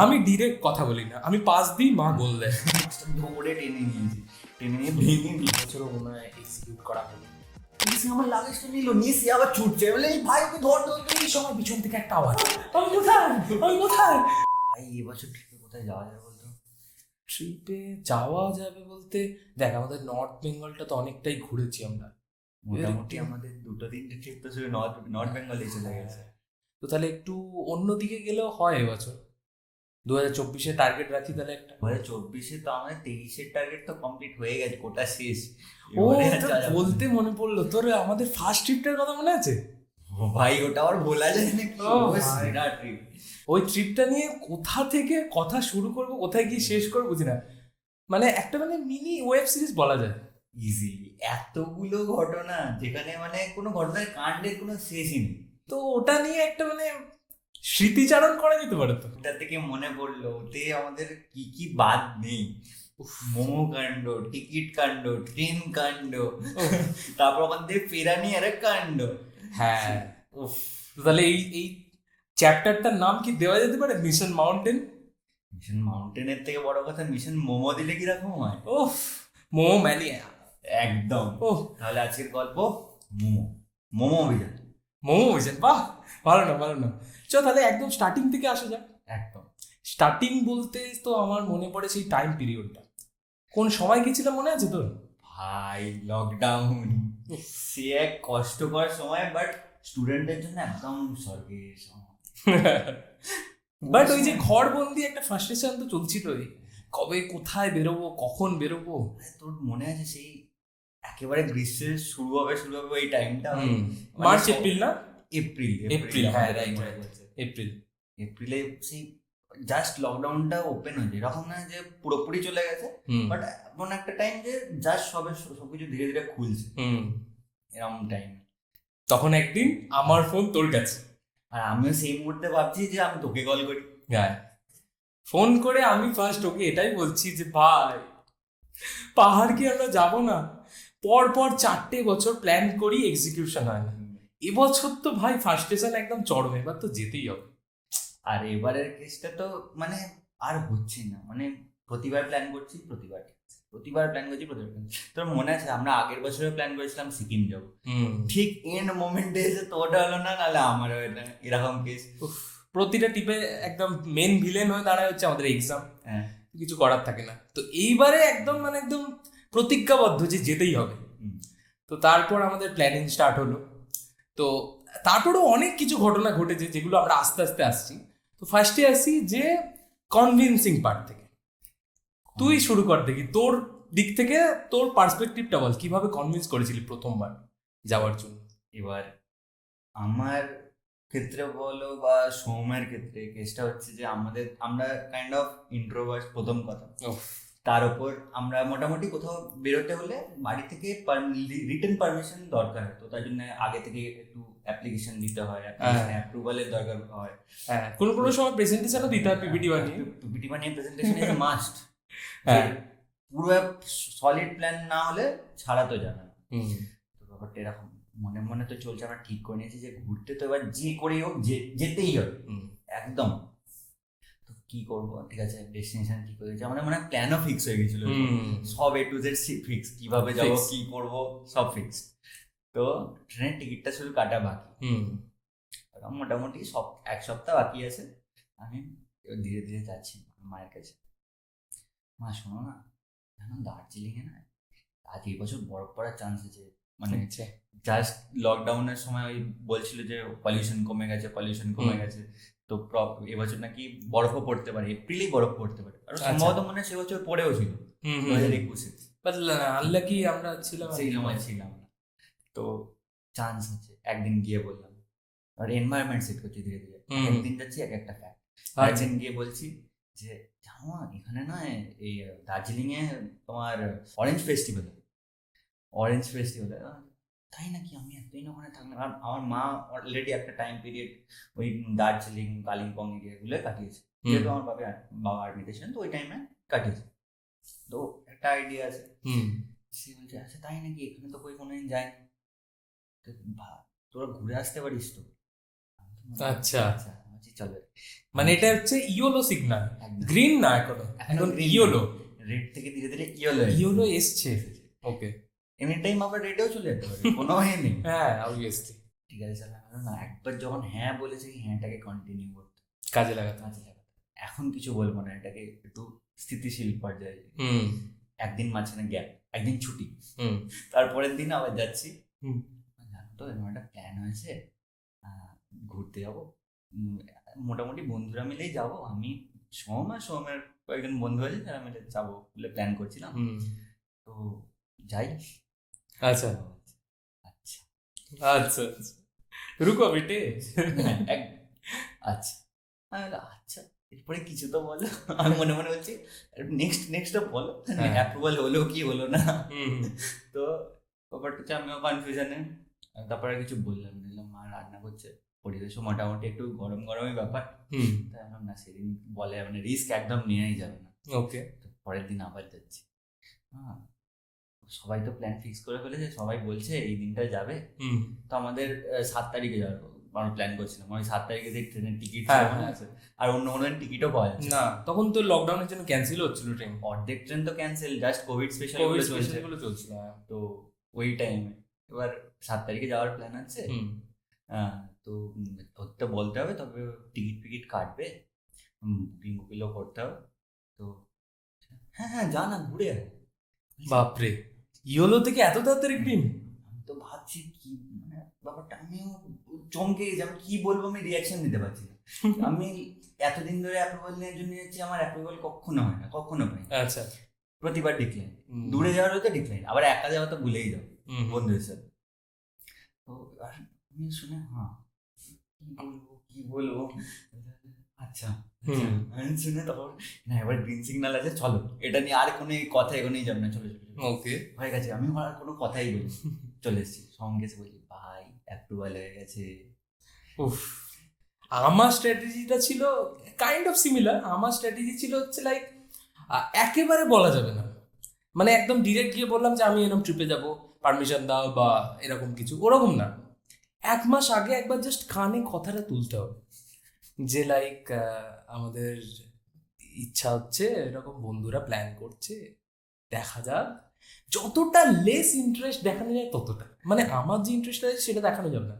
আমি ডিরেক্ট কথা বলি না, আমি পাস দিই, মা গোল দেয়। ধরে টেনে নিয়েছি, টেনে নিয়ে ভেঙে নিয়ে বছরও মনে হয় এক্সিকিউট করা হলো। সে আমার লাগেজটা নিল, নিয়ে সে আবার ছুটছে, বলে এই ভাই ওকে ধর ধর ধর। এই সময় পিছন থেকে একটা আওয়াজ, আমি কোথায়, আমি কোথায়। ভাই এবছর ট্রিপে কোথায় যাওয়া যাবে বলতো? ট্রিপে যাওয়া যাবে বলতে দেখ, আমাদের নর্থ বেঙ্গলটা তো অনেকটাই ঘুরেছি আমরা। মোটামুটি আমাদের 2-3 ট্রিপ তো শুধু নর্থ বেঙ্গলে চলে গেছে। তো তাহলে একটু অন্যদিকে গেলেও হয় এবছর। 2024-এ টার্গেট রাখি তাহলে একটা। 2024-এ তো আমাদের 23-এর টার্গেট তো কমপ্লিট হয়ে গেছে, কোটা শেষ। ও এবারে আর তোর যাওয়া যাবে না। বলতে মনে পড়লো, তোর আমাদের ফার্স্ট ট্রিপটার কথা মনে আছে? ও ভাই ওটা আবার ভোলা যায় নাকি? ও ও ভাই। সেরা ট্রিপ। ওই ট্রিপটা নিয়ে কোথা থেকে কথা শুরু করবো, কোথায় গিয়ে শেষ করবো বুঝি না। মানে একটা মানে মিনি ওয়েব সিরিজ বলা যায়। ইজিলি এতগুলো ঘটনা, যেখানে মানে কোনো ঘটনার কাণ্ডের কোনো শেষই নেই। তো ওটা নিয়ে একটা মানে স্মৃতিচারণ করা যেতে পারে তো। ওটা থেকে মনে পড়লো, ওতে আমাদের কি কি বাদ নেই। মোমো কাণ্ড, টিকিট কাণ্ড, ট্রেন কাণ্ড, তারপর ওখান থেকে ফেরা নিয়ে আরেক কাণ্ড। হ্যাঁ। উফ। তো তাহলে এই এই চ্যাপ্টারটার নাম কি দেওয়া যেতে পারে? Mission mountain. মিশন মাউন্টেনের থেকে বড় কথা, মিশন মোমো দিলে কিরকম হয়? ওফ, মোমো ম্যানিয়া। একদম। ওহ, তাহলে আজকের গল্প মোমো, মোমো অভিযান। মোমো হয়েছেন, বাহ, ভালো না ভালো না। চ তাহলে একদম স্টার্টিং থেকে আসা যাক। একদম। স্টার্টিং বলতে তো আমার মনে পড়ে সেই টাইম পিরিয়ডটা। কোন সময় গেছিলাম মনে আছে তোর? ভাই লকডাউন, সে এক কষ্টকর সময়, বাট স্টুডেন্টের জন্য একদম স্বর্গের সময়। বাট ওই যে ঘরবন্দি একটা ফ্রাস্ট্রেশন তো চলছিলই, কবে কোথায় বেরোবো, কখন বেরোবো। তোর মনে আছে সেই একেবারে গ্রীষ্মের শুরু হবে ওই টাইমটা? মার্চ এপ্রিল না? এপ্রিল, এপ্রিল, হ্যাঁ, আমাদের রাইট মনে রাইট, পড়ছে। এপ্রিল। এপ্রিলে সেই জাস্ট লকডাউনটা ওপেন হয়েছে, এরকম না যে পুরোপুরি চলে গেছে, বাট এমন একটা টাইম যে জাস্ট সবকিছু ধীরে ধীরে খুলছে, এরকম টাইম। তখন একদিন আমার ফোন তোর কাছে, আর আমিও সেই মুহূর্তে ভাবছি যে আমি তোকে কল করি। হ্যাঁ। ফোন করে আমি ফার্স্ট ওকে এটাই বলছি যে ভাই, পাহাড় কি আমরা যাবো না? পর পর 4টে বছর প্ল্যান করি, এক্সিকিউশন হয় না। এবছর তো ভাই ফার্স্টেশন একদম চরম, এবার তো যেতেই হবে। আর এবারের কেসটা তো মানে আর হচ্ছে না, মানে প্রতিবার প্ল্যান করছি, প্রতিবার প্ল্যান করছি, প্রতিবার plan। তোর মনে আছে আমরা আগের বছরে প্ল্যান করেছিলাম সিকিম যাবো, ঠিক এন্ড মোমেন্টে এসে তোরটা হলো না, নাহলে আমার এরকম কেস। প্রতিটা টিপে একদম মেন ভিলেন হয়ে দাঁড়ায় হচ্ছে আমাদের এক্সাম। হ্যাঁ, কিছু করার থাকে না। তো এইবারে একদম মানে একদম প্রতিজ্ঞাবদ্ধ যে যেতেই হবে। তো তারপর আমাদের প্ল্যানিং স্টার্ট হলো। তো তারপরেও অনেক কিছু ঘটনা ঘটেছে যেগুলো আমরা আস্তে আস্তে আসছি। তো ফার্স্টে আসি যে কনভিন্সিং পার্ট থেকে। তুই শুরু কর দেখি, তোর দিক থেকে তোর পার্সপেক্টিভটা বল, কিভাবে কনভিন্স করেছিলি প্রথমবার যাওয়ার জন্য। এবার আমার ক্ষেত্রে বলো বা সৌম্যের ক্ষেত্রে, কেসটা হচ্ছে যে আমরা কাইন্ড অফ ইন্ট্রোভার্ট, প্রথম কথা। তার উপর আমরা মোটামুটি কোথাও বেরোতে হলে বাড়ি থেকে রিটেন পারমিশন দরকার হয়, তো তার জন্য আগে থেকে একটু অ্যাপ্লিকেশন দিতে হয়, অ্যাপ্রুভালের দরকার হয়। হ্যাঁ, কোনো সময় প্রেজেন্টেশনও দিতে হয়, পিপিটি বানিয়ে। পিপিটি বানিয়ে প্রেজেন্টেশন ইজ মাস্ট। হ্যাঁ, পুরো সলিড প্ল্যান না হলে ছাড়া তো যাবে না। তো ব্যাপারটা এরকম মনে মনে তো চলছে, আমরা ঠিক করে নিয়েছি যে ঘুরতে তো এবার যে করেই হোক যেতেই হবে একদম। তো কি করবো, ঠিক আছে, ডেস্টিনেশন ঠিক হয়ে গেছে, আমাদের মানে প্ল্যানও ফিক্স হয়ে গেছিল, সব A to Z ফিক্স, কিভাবে যাবো, কি করবো, সব ফিক্স। তো ট্রেনের টিকিটটা শুধু কাটা বাকি, মোটামুটি এক সপ্তাহ বাকি আছে। আমি ধীরে ধীরে যাচ্ছি মায়ের কাছে, মা শোনো না, জানো দার্জিলিংয়ে না আজ এই বছর বরফ পড়ার চান্স আছে। মানে জাস্ট লকডাউনের সময় ওই বলছিল যে পলিউশন কমে গেছে, তো এবছর নাকি বরফও পড়তে পারে, এপ্রিলেই বরফ পড়তে পারে। আর সম্ভবত মনে হয় সে বছর পড়েও ছিল 2021-এ। আনলাকি আমরা ছিলাম না। তো চান্স আছে, একদিন গিয়ে বললাম, আর এনভায়রনমেন্ট সেট করছি ধীরে ধীরে, একদিন যাচ্ছি এক একটা ফ্যাক্ট। একদিন গিয়ে বলছি যে জানো এখানে না এই দার্জিলিং এ তোমার অরেঞ্জ ফেস্টিভ্যাল, তাই নাকি? আমি এতদিন ওখানে থাকলাম, আর আমার মা অলরেডি একটা টাইম পিরিয়ড ওই দার্জিলিং কালিম্পং এরিয়াগুলো কাটিয়েছে, যেহেতু আমার বাবা আর্মিতে ছিলেন, তো ওই টাইমে কাটিয়েছে, তো একটা আইডিয়া আছে। সে বলছে আচ্ছা তাই নাকি, এখানে তো কোনোদিন যায়নি, তোরা ঘুরে আসতে পারিস তো। আচ্ছা, বলছি চলো মানে এটা হচ্ছে ইয়োলো সিগন্যাল, একদম। গ্রিন না এখনো, এখন ইয়োলো। রেড থেকে ধীরে ধীরে ইয়েলো ইয়োলো এসছে। ওকে, এনি টাইম আবার রেডেও চলে যেতে পারে, কোনো হয় নেই। হ্যাঁ অবভিয়াসলি ঠিক আছে স্যার, আমি না একবার যখন হ্যাঁ বলেছে হ্যাঁটাকে কন্টিনিউ করতে, কাজে লাগাতে। কাজে লাগাতে। এখন কিছু বলবো না, এটাকে একটু স্থিতিশীল পর্যায়ে। হুম একদিন মাঝখানে গ্যাপ, একদিন ছুটি, হুম তারপরের দিন আবার যাচ্ছি। হুম। জানো তো এরকম একটা প্ল্যান হয়েছে, ঘুরতে যাবো, মোটামুটি বন্ধুরা মিলেই যাবো, আমি সোম আর সোমের কয়েকজন বন্ধু আছে যারা মিলে যাবো বলে প্ল্যান করছিলাম। হুম। তো যাই। আচ্ছা আচ্ছা আচ্ছা আচ্ছা, রুকো বেটে। আচ্ছা, আমি বললাম, আচ্ছা এরপরে কিছু তো বলো। আমি মনে মনে বলছি নেক্সটটা বলো, হ্যাঁ। অ্যাপ্রুভাল হলো কি হলো না। হুম তো ব্যাপারটা হচ্ছে আমিও কনফিউশনে, তারপরে কিছু বললাম দিলাম, মা রান্না করছে, পরিবেশও মোটামুটি একটু গরম গরমই ব্যাপার। হুম। তাই আমি না সেদিন বলে মানে রিস্ক একদম নেওয়াই যাবে না। ওকে। তো পরের দিন আবার যাচ্ছি। হ্যাঁ, সবাই তো প্ল্যান ফিক্স করে ফেলেছে, সবাই বলছে এই দিনটা যাবে। হুম। তো আমাদের 7 তারিখে যাওয়ার আমরা প্ল্যান করছিলাম, ওই 7 তারিখে যে ট্রেনের টিকিট হ্যাঁ, মনে আছে, আর অন্য কোনো টিকিটও পাওয়া যাচ্ছে না তখন তো লকডাউনের জন্য ক্যান্সেল হচ্ছিল ট্রেন, অর্ধেক ট্রেন তো cancel, just Covid special Covid চলছে। স্পেশাল গুলো চলছিল। তো ওই টাইমে এবার 7 তারিখে যাওয়ার প্ল্যান আছে। হুম তো ওটা বলতে হবে, তবে টিকিট ফিকিট কাটবে, বুকিং বুকিংও করতে হবে। তো হ্যাঁ হ্যাঁ যা না ঘুরে আয়। বাপরে, ইয়োলো থেকে এত তাড়াতাড়ি গ্রিন! আমি তো ভাবছি কি মানে ব্যাপারটা, আমিও চমকে গেছি, আমি কি বলবো, আমি রিয়াকশন দিতে পারছি না। আমি এতদিন ধরে অ্যাপ্রুভাল নেওয়ার জন্য যাচ্ছি, আমার অ্যাপ্রুভাল কখনো হয় না, কখনো পাই না। আচ্ছা। প্রতিবার ডিক্লাইন, হুম। দূরে যাওয়ার হয়তো ডিক্লাইন, আবার একা যাওয়া তো ভুলেই যাও হুম। বন্ধুদের সাথে। তো আর আমি শুনে হ্যাঁ কি বলবো আচ্ছা হুম। আমি শুনে তখন না এবার গ্রিন সিগন্যাল আছে, চলো এটা নিয়ে আর কোনো কথা এগোনেই যাবে না, চলো চলো চলো। ওকে। হয়ে গেছে, আমি আর কোনো কথাই বলি, চলে এসেছি সঙ্গে এসে বলি ভাই অ্যাপ্রুভাল হয়ে গেছে। উফ, আমার স্ট্র্যাটেজিটা ছিল কাইন্ড অফ সিমিলার। আমার স্ট্র্যাটেজি ছিল হচ্ছে লাইক একেবারে বলা যাবে না, মানে একদম ডিরেক্ট গিয়ে বললাম যে আমি এরকম ট্রিপে যাব, পারমিশন দাও বা এরকম কিছু, ওরকম না। 1 মাস আগে একবার জাস্ট কানে কথাটা তুলতে হবে যে লাইক আমাদের ইচ্ছা হচ্ছে, এরকম বন্ধুরা প্ল্যান করছে, দেখা যাক। যতটা লেস ইন্টারেস্ট দেখানো যায় ততটা, মানে আমার যে ইন্টারেস্ট আছে সেটা দেখানো যাবে না,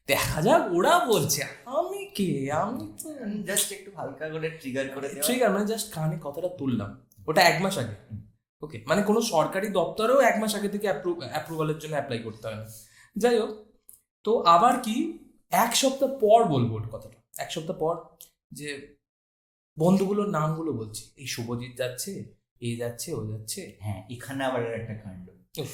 দেখা যাক ওরা বলছে, আমি কে, আমি তো জাস্ট একটু হালকা করে ট্রিগার করে দেওয়া। ট্রিগার, মানে জাস্ট কানে কথাটা তুললাম। ওটা 1 মাস আগে। ওকে, মানে কোনো সরকারি দপ্তরেও 1 মাস আগে থেকে অ্যাপ্রুভালের জন্য অ্যাপ্লাই করতে হয় না। যাই হোক, তো আবার কি 1 সপ্তাহ পর বলবো ওর কথাটা, 1 সপ্তাহ পর যে বন্ধুগুলোর নামগুলো বলছি, এই শুভজিৎ যাচ্ছে, এ যাচ্ছে, ও যাচ্ছে। হ্যাঁ, এখানে আবার একটা কাণ্ড। উফ,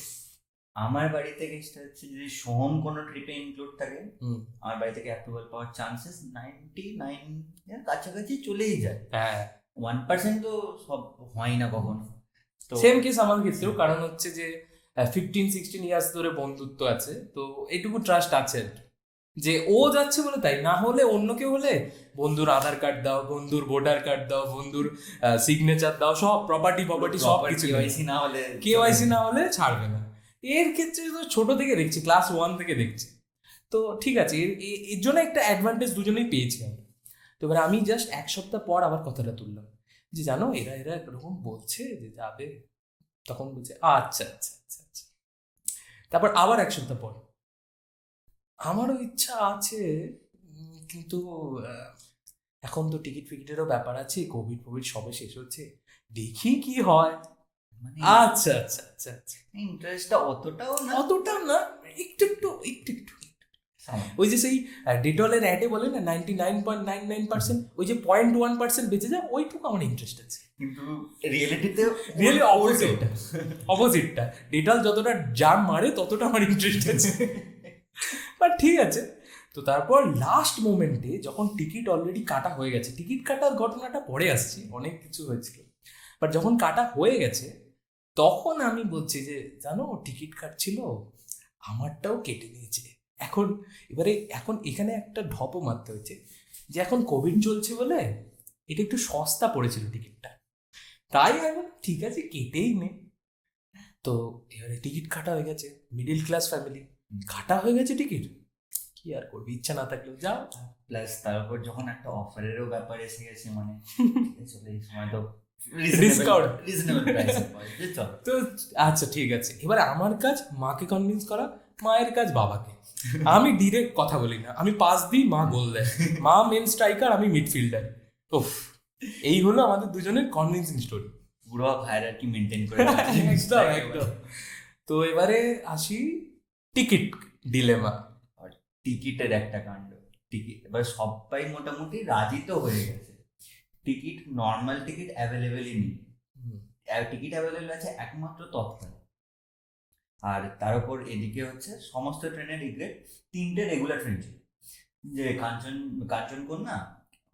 আমার বাড়ি থেকে হচ্ছে যদি সোহম কোনো ট্রিপে ইনক্লুড থাকে, হুম, আমার বাড়ি থেকে অ্যাপ্রুভাল পাওয়ার চান্সেস 99 এর কাছাকাছি চলেই যায়। হ্যাঁ 1% তো সব হয় না কখনো। তো সেম কেস আমার ক্ষেত্রেও, কারণ হচ্ছে যে 15-16 ইয়ার্স ধরে বন্ধুত্ব আছে, তো এইটুকু ট্রাস্ট আছে আর কি, যে ও যাচ্ছে বলে তাই, না হলে অন্য কেউ হলে বন্ধুর আধার কার্ড দাও, বন্ধুর ভোটার কার্ড দাও, বন্ধুর সিগনেচার দাও, সব প্রপার্টি সব কিছু, কেওয়াইসি না হলে কেওয়াইসি না হলে ছাড়বে না। এর ক্ষেত্রে তো ছোট থেকে দেখছি, ক্লাস 1 থেকে দেখছি, তো ঠিক আছে, এর জন্য একটা অ্যাডভান্টেজ দুজনেই পেয়েছি আমরা। তো এবার আমি জাস্ট 1 সপ্তাহ পর আবার কথাটা তুললাম যে জানো এরা এরকম বলছে যে যাবে, তখন বলছে আচ্ছা আচ্ছা আচ্ছা আচ্ছা। তারপর আবার 1 সপ্তাহ পর আমারও ইচ্ছা আছে, কিন্তু এখন তো টিকিট ফিকিটেরও ব্যাপার আছে, কোভিড সবে শেষ হচ্ছে, দেখি কি হয়। মানে আচ্ছা আচ্ছা আচ্ছা আচ্ছা, ইন্টারেস্টটা অতটাও না, অতটা না, একটু একটু একটু একটু। ওই যে সেই ডেটলের অ্যাডে বলে না 99.99%, ওই যে 0.1% বেঁচে যায়, ওইটুকু আমার ইন্টারেস্ট আছে। কিন্তু রিয়েলিটিতে রিয়েলি অপোজিটটা, ডেটল যতটা জাম মারে ততটা আমার ইন্টারেস্ট আছে। বাট ঠিক আছে। তো তারপর লাস্ট মোমেন্টে যখন টিকিট অলরেডি কাটা হয়ে গেছে, টিকিট কাটার ঘটনাটা পরে আসছি, অনেক কিছু হয়েছিল, বাট যখন কাটা হয়ে গেছে তখন আমি বলছি যে জানো টিকিট কাটছিল, আমারটাও কেটে নিয়েছে। এখন এখানে একটা ঢপও মারতে হয়েছে যে এখন কোভিড চলছে বলে এটা একটু সস্তা পড়েছিল টিকিটটা, তাই আমি ঠিক আছে কেটেই নে। তো এবারে টিকিট কাটা হয়ে গেছে, মিডিল ক্লাস ফ্যামিলি, কাটা হয়ে গেছে টিকিট, কি আর করবি, ইচ্ছা না থাকলেও যাও। প্লাস তারপর যখন একটা অফারেরও ব্যাপার এসে গেছে, মানে চলে এই সময় তো Discount. রিজনেবল প্রাইসে পাওয়া যায়, চল। তো আচ্ছা ঠিক আছে, এবার আমার কাজ মাকে কনভিন্স করা, মায়ের কাজ বাবাকে। আমি ডিরেক্ট কথা বলি না, আমি পাস দিই, মা গোল দেয়। মা মেন স্ট্রাইকার, আমি মিডফিল্ডার। উফ, এই হলো আমাদের দুজনের কনভিন্সিং স্টোরি। পুরো হায়ারার্কি মেনটেন করে একদম একদম। তো এবারে আসি টিকিট ডিলেমা। টিকিটের একটা কাণ্ড। টিকিট এবার সবাই মোটামুটি রাজি তো হয়ে গেছে, টিকিট নর্মাল টিকিট অ্যাভেলেবেলই নেই। টিকিট অ্যাভেলেবেল আছে একমাত্র তৎকাল। আর তার উপর এদিকে হচ্ছে সমস্ত ট্রেনের রিগ্রেট, 3টে রেগুলার ট্রেন ছিল, যে কাঞ্চনকন্যা,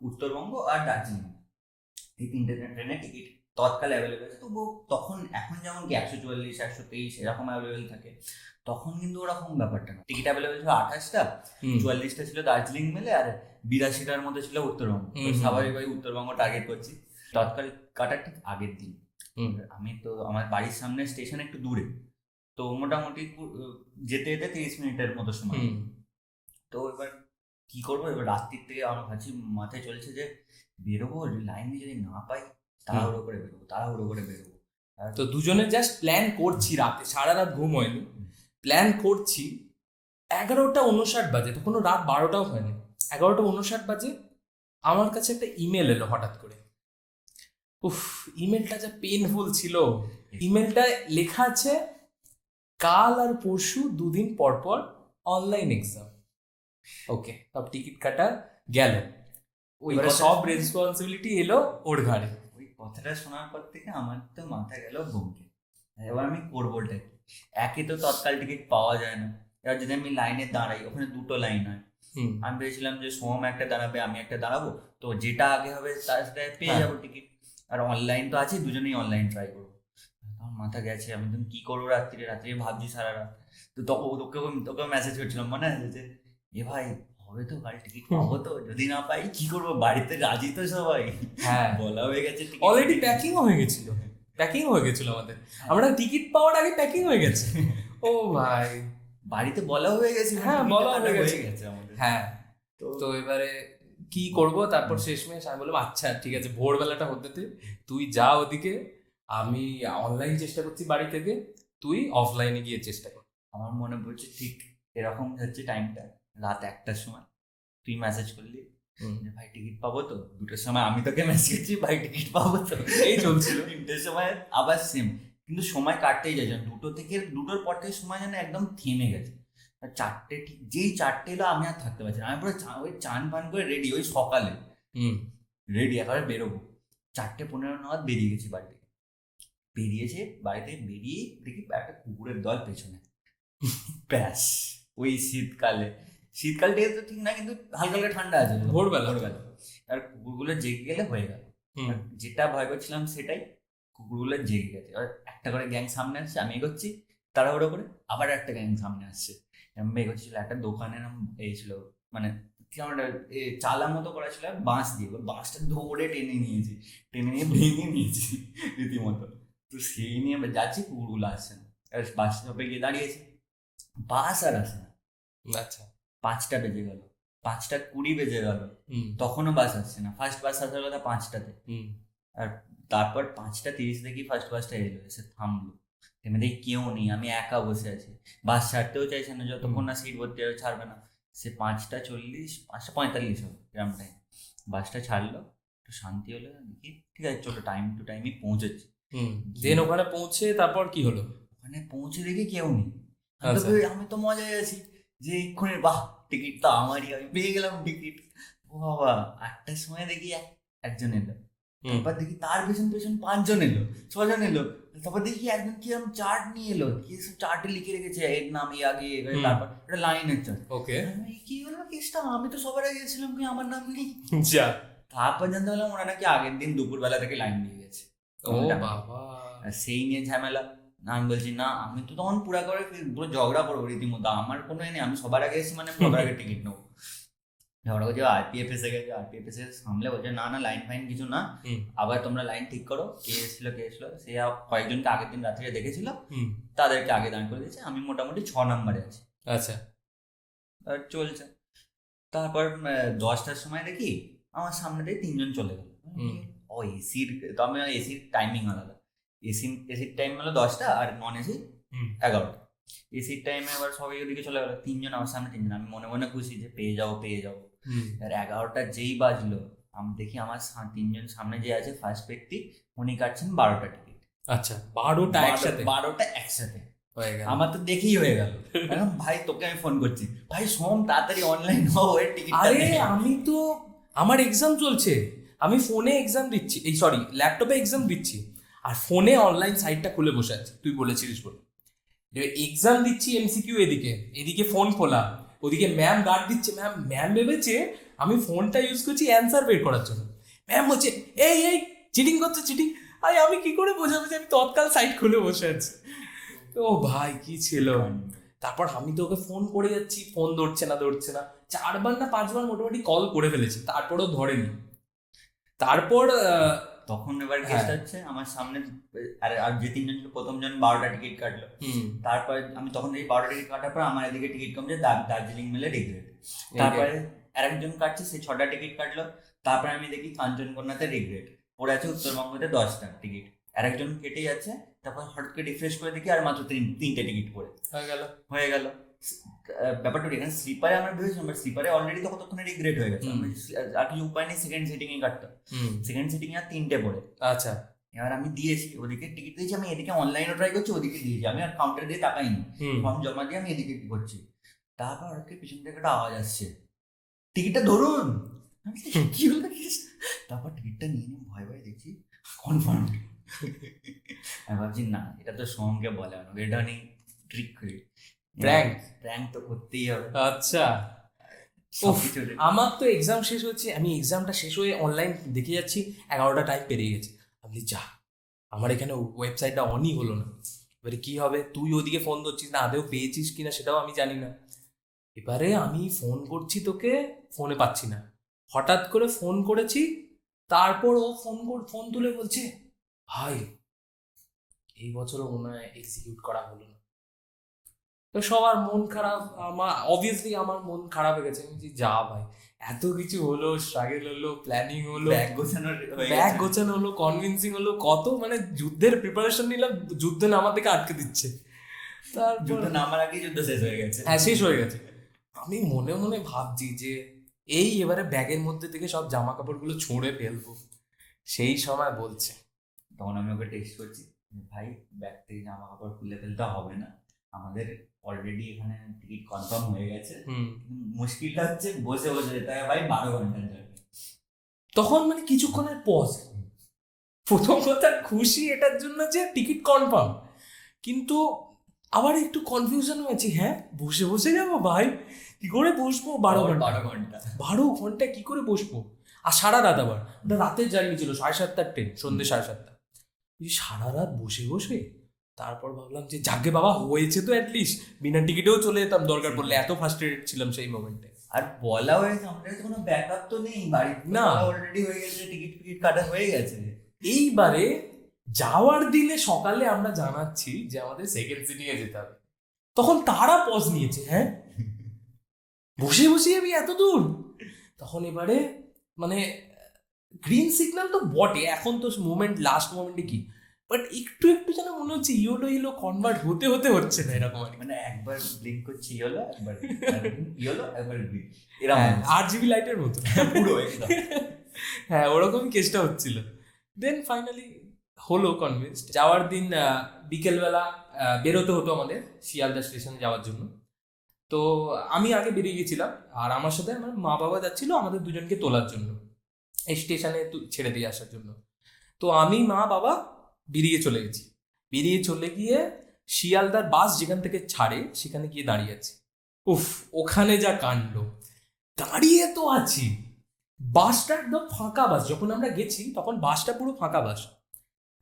উত্তরবঙ্গ আর দার্জিলিং। এই 3টে ট্রেনের টিকিট তৎকাল অ্যাভেলেবেল আছে। তবু তখন, এখন যেমন কি 144, 123 এরকম অ্যাভেলেবেল থাকে, তখন কিন্তু ওরকম ব্যাপারটা না। টিকিট অ্যাভেলেবেল ছিল 28টা, 44টা ছিল দার্জিলিং মেলে, আর 82টার মধ্যে ছিল উত্তরবঙ্গ। স্বাভাবিকভাবে উত্তরবঙ্গ টার্গেট করছি। তৎকাল কাটার ঠিক আগের দিন আমি তো, আমার বাড়ির সামনে স্টেশন একটু দূরে, তো মোটামুটি যেতে যেতে 30 মিনিটের মতো সময়। তো এবার কি করবো, এবার রাত্রির থেকে আমার ভাবছি, মাথায় চলছে যে বেরোবো, লাইনে যদি না পাই তাড়াহুড়ো করে বেরোবো। তো দুজনে জাস্ট প্ল্যান করছি, রাতে সারা রাত ঘুম হয়নি, প্ল্যান করছি। 11:59 বাজে, তখনও রাত 12টাও হয়নি। 11:59 বাজে আমার কাছে একটা ইমেল এলো হঠাৎ করে। উফ, ইমেলটা যা পেনফুল ছিল। ইমেলটা লেখা আছে, কাল আর পরশু 2 দিন পর পর অনলাইন এক্সাম। ওকে, সব টিকিট কাটা গেল, ওইবারে সব রেসপন্সিবিলিটি এলো ওর ঘাড়ে। ওই কথাটা শোনার পর থেকে আমার তো মাথা গেল বমকে। এবার আমি করবোটা কি? একে তো তৎকাল টিকিট পাওয়া যায় না, এবার যদি আমি লাইনে দাঁড়াই, ওখানে 2টো লাইন হয়। আমি ভেবেছিলাম যে সোম একটা দাঁড়াবে, আমি একটা দাঁড়াবো, তো যেটা আগে হবে তার সাথে পেয়ে যাবো টিকিট। আর অনলাইন তো আছে, দুজনেই অনলাইন ট্রাই করবো। তখন মাথা গেছে, আমি তুমি কি করবো রাত্রে ভাবছি সারা রাত। তো তোকে মেসেজ করছিলাম, মনে আছে যে এ ভাই হবে তো, কাল টিকিট পাবো তো, যদি না পাই কি করবো, বাড়িতে রাজি তো সবাই। হ্যাঁ, বলা হয়ে গেছে, অলরেডি প্যাকিংও হয়ে গেছিল, আমাদের, আমরা টিকিট পাওয়ার আগে প্যাকিং হয়ে গেছে। ও ভাই, বাড়িতে বলা হয়ে গেছে। হ্যাঁ, বলা হয়ে গেছে আমাদের। হ্যাঁ, তো এবারে কি করব, তারপর শেষমেশ আমি বললাম আচ্ছা ঠিক আছে, ভোরবেলাটা হতে তুই যা ওদিকে, আমি অনলাইন চেষ্টা করছি বাড়ি থেকে, তুই অফলাইনে গিয়ে চেষ্টা কর। আমার মনে পড়ছে ঠিক এরকম যাচ্ছে টাইমটা, রাত 1টার সময় তুই মেসেজ করলি যে ভাই টিকিট পাবো তো, 2টোর সময় আমি তোকে মেসেজ করছি ভাই টিকিট পাবো তো, এই চলছিল। 3টের সময় আবার সেম, কিন্তু সময় কাটতেই যাচ্ছে। 2টোর পর থেকে সময় যেন একদম থেমে গেছে। আর 4টে, ঠিক যেই 4টে এলো আমি আর থাকতে পারছি না। আমি পুরো ওই চান পান করে রেডি, ওই সকালে রেডি, একেবারে বেরোবো। 4:15 নাগাদ বেরিয়ে গেছি বাড়ি থেকে। বাড়িতে বেরিয়ে দেখি একটা কুকুরের দল পেছনে। ব্যাস, ওই শীতকালটা তো ঠিক না, কিন্তু হালকা হালকা ঠান্ডা আছে ভোরবেলা। আর কুকুরগুলো জেগে গেলে হয়ে গেল। যেটা ভয় করছিলাম সেটাই, কুকুরগুলো জেগে গেছে। আর একটা করে গ্যাং সামনে আসছে, আমি এগোচ্ছি তাড়াহুড়ো করে, আবার একটা গ্যাং সামনে আসছে, আমি এগোচ্ছিল। একটা দোকানের এই ছিল, মানে কেমন চালা মতো করা ছিল, বাঁশ দিয়ে, বাঁশটা ধরে টেনে নিয়ে ভেঙে নিয়েছি রীতিমতো। তো সেই নিয়ে যাচ্ছি, কুকুরগুলো আসছে না। আর বাস স্টপে গিয়ে দাঁড়িয়েছি, বাস আর আসে না। আচ্ছা, 5টা বেজে গেল, 5:20 বেজে গেল, তখনও বাস আসছে না। ফার্স্ট বাস আসার কথা 5টাতে, আর তারপর 5:30 দেখি ফার্স্ট বাসটা এলো, এসে থামলো। থেমে দেখি কেউ নেই, আমি একা বসে আছি। বাস ছাড়তেও চাইছে না, যতক্ষণ না সিট ভর্তি হবে ছাড়বে না। সে 5:40, 5:45 হবে এরকম টাইম, বাসটা ছাড়লো, একটু শান্তি হলো। দেখি ঠিক আছে, চলো টাইম টু টাইমই পৌঁছেছি। দেন ওখানে পৌঁছে তারপর কি হলো? ওখানে পৌঁছে দেখি কেউ নেই। আমি তো মজায় আছি যে এক্ষুনি, বাহ টিকিট তো আমারই, আমি পেয়ে গেলাম টিকিট। ও বাবা, 8টার সময় দেখি একজন এলো, তারপর দেখি তার পেছন 5জন এলো, 6জন এলো, তারপর দেখি একজন কি এরকম চার্ট নিয়ে এলো, কি সব চার্টে লিখে রেখেছে এর নাম, এই আগে, তারপর একটা লাইনের চার্ট। ওকে, কি হলো কেসটা, আমি তো সবার আগে গেছিলাম, কি আমার নাম নেই। যা, তারপর জানতে পারলাম ওরা নাকি আগের দিন দুপুরবেলা থেকে লাইন দিয়ে গেছে। ও বাবা, সেই নিয়ে ঝামেলা। আমি বলছি না, আমি তো তখন পুরো ঝগড়া করবো রীতিমতো, আমার কোনো নেই, আমি সবার আগে এসেছি মানে সবার আগে টিকিট নেবো। ঝগড়া করছে, আরপিএফ এসে গেছে, আরপিএফ এসে সামলে বলছে না লাইন ফাইন কিছু না, আবার তোমরা লাইন ঠিক করো। কে এসেছিল সে কয়েকজনকে আগের দিন রাত্রে দেখেছিল, তাদেরকে আগে দাঁড় করে দিয়েছে। আমি মোটামুটি 6 নম্বরে আছি। আচ্ছা, আর চলছে। তারপর 10টার সময় দেখি আমার সামনে দিয়ে 3জন চলে গেল। হুম। ও এসির, তো আমি এসির টাইমিং আলাদা, এসির টাইম হলো 10টা আর নন এসি 11টা। এসির টাইমে আবার সবাই ওদিকে চলে গেলো, 3জন আমার সামনে 3জন, আমি মনে মনে খুশি যে পেয়ে যাবো। আর 11টা যেই বাজলো আমি দেখি আমার 3জন সামনে যে আছে ফার্স্ট ব্যক্তি, উনি কাটছেন 12টা টিকিট। আচ্ছা, 12টা একসাথে? 12টা একসাথে হয়ে গেল। আমার তো দেখেই হয়ে গেল। ভাই তোকে আমি ফোন করছি, ভাই সোম তাড়াতাড়ি অনলাইন হও, এর টিকিট। আরে আমি তো, আমার এক্সাম চলছে, আমি ফোনে এক্সাম দিচ্ছি, এই সরি ল্যাপটপে এক্সাম দিচ্ছি, আর ফোনে অনলাইন সাইটটা খুলে বসে আছি, তুই বলেছিলিস বলে। এক্সাম দিচ্ছি এমসিকিউ এদিকে, এদিকে ফোন খোলা, ওদিকে ম্যাম গার্ড দিচ্ছে। ম্যাম ভেবেছে আমি ফোনটা ইউজ করছি অ্যান্সার বের করার জন্য। ম্যাম বলছে এই এই চিটিং করছে, চিটিং। আরে আমি কি করে বোঝাবো যে আমি তৎকাল সাইট খুলে বসে আছি? ও ভাই কি ছিল। তারপর আমি তো ওকে ফোন করে যাচ্ছি, ফোন ধরছে না 4বার না 5বার মোটামুটি কল করে ফেলেছি, তারপরেও ধরেনি। তারপর তখন এবার কেসটা হচ্ছে আমার সামনে আর যে 3জন ছিল, প্রথম জন 12টা টিকিট কাটলো। তারপর আমি তখন এই 12টা টিকিট কাটার পর আমার এদিকে টিকিট কমছে, দার্জিলিং মেলে রিগ্রেট। তারপরে আরেকজন কাটছে, সে 6টা টিকিট কাটলো। তারপরে আমি দেখি কাঞ্চনকন্যাতে রিগ্রেট পড়ে আছে, উত্তরবঙ্গতে 10টা টিকিট, আরেকজন কেটে যাচ্ছে। তারপর হঠাৎ করে রিফ্রেশ করে দেখি আর মাত্র 3টে টিকিট পড়ে হয়ে গেল। ব্যাপারটা এখানে স্লিপারে আমরা ভেবেছিলাম, বাট স্লিপারে অলরেডি ততক্ষণে রিগ্রেট হয়ে গেছে, আর কিছু উপায় নেই, সেকেন্ড সিটিং এ কাটতাম। সেকেন্ড সিটিং এ আর 3টে পড়ে। আচ্ছা, এবার আমি দিয়েছি, ওদিকে টিকিট দিয়েছি, আমি এদিকে অনলাইনও ট্রাই করছি, ওদিকে দিয়েছি, আমি আর কাউন্টার দিয়ে তাকাইনি, ফর্ম জমা দিয়ে আমি এদিকে কি করছি। তারপর আর কি পিছন থেকে একটা আওয়াজ আসছে, টিকিটটা ধরুন। কি হলো? তারপর টিকিটটা নিয়ে নিয়ে ভয় ভয় দেখছি কনফার্ম। আমি ভাবছি না, এটা তো সোমকে বলে, এটা নেই ট্রিক করে প্র্যাঙ্ক তো করতেই হবে। আচ্ছা, আমার তো এক্সাম শেষ হচ্ছে, আমি এক্সামটা শেষ হয়ে অনলাইন দেখে যাচ্ছি, 11টা টাইম পেরিয়ে গেছে। আমি যা, আমার এখানে ওয়েবসাইটটা অনই হলো না, এবারে কি হবে? তুই ওদিকে ফোন ধরছিস না, আদেও পেয়েছিস কিনা সেটাও আমি জানি না। এবারে আমি ফোন করছি তোকে, ফোনে পাচ্ছি না, হঠাৎ করে ফোন করেছি, তারপর ও ফোন তুলে বলছে ভাই এই বছরও মনে হয় এক্সিকিউট করা হলো না। তো সবার মন খারাপ, অবভিয়াসলি আমার মন খারাপ হয়ে গেছে। আমি যা ভাই, এত কিছু হলো, স্ট্রাগল হলো, প্ল্যানিং হলো, ব্যাগ গোছানো হলো, কনভিন্সিং হলো, কত মানে যুদ্ধের প্রিপারেশন নিলাম, যুদ্ধ নামার থেকে আটকে দিচ্ছে। যুদ্ধ নামার আগে যুদ্ধ শেষ হয়ে গেছে। হ্যাঁ, শেষ হয়ে গেছে। আমি মনে মনে ভাবছি যে এই এবারে ব্যাগের মধ্যে থেকে সব জামা কাপড়গুলো ছুঁড়ে ফেলবো। সেই সময় বলছে, তখন আমি ওকে টেক্সট করছি, ভাই ব্যাগ থেকে জামা কাপড় খুলে ফেলতে হবে না, আমাদের অলরেডি এখানে টিকিট কনফার্ম হয়ে গেছে, মুশকিলটা হচ্ছে বসে বসে যেতে হবে ভাই 12 ঘন্টার জন্য। তখন মানে কিছুক্ষণের পজ, প্রথম কথা খুশি এটার জন্য যে টিকিট কনফার্ম, কিন্তু আবার একটু কনফিউশন হয়েছে। হ্যাঁ, বসে বসে যাবো ভাই, কি করে বসবো? 12 ঘন্টা কি করে বসবো? আর সারা রাত, আবার ওটা রাতের জার্নি ছিল, 7:30টার ট্রেন, সন্ধ্যে 7:30। সারা রাত বসে বসে তারপর ভাবলাম যে যাকে বাবা হয়েছে তো অ্যাটলিস্ট বিনা টিকিটেও চলে যেতাম দরকার পড়লে, এত ফার্স্ট্রেটেড ছিলাম সেই মোমেন্টে। আর বলা হয়েছে আমাদের কোনো ব্যাকআপ তো নেই, বাড়ি না অলরেডি হয়ে গেছে, টিকিট কাটা হয়ে গেছে। এইবারে যাওয়ার দিনে সকালে আমরা জানাচ্ছি যে আমাদের সেকেন্ড সিটিং এ যেতে হবে, তখন তারা পজ নিয়েছে। হ্যাঁ, বসে বসে আমি এত দূর। তখন এবারে মানে গ্রিন সিগন্যাল তো বটে, এখন তো মোমেন্ট, লাস্ট মোমেন্টে কি, বাট একটু একটু যেন মনে হচ্ছে ইয়েলো কনভার্ট হতে হচ্ছে না, এরকম আর মানে একবার ব্লিঙ্ক করছে ইয়েলো, একবার গ্রিন, এরকম RGB লাইটের মতো পুরো একদম। হ্যাঁ, ওরকমই কেসটা হচ্ছিল। দেন ফাইনালি হলো কনভিন্সড। যাওয়ার দিন বিকেলবেলা বেরোতে হতো আমাদের শিয়ালদা স্টেশনে যাওয়ার জন্য। তো আমি আগে বেরিয়ে গেছিলাম, আর আমার সাথে আমার মা বাবা যাচ্ছিল আমাদের দুজনকে তোলার জন্য, এই স্টেশনে ছেড়ে দিয়ে আসার জন্য। তো আমি মা বাবা বেরিয়ে চলে গেছি। বেরিয়ে চলে গিয়ে শিয়ালদার বাস যেখান থেকে ছাড়ে সেখানে গিয়ে দাঁড়িয়ে আছি। উফ, ওখানে যা কাণ্ড! দাঁড়িয়ে তো আছি, বাসটা একদম ফাঁকা বাস। যখন আমরা গেছি তখন বাসটা পুরো ফাঁকা বাস।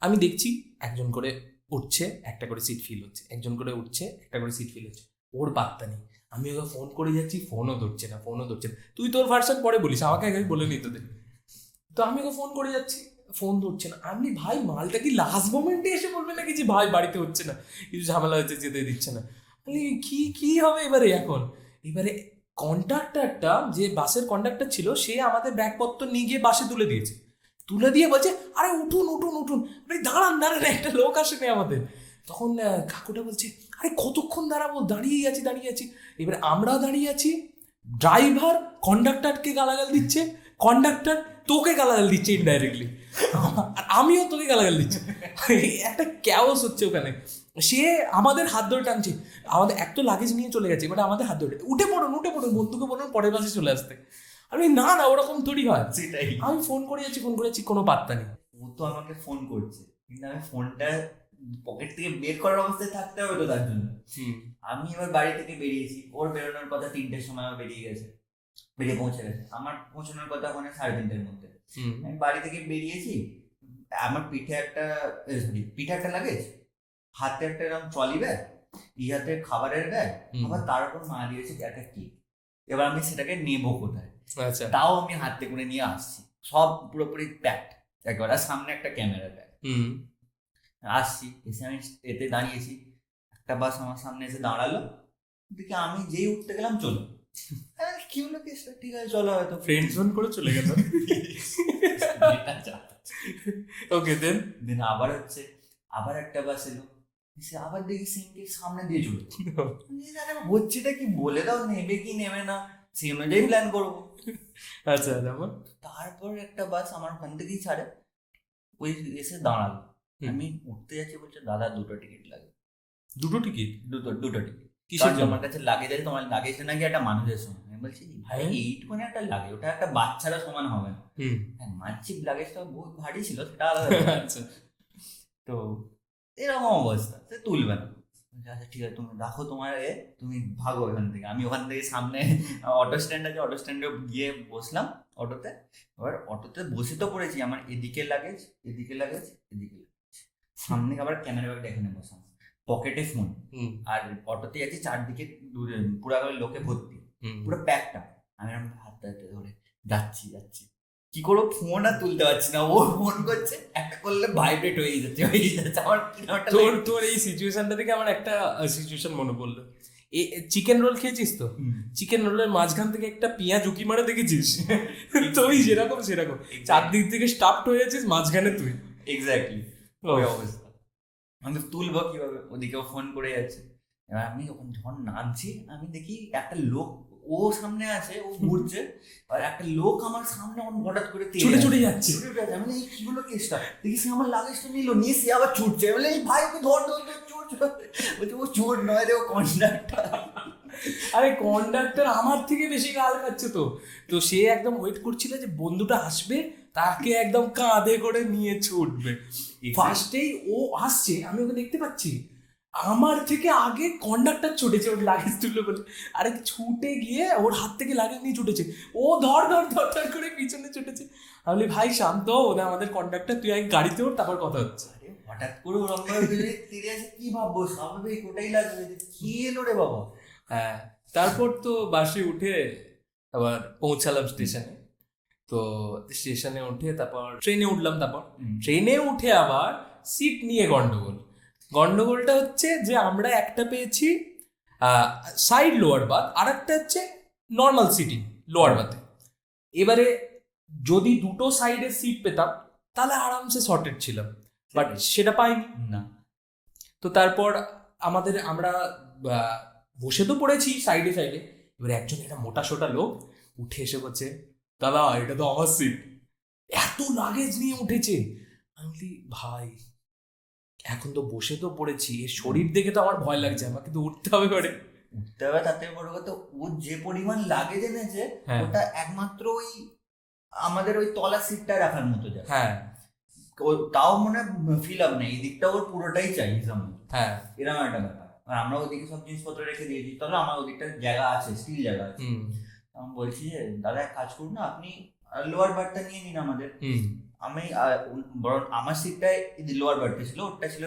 আমি দেখছি একজন করে উঠছে, একটা করে সিট ফিল হচ্ছে, একজন করে উঠছে, একটা করে সিট ফিল হচ্ছে। ওর বার্তা নেই, আমি ওকে ফোন করে যাচ্ছি, ফোনও ধরছে না। তুই তোর ভার্সন পরে বলিস, আমাকে আগে বলে নি তোদের। তো আমি ওকে ফোন করে যাচ্ছি, ফোন ধরছে না। আমি ভাই মালটা কি লাস্ট মোমেন্টে এসে বলবে নাকি যে ভাই বাড়িতে হচ্ছে না, কিছু ঝামেলা হচ্ছে, যেতে দিচ্ছে না। কি হবে এবারে? এবারে কন্ডাক্টরটা, যে বাসের কন্ডাক্টর ছিল, সে আমাদের ব্যাগপত্র নিয়ে গিয়ে বাসে তুলে দিয়েছে। তুলে দিয়ে বলছে, আরে উঠুন উঠুন উঠুন, আরে দাঁড়ান দাঁড়ান, একটা লোক আসেনি আমাদের। তখন কাকুটা বলছে, আরে কতক্ষণ দাঁড়াবো, দাঁড়িয়ে আছি। এবার আমরা দাঁড়িয়ে আছি, ড্রাইভার কন্ডাক্টরকে গালাগাল দিচ্ছে, কন্ডাক্টর তোকে গালাগাল দিচ্ছে ইনডাইরেক্টলি, আর আমিও তোকে গালাগাল দিচ্ছি। একটা ক্যাওস হচ্ছে ওখানে। সে আমাদের হাত ধরে টানছে, আমাদের এক তো লাগেজ নিয়ে চলে গেছে, এবার আমাদের হাত ধরে উঠে পড়ুন বন্ধুকে বলুন পরের বাসে চলে আসতে। আমি না ওরকম থোড়ি হয়। সেটাই, আমি ফোন করে যাচ্ছি কোনো পাত্তা নেই। ও তো আমাকে ফোন করছে, কিন্তু আমি ফোনটা পকেট থেকে বের করার অবস্থায় থাকতে হবে তো তার জন্য। আমি এবার বাড়ি থেকে বেরিয়েছি, ওর বেরোনোর কথা 3টের সময় বেরিয়ে পৌঁছে গেছে, আমার পৌঁছানোর কথা ওখানে 3:30-এর মধ্যে। আমি বাড়ি থেকে বেরিয়েছি, আমার পিঠে একটা লাগেজ, হাতে একটা এরকম ট্রলি ব্যাগ, হাতে খাবারের ব্যাগ, আবার তার উপর মা দিয়েছে একটা কেক। এবার আমি সেটাকে নেবো কোথায়? আচ্ছা, তাও আমি হাতে করে নিয়ে আসছি, সব পুরোপুরি প্যাকড একবার, আর সামনে একটা ক্যামেরা ব্যাগ। আসছি, এসে আমি এতে দাঁড়িয়েছি, একটা বাস আমার সামনে এসে দাঁড়ালো, দেখি আমি যেই উঠতে গেলাম চলো। কি হলো কেসটা? ঠিক আছে চলো, হয়তো ফ্রেন্ড জোন করে চলে গেল। ওকে, দেন আবার একটা বাস এলো, এসে আবার দেখি সিমকে সামনে দিয়ে চলে। হচ্ছেটা কি, বলে দাও নেবে কি নেবে না, সেই অনুযায়ী প্ল্যান করবো। আচ্ছা, তারপর একটা বাস আমার ওখান থেকেই ছাড়ে, ওই এসে দাঁড়ালো, আমি উঠতে যাচ্ছি, বলছে দাদা 2টো টিকিট লাগে। 2টো টিকিট? 2টো টিকিট কিসের জন্য? আমার কাছে লাগেজ আছে, তোমার লাগেজটা নাকি একটা মানুষের সমান। আমি বলছি ভাই এইটুকুনি একটা লাগে, ওটা একটা বাচ্চারা সমান হবে না। মানছিক লাগেজটা বহুত ভারী ছিল, সেটা আলাদা। আচ্ছা, তো এরকম অবস্থা, সে তুলবে না। আচ্ছা ঠিক আছে, তুমি রাখো তোমার তুমি ভাগো ওখান থেকে। আমি ওখান থেকে সামনে অটো স্ট্যান্ড আছে, অটো স্ট্যান্ডে গিয়ে বসলাম অটোতে। এবার অটোতে বসে তো পড়েছি, আমার এদিকে লাগেজ, সামনে আবার ক্যামেরা ব্যাগটা এখানে বসাম, পকেটে ফোন, আর অটোতে আছি চারদিকে পুরো লোকে ভর্তি, পুরো প্যাকটা। আমি হাতটা ধরে যাচ্ছি, কি করবো, ফোন আর তুলতে পারছি না। ও ফোন করছে, একটা করলে ভাইব্রেট হয়ে যাচ্ছে। আমার তোর এই সিচুয়েশনটা থেকে আমার একটা সিচুয়েশন মনে পড়লো। চিকেন রোল খেয়েছিস তো? চিকেন রোলের মাঝখান থেকে একটা পেঁয়াজ উকি মারে দেখেছিস? তুই যেরকম সেরকম, চারদিক থেকে স্টাফড হয়ে যাচ্ছিস, মাঝখানে তুই। এক্স্যাক্টলি ওই অবস্থা। আমি তুলবো কিভাবে, ওদিকেও ফোন করে যাচ্ছে। এবার আমি যখন নামছি, আমি দেখি একটা লোক, ও সামনে আছে, ও ঘুরছে, আর একটা লোক আমার সামনে হঠাৎ করে ছুটে যাচ্ছে। মানে এই কি হলো কেসটা, দেখি সে আমার লাগেজটা নিয়ে সে আবার ছুটছে। বলে এই ভাই ওকে ধর, বলছে ও চোর নয় রে, ও কন্ডাক্টর। আরে কন্ডাক্টর আমার থেকে বেশি গাল খাচ্ছে তো সে একদম ওয়েট করছিল যে বন্ধুটা আসবে, তাকে একদম কাঁধে করে নিয়ে ছুটবে। ফার্স্টেই ও আসছে, আমি ওকে দেখতে পাচ্ছি, আমার থেকে আগে কন্ডাক্টর ছুটেছে ওর লাগেজ তুললো বলে। আরে ছুটে গিয়ে ওর হাত থেকে লাগেজ নিয়ে ছুটেছে, ও ধর করে পিছনে ছুটেছে। আমি বলি ভাই শান্ত ও না, আমাদের কন্ডাক্টর, তুই আগে গাড়িতে ওর, তারপর কথা হচ্ছে। হঠাৎ করে ওরকম তেরে আছে, কি ভাববো, স্বাভাবিক ওটাই লাগবে, কি এলো রে বাবা। হ্যাঁ, তারপর তো বাসে উঠে আবার পৌঁছালাম স্টেশনে। তো স্টেশনে উঠে তারপর ট্রেনে উঠলাম, তারপর ট্রেনে উঠে আবার সিট নিয়ে গন্ডগোলটা হচ্ছে যে আমরা একটা পেয়েছি সাইড লোয়ার বাথ, আর একটা হচ্ছে নর্মাল সিটিং লোয়ার বাথে। এবারে যদি দুটো সাইডে সিট পেতাম তাহলে আরামসে সর্টেড ছিলাম, বাট সেটা পাইনি না। তো তারপর আমরা বসে তো পড়েছি সাইডে। এবার একজন একটা মোটা সোটা লোক উঠে এসে বলছে, দাদা এটা তো আমার সিট। এত লাগেজ নিয়ে উঠেছে। আমি বলি ভাই এখন তো বসে তো পড়েছি, এর শরীর দেখে তো আমার ভয় লাগছে, আমাকে তো উঠতে হবে করে। উঠতে হবে, তাতে বড় কথা ও যে পরিমাণ লাগেজ এনেছে, ওটা একমাত্র ওই আমাদের ওই তলার সিটটা রাখার মতো যায়। হ্যাঁ, তাও মনে ফিল আপ নেই, এই দিকটা ওর পুরোটাই চাই। হ্যাঁ, এরকম একটা ব্যাপার। আর আমরা ওদিকে সব জিনিসপত্র রেখে দিয়েছি, তাহলে আমার ওদিকটা জায়গা আছে, স্টিল জায়গা আছে। আমি বলছি যে দাদা এক কাজ করুন না, আপনি লোয়ার বার্থটা নিয়ে নিন আমাদের। আমি বরং আমার সিটটায় লোয়ার বার্থে ছিল, ওটা ছিল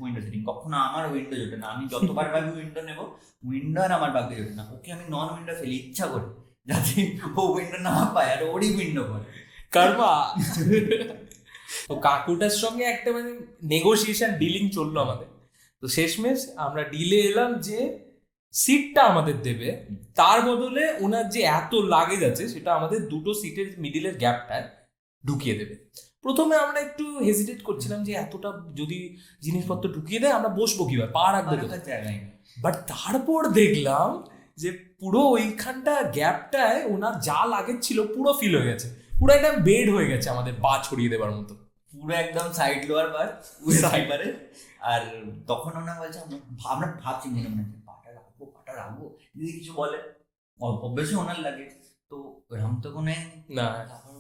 উইন্ডো সিটিং। কখনো আমার উইন্ডো জোটে না, আমি যতবার ভাবি উইন্ডো নেবো, উইন্ডো আর আমার ভাগ্যে জোটে না। ওকে আমি নন উইন্ডো ফেলি ইচ্ছা করে, যাতে ও উইন্ডো না পায় আর ওরই উইন্ডো করে কারবা। তো কাকুটার সঙ্গে একটা মানে নেগোসিয়েশন ডিলিং চললো আমাদের। তো শেষমেশ আমরা ডিলে এলাম যে সিটটা আমাদের দেবে, তার বদলে ওনার যে এত লাগেজ আছে সেটা আমাদের দুটো সিটের মিডিলের গ্যাপটায় ঢুকিয়ে দেবে। প্রথমে আমরা একটু হেজিটেট করছিলাম যে এতটা যদি জিনিসপত্র ঢুকিয়ে দেয় আমরা বসবো কিভাবে, পা রাখবো কোথায়। জায়গায় বাট তারপর দেখলাম যে পুরো ওইখানটা গ্যাপটায় ওনার যা লাগেজ ছিল পুরো ফিল হয়ে গেছে, পুরো একটা বেড হয়ে গেছে আমাদের পা ছড়িয়ে দেবার মতো, পুরো একদম সাইড লোয়ার বার সাইবারে। আর তখন ওনা বলছে আমরা ভাবছি মনে মনে পাটা রাখবো যদি কিছু বলে, অল্প বেশি ওনার লাগে তো এরকম তো কোনো না। তারপর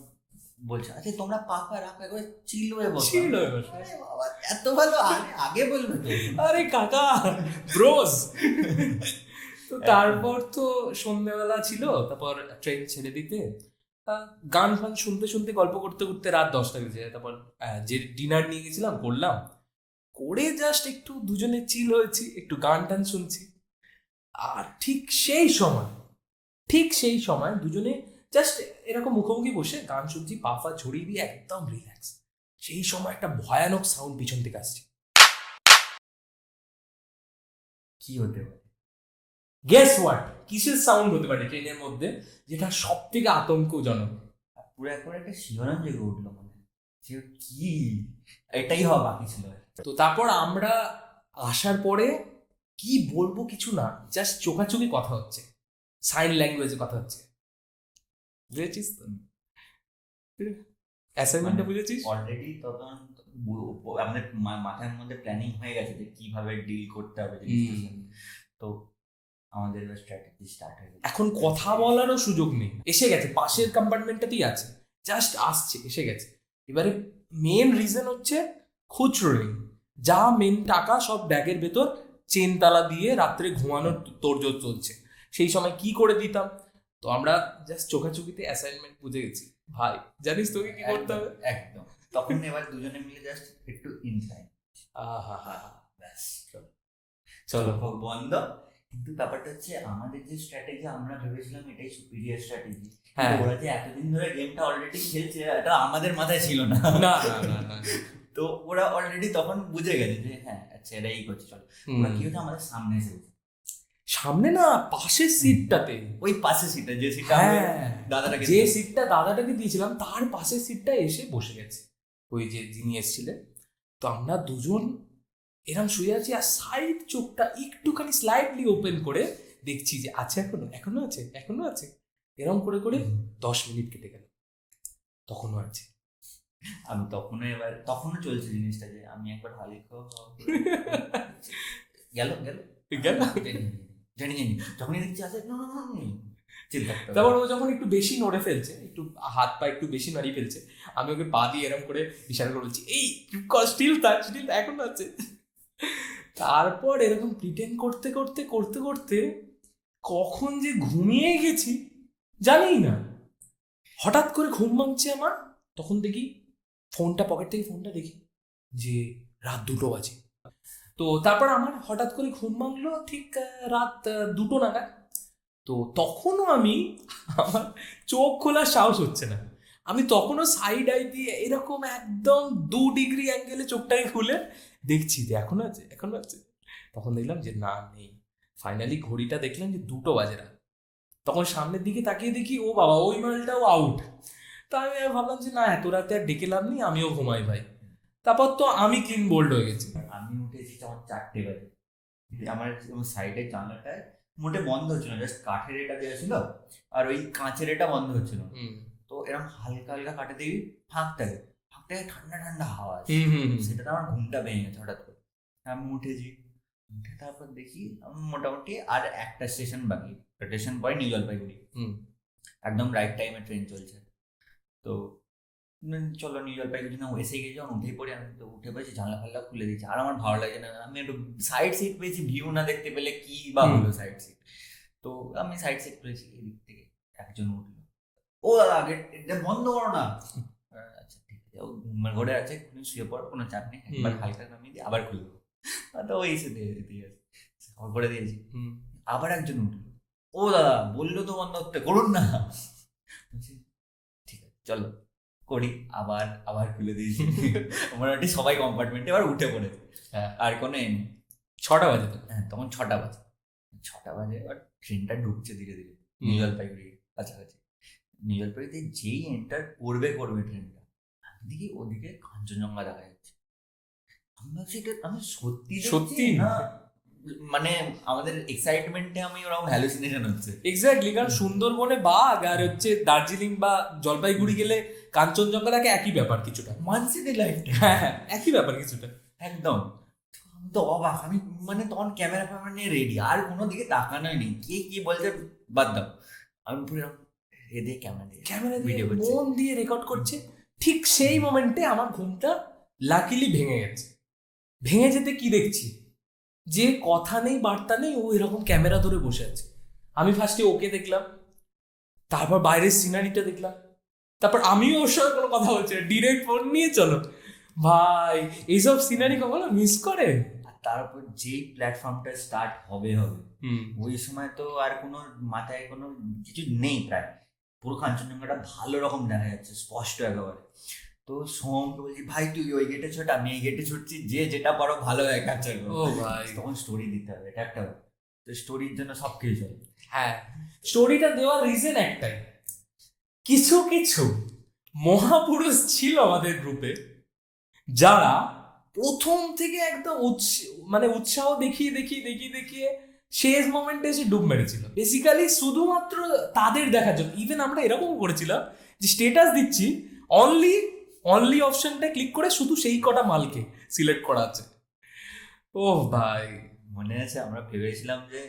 বলছে আচ্ছা তোমরা পা রাখো একবার চিল হয়ে বসো। চিল হয়ে বসো। আরে বাবা, এত ভালো, আগে বলবে তো। আরে কাকা ব্রোস। তো তারপর তো সন্ধ্যেবেলা ছিল, তারপর ট্রেন ছেড়ে দিতে গান ফান শুনতে শুনতে গল্প করতে করতে রাত 10টা বেজে যায়। তারপর যে ডিনার নিয়ে গেছিলাম করলাম, করে জাস্ট একটু দুজনে চিল হয়েছি, একটু গান টান শুনছি। আর ঠিক সেই সময় দুজনে জাস্ট এরকম মুখোমুখি বসে গান শুনছি, পা ফা ছড়িয়ে দিয়ে একদম রিল্যাক্স। সেই সময় একটা ভয়ানক সাউন্ড পিছন থেকে আসছে। কি হতে পারে? Guess what? কিসের সাউন্ড হতে পারে ট্রেনের মধ্যে যেটা সব থেকে আতঙ্কজনক? পুরো একবার একটা শিহরণ জেগে উঠলো মনে, যে কি এটাই হওয়া বাকি ছিল। তো তারপর আমরা আসার পরে কি বলবো কিছু না, জাস্ট চোখাচোখি কথা হচ্ছে, সাইন ল্যাঙ্গুয়েজে কথা হচ্ছে। বুঝেছিস তো অ্যাসাইনমেন্টটা? বুঝেছিস? অলরেডি তখন আমাদের মাথার মধ্যে প্ল্যানিং হয়ে গেছে যে কিভাবে ডিল করতে হবে জিনিসটার সাথে। তো আমাদের স্ট্র্যাটেজি স্টার্ট হয়ে গেছে। এখন কথা বলারও সুযোগ নেই, এসে গেছে পাশের কম্পার্টমেন্টটাতেই আছে, জাস্ট আসছে, এসে গেছে। এবারে মেন রিজন হচ্ছে খুচরো নেই, যা মেন টাকা সব ব্যাগের ভেতর চেন তালা দিয়ে রাত্রে ঘুমানোর তোড়জোড় চলছে। সেই সময় কি করে দিতাম? তো আমরা জাস্ট চোখাচোখিতে অ্যাসাইনমেন্ট বুঝে গেছি, ভাই জানিস তোকে কি করতে হবে একদম। তখন এবার দুজনে মিলে জাস্ট একটু ইনক্লাইন, ব্যাস চলো বন্ধ। কিন্তু ব্যাপারটা হচ্ছে আমাদের যে স্ট্র্যাটেজি আমরা ভেবেছিলাম এটাই সুপিরিয়র স্ট্র্যাটেজি। হ্যাঁ, ওরা যে এতদিন ধরে গেমটা অলরেডি খেলছে এটা আমাদের মাথায় ছিল না। না। তো ওরা অলরেডি তখন বুঝে গেছে যে হ্যাঁ আচ্ছা এরা এই করছে, চলো। ওরা কি হচ্ছে আমাদের সামনে এসে সামনে না, পাশের সিটটাতে, ওই পাশে সিটটা যে সিটটা দাদাটাকে যে সিটটা দাদাটাকে দিয়েছিলাম তার পাশের সিটটা এসে বসে গেছে ওই যে যিনি এসেছিলেন। তো আমরা দুজন এরকম শুয়ে আছি, আর সাইড চোখটা একটুখানি স্লাইটলি ওপেন করে দেখছি যে আছে, এখনো আছে। এরকম করে করে 10 মিনিট কেটে গেল, তখনও আছে। আমি তখনও চলছে জিনিসটা যে আমি একবার হালি গেল জানি যখনই দেখছি আছে তারপর ও যখন একটু বেশি নড়ে ফেলছে, একটু হাত পা একটু বেশি নাড়িয়ে ফেলছে, আমি ওকে পা দিয়ে এরকম করে ইশারা করে বলছি এই স্টিল এখনো আছে। তারপর এরকম প্রিটেন্ড করতে করতে কখন যে ঘুমিয়ে গেছি জানি না, হঠাৎ করে ঘুম ভাঙছে আমার। তখন দেখি পকেট থেকে ফোনটা দেখি যে রাত 2টো বাজে। তো তারপর আমার হঠাৎ করে ঘুম ভাঙলো ঠিক রাত 2টো নাগাদ। তো তখনও আমার চোখ খোলার সাহস হচ্ছে না, আমি তখনও সাইড আই দিয়ে এরকম একদম 2 ডিগ্রি অ্যাঙ্গেলে চোখটাকে খুলে দেখছি যে এখনো আছে। তখন দেখলাম যে না, নেই। ফাইনালি ঘড়িটা দেখলাম যে 2টো বাজে রাত। তখন সামনের দিকে তাকিয়ে দেখি ও বাবা, ওই মালটাও আউট। তা আমি ভাবলাম যে না, এত রাতে আর ডেকে লাভ নেই, আমিও ঘুমাই ভাই। তারপর তো আমি ক্লিন বোল্ড হয়ে গেছি। আমি উঠেছি তখন 4টে বাজে। আমার সাইডের জানলাটায় মোটে বন্ধ হচ্ছিল, জাস্ট কাঠের এটা দেওয়া ছিল আর ওই কাঁচের এটা বন্ধ হচ্ছিল। তো এরকম হালকা কাটে দেখি ফাঁকটাকে ঠান্ডা হাওয়া আছে, সেটাতে আমার ঘুমটা ভেঙে গেছে হঠাৎ করে। আমি উঠে তারপর দেখি মোটামুটি আর একটা স্টেশন বাকি, স্টেশন পরে নিউ জলপাইগুড়ি। একদম রাইট টাইমে ট্রেন চলছে। তো চলো নিউ জলপাইগুড়ি না এসে গেছি, যখন উঠে পড়ি আমি তো উঠে পড়েছি, জানলা ফাল্লা খুলে দিচ্ছি। আর আমার ভালো লাগে না, আমি একটু সাইড সিট পেয়েছি, ভিউ না দেখতে পেলে কি বা হলো সাইড সিট। তো আমি সাইড সিট পেয়েছি, এদিক থেকে একজন উঠলো, ও দাদা গেট বন্ধ করো না। আচ্ছা ঠিক আছে, ও ঘরে আছে, শুয়ে পড়ো, কোনো চাপ নেই, একবার হালকা নামিয়ে দিয়ে আবার খুলবো। তো ওই এসে দিয়ে খবর করে দিয়েছি। আবার একজন উঠলো, ও দাদা বললো তো বন্ধ করতে, করুন না। ঠিক আছে চলো করি, আবার খুলে দিয়েছি। মোটামুটি সবাই কম্পার্টমেন্টে এবার উঠে পড়েছে। আর কোনো 6টা বাজে। হ্যাঁ তখন 6টা বাজে। 6টা বাজে, আর ট্রেনটা ঢুকছে ধীরে ধীরে নিউ জলপাইগুড়ি কাছাকাছি। নিউ জলপাইগুড়িতে যেই এন্টার করবে ট্রেনটা, একদিকে ওদিকে কাঞ্চনজঙ্ঘা দেখা যাচ্ছে। আমি ভাবছি এটা আমি সত্যি সত্যি না, মানে আমাদের এক্সাইটমেন্টে আমি ওরকম হ্যালুসিনেশন হচ্ছে। এক্স্যাক্টলি, কারণ সুন্দরবনে বাঘ আর হচ্ছে দার্জিলিং বা জলপাইগুড়ি গেলে কাঞ্চনজঙ্ঘা থাকে, একই ব্যাপার কিছুটা। Once in a lifetime. হ্যাঁ, একই ব্যাপার কিছুটা। একদম। আমি তো অবাক, আমি মানে তখন ক্যামেরা ফ্যামেরা নিয়ে রেডি, আর কোনো দিকে তাকানোই নেই, কে কি বলছে বাদ দাও, আমি পুরো এদিকে ক্যামেরা দিয়ে ভিডিও করছি। মন দিয়ে রেকর্ড করছে। ঠিক সেই মোমেন্টে আমার ঘুমটা লাকিলি ভেঙে গেছে। ভেঙে যেতে কি দেখছি, যে কথা নেই বার্তা নেই, ও এরকম ক্যামেরা ধরে বসে আছে। আমি ফার্স্টে ওকে দেখলাম, তারপর বাইরের সিনারিটা দেখলাম, তারপর আমিও ওর সঙ্গে কোনো কথা বলছি না, ডিরেক্ট ফোন নিয়ে চলো। ভাই, এইসব সিনারি কখনো মিস করে? আর তারপর যেই প্ল্যাটফর্মটা স্টার্ট হবে ওই সময় তো আর কোনো মাথায় কোনো কিছু নেই, প্রায় পুরো কাঞ্চনজঙ্ঘাটা ভালো রকম দেখা যাচ্ছে, স্পষ্ট একেবারে। তো সোমকে বলছি, ভাই তুই ওই গেটে ছোট, আমি এই গেটে ছুটছি, যে যেটা পারো ভালো হয় ক্যাপচার করো। ও ভাই, তখন স্টোরি দিতে হবে, এটা একটা ব্যাপার। তো স্টোরির জন্য সব কিছু চলে। হ্যাঁ, স্টোরিটা দেওয়ার রিজন একটাই, কিছু কিছু মহাপুরুষ ছিল আমাদের গ্রুপে, যারা প্রথম থেকে একদম মানে উৎসাহ দেখিয়ে দেখিয়ে দেখিয়ে দেখিয়ে শেষ মোমেন্টে এসে ডুব মেরেছিল। বেসিক্যালি শুধুমাত্র তাদের দেখার জন্য। ইভেন আমরা এরকম করেছিলাম যে স্টেটাস দিচ্ছি, অনলি অপশনটা ক্লিক করে শুধু সেই কটা মালকে সিলেক্ট করা আছে। ও ভাই, মনে আছে আমরা ভেবেছিলাম যে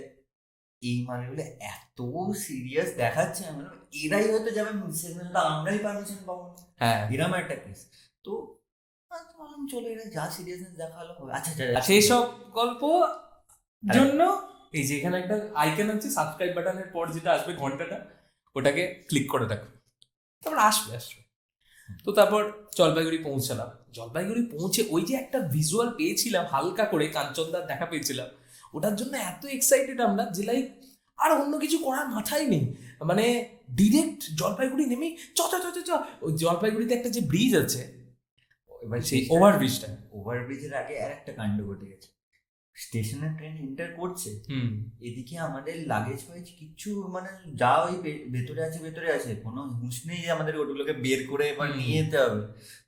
এই মালগুলো এত সিরিয়াস দেখাচ্ছে, মানে এরাই হয়তো যাবে, আমরাই পারমিশন পাবো না, হ্যাঁ, এরকম একটা কেস। তো ভাবলাম চলো, এরা যা সিরিয়াসনেস দেখালো, আচ্ছা সেই সব গল্প জন্য এই যে এখানে একটা আইকন আছে সাবস্ক্রাইব বাটনের পর যেটা আসবে ঘন্টাটা, ওটাকে ক্লিক করে রাখো, তারপর আসবে। তো তারপর জলপাইগুড়ি পৌঁছালাম। জলপাইগুড়ি পৌঁছে ওই যে একটা ভিজুয়াল পেয়েছিলাম, হালকা করে কাঞ্চনদার দেখা পেয়েছিলাম, ওটার জন্য এত এক্সাইটেড আমরা যে লাইক আর অন্য কিছু করার মাথায় নেই, মানে ডিরেক্ট জলপাইগুড়ি নেমে চ চ চ চ চ। ওই জলপাইগুড়িতে একটা যে ব্রিজ আছে, এবার সেই ওভারব্রিজটা, ওভারব্রিজের আগে আর একটা কাণ্ড ঘটে গেছে। স্টেশনে ট্রেন এন্টার করছে, এদিকে আমাদের লাগেজ ফাইজ কিচ্ছু, মানে যা ওই ভেতরে আছে, কোনো হুঁশ নেই যে আমাদের ওগুলোকে বের করে এবার নিয়ে যেতে হবে।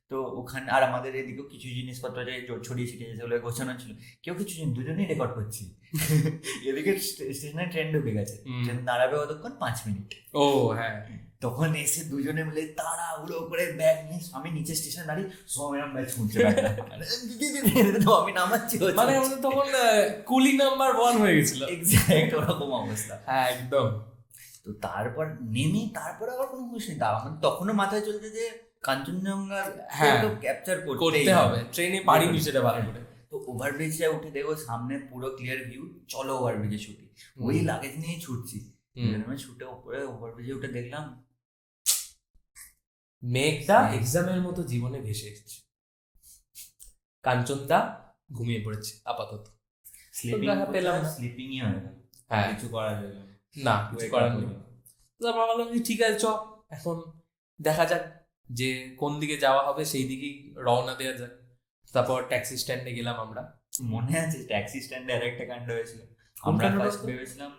তো ওখানে আর আমাদের এদিকেও কিছু জিনিসপত্র যে ছড়িয়ে ছিটিয়ে সেগুলো গোছানো ছিল, কেউ কিছু দুজনেই রেকর্ড করছি। এদিকে স্টেশনে ট্রেন ঢুকে গেছে, ট্রেন দাঁড়াবে কতক্ষণ, 5 মিনিট। ও হ্যাঁ, তখন এসে দুজনে মিলে তাড়াহুড়ো করে ব্যাগ নিয়ে, আমি নিচে স্টেশনে দাঁড়িয়ে সোমেরাম ব্যাগ ছুঁড়ছে, আমি নামাচ্ছি, মানে আমাদের তখন কুলি নাম্বার 1 হয়ে গেছিল, এক্স্যাক্ট ওরকম অবস্থা। হ্যাঁ একদম। তো তারপর নেমে তারপর আবার কোনো হুঁশ নেই, আমার তখনও মাথায় চলছে যে কাঞ্চনজঙ্ঘার ক্যাপচার করতে হবে, ট্রেনে পারি নিচেটা ভালো করে। তো ওভারব্রিজে উঠে দেখো সামনে পুরো ক্লিয়ার ভিউ, চলো ওভারব্রিজে ছুটি। ওই লাগেজ নিয়ে ছুটছি, ছুটে উপরে ওভারব্রিজে উঠে দেখলাম মেঘটা এক্সামের মতো জীবনে ভেসে এসেছে, কাঞ্চনদা ঘুমিয়ে পড়েছে আপাতত। স্লিপিংই হয়ে গেল, হ্যাঁ, কিছু করা যাবে না, কিছু করার নেই। তো তারপর ভাবলাম যে ঠিক আছে, চ এখন দেখা যাক যে কোন দিকে যাওয়া হবে, সেই দিকেই রওনা দেওয়া যাক। তারপর ট্যাক্সি স্ট্যান্ডে গেলাম আমরা। মনে আছে ট্যাক্সি স্ট্যান্ডে আর একটা কাণ্ড হয়েছিল, আমরা ফার্স্ট ভেবেছিলাম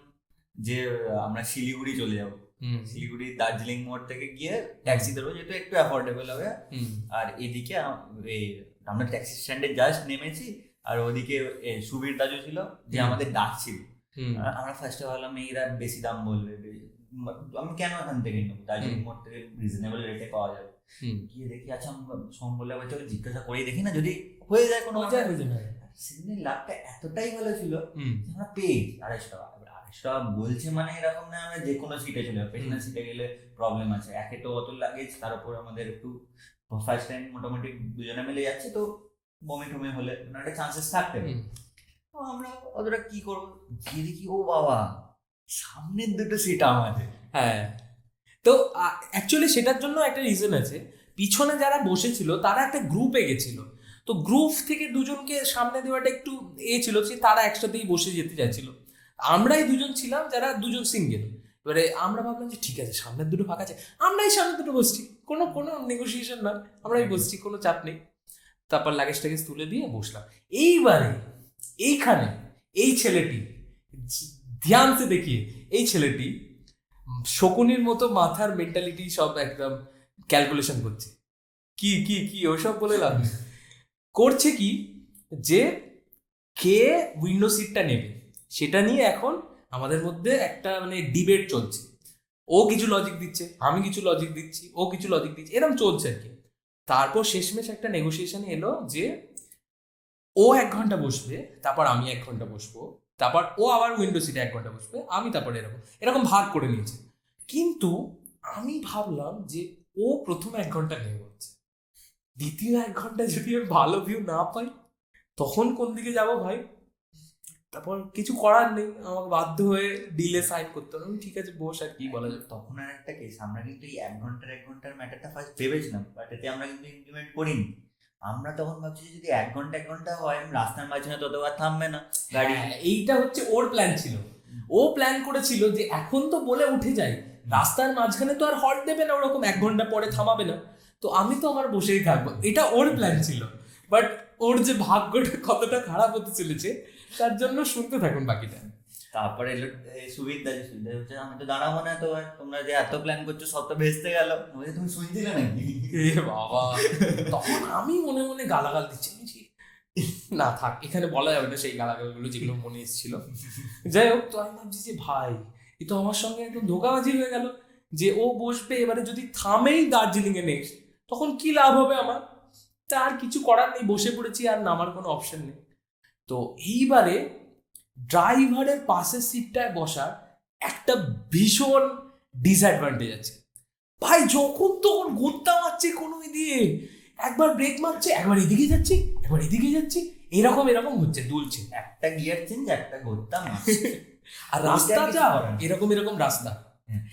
যে আমরা শিলিগুড়ি চলে যাবো, শিলিগুড়ি দার্জিলিং মোড় থেকে গিয়ে ট্যাক্সি ধরবো, যেহেতু একটু অ্যাফোর্ডেবল হবে। আর এদিকে আমরা ট্যাক্সি স্ট্যান্ডে জাস্ট নেমেছি, আর ওদিকে সুবীর দাজু ছিল যে আমাদের ডাকছিল। আমরা ফার্স্টে ভাবলাম এরা বেশি দাম বলবে, আমি কেন এখান থেকে নেবো, দার্জিলিং মোড় থেকে রিজনেবল রেটে পাওয়া যাবে। গিয়ে দেখি, আচ্ছা সোম বলে বলছে জিজ্ঞাসা করেই দেখি না, যদি হয়ে যায় কোনো সেদিনের লাভটা এতটাই ভালো ছিল যে আমরা পেয়েছি 250 টাকা। 250 টাকা বলছে মানে এরকম না আমরা যে কোনো সিটে চলে যাবো, পেছনের সিটে গেলে প্রবলেম আছে, একে তো অত লাগেজ, তার উপর আমাদের একটু ফার্স্ট টাইম মোটামুটি দুজনে মিলে যাচ্ছে, তো বমি টমি হলে একটা চান্সেস থাকতে পারে। তো আমরা অতটা কি করবো, গিয়ে দেখি ও বাবা সামনের দুটো সিট আমাদের। হ্যাঁ, তো অ্যাকচুয়ালি সেটার জন্য একটা রিজন আছে, পিছনে যারা বসেছিল তারা একটা গ্রুপে গেছিল, তো গ্রুপ থেকে দুজনকে সামনে দেওয়াটা একটু ছিল যে তারা একসাথেই বসে যেতে চাইছিল। আমরাই দুজন ছিলাম যারা দুজন সিঙ্গেল। এবারে আমরা ভাবলাম যে ঠিক আছে, সামনের দুটো ফাঁকা আছে, আমরাই সামনের দুটো বসছি, কোনো নেগোসিয়েশন না, আমরাই বসছি, কোনো চাপ নেই। তারপর লাগেজ টাগেজ তুলে দিয়ে বসলাম। এইবারে এইখানে এই ছেলেটি ধ্যান সে দেখিয়ে এই ছেলেটি শকুনির মতো মাথার মেন্টালিটি সব একদম ক্যালকুলেশন করছে। কি কি কি ওসব বলে লাভ নেই। করছে কি যে কে উইন্ডো সিটটা নেবে সেটা নিয়ে এখন আমাদের মধ্যে একটা মানে ডিবেট চলছে। ও কিছু লজিক দিচ্ছে, আমি কিছু লজিক দিচ্ছি, ও কিছু লজিক দিচ্ছে, এরকম চলছে আর কি। তারপর শেষমেশ একটা নেগোসিয়েশনে এলো যে ও 1 ঘন্টা বসবে, তারপর আমি 1 ঘন্টা বসবো, তারপর ও আবার উইন্ডো সিটে 1 ঘন্টা বসবে, আমি তারপর এরকম এরকম ভাগ করে নিয়েছে। কিন্তু আমি ভাবলাম যে ও প্রথম 1 ঘন্টা নেবে হচ্ছে, দ্বিতীয় 1 ঘন্টা যদি আমি ভালো ভিউ না পাই তখন কোন দিকে যাব ভাই? তারপর কিছু করার নেই, আমাকে বাধ্য হয়ে ডিলে সাইন করতে হবে। ঠিক আছে বস, আর কি বলা যাবে। তখন আর একটা কেস, আমরা কিন্তু এই 1 ঘন্টার ম্যাটারটা ফার্স্ট ভেবেছিলাম, বাট এতে আমরা কিন্তু ইমপ্লিমেন্ট করিনি। আমরা তখন ভাবছি যদি 1 ঘন্টা হয় রাস্তার মাঝখানে ততবার থামবে না গাড়ি। এইটা হচ্ছে ওর প্ল্যান ছিল। ও প্ল্যান করেছিল যে এখন তো বলে উঠে যাই, রাস্তার মাঝখানে তো আর হল্ট দেবে না, ওরকম 1 ঘন্টা পরে থামাবে না, তো আমি তো আমার বসেই থাকবো, এটা ওর প্ল্যান ছিল। বাট ওর যে ভাগ্যটা কতটা খারাপ হতে চলেছে তার জন্য শুনতে থাকুন বাকিটা। তারপরে এলো সুবিধা হচ্ছে আমি তো দাঁড়াবো না, তো তোমরা যে এত প্ল্যান করছো সব তো ভেস্তে গেল, তুমি শুনছিলে নাকি? এ বাবা, তখন আমি মনে মনে গালাগাল দিচ্ছি, না থাক এখানে বলা যাবে না সেই গালাগালগুলো যেগুলো মনে এসেছিল। যাই হোক, তো আমি ভাবছি যে ভাই এ তো আমার সঙ্গে একদম ধোঁকাবাজি হয়ে গেল, যে ও বসবে এবারে যদি থামেই দার্জিলিং এ নেক্সট, তখন কি লাভ হবে আমার? তার কিছু করার নেই, বসে পড়েছি, আর নামার কোনো অপশন নেই। তো এইবারে ড্রাইভারের পাশের সিটটায় বসার একটা ভীষণ ডিসঅ্যাডভান্টেজ আছে ভাই। যখন তখন গোত্তা মারছে কোনো দিয়ে, একবার ব্রেক মারছে, একবার এদিকে যাচ্ছে, একবার এদিকে যাচ্ছে, এরকম এরকম হচ্ছে, দুলছে, একটা গিয়ার চেঞ্জ, একটা করতাম। আর রাস্তা যা এরকম এরকম রাস্তা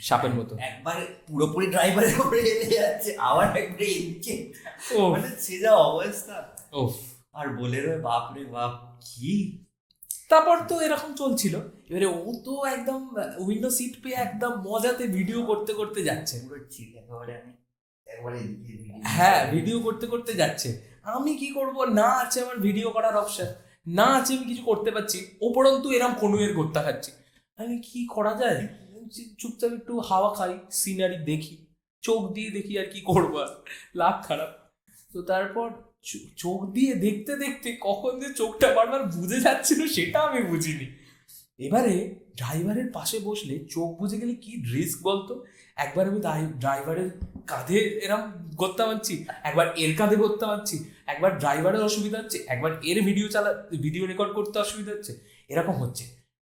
সাপের মতো, একবার পুরোপুরি ড্রাইভারের উপরে এলে যাচ্ছে, আবার একবারে এদিকে, ও মানে সে যা অবস্থা। ও আর বলেরো বাপ রে বাপ কি। তারপর তো এরকম চলছিল। এবারে ও তো একদম উইন্ডো সিট পেয়ে একদম মজাতে ভিডিও করতে করতে যাচ্ছে, পুরো চিল একেবারে, আমি একবারে হ্যাঁ ভিডিও করতে করতে যাচ্ছে। আমি কি করব, না আছে আমার ভিডিও করার অপশন, না আছে আমি কিছু করতে পারছি, উপরন্তু এরকম কনুয়ের গোত্তা খাচ্ছি। আমি কি করা যায়, চুপচাপ একটু হাওয়া খাই, সিনারি দেখি, চোখ দিয়ে দেখি, আর কি করবো, আর লাভ খারাপ। তো তারপর চোখ দিয়ে দেখতে দেখতে কখন যে চোখটা বারবার বুঝে যাচ্ছিল সেটা আমি বুঝিনি। এবারে ড্রাইভারের পাশে বসলে চোখ বুঝে গেলে কি রিস্ক বলতো। একবার আমি ড্রাইভারের কাঁধে এরম করতে পারছি, একবার এর কাঁধে করতে পারছি, একবার ড্রাইভারের অসুবিধা হচ্ছে, একবার এর ভিডিও রেকর্ড করতে অসুবিধা হচ্ছে, এরকম হচ্ছে।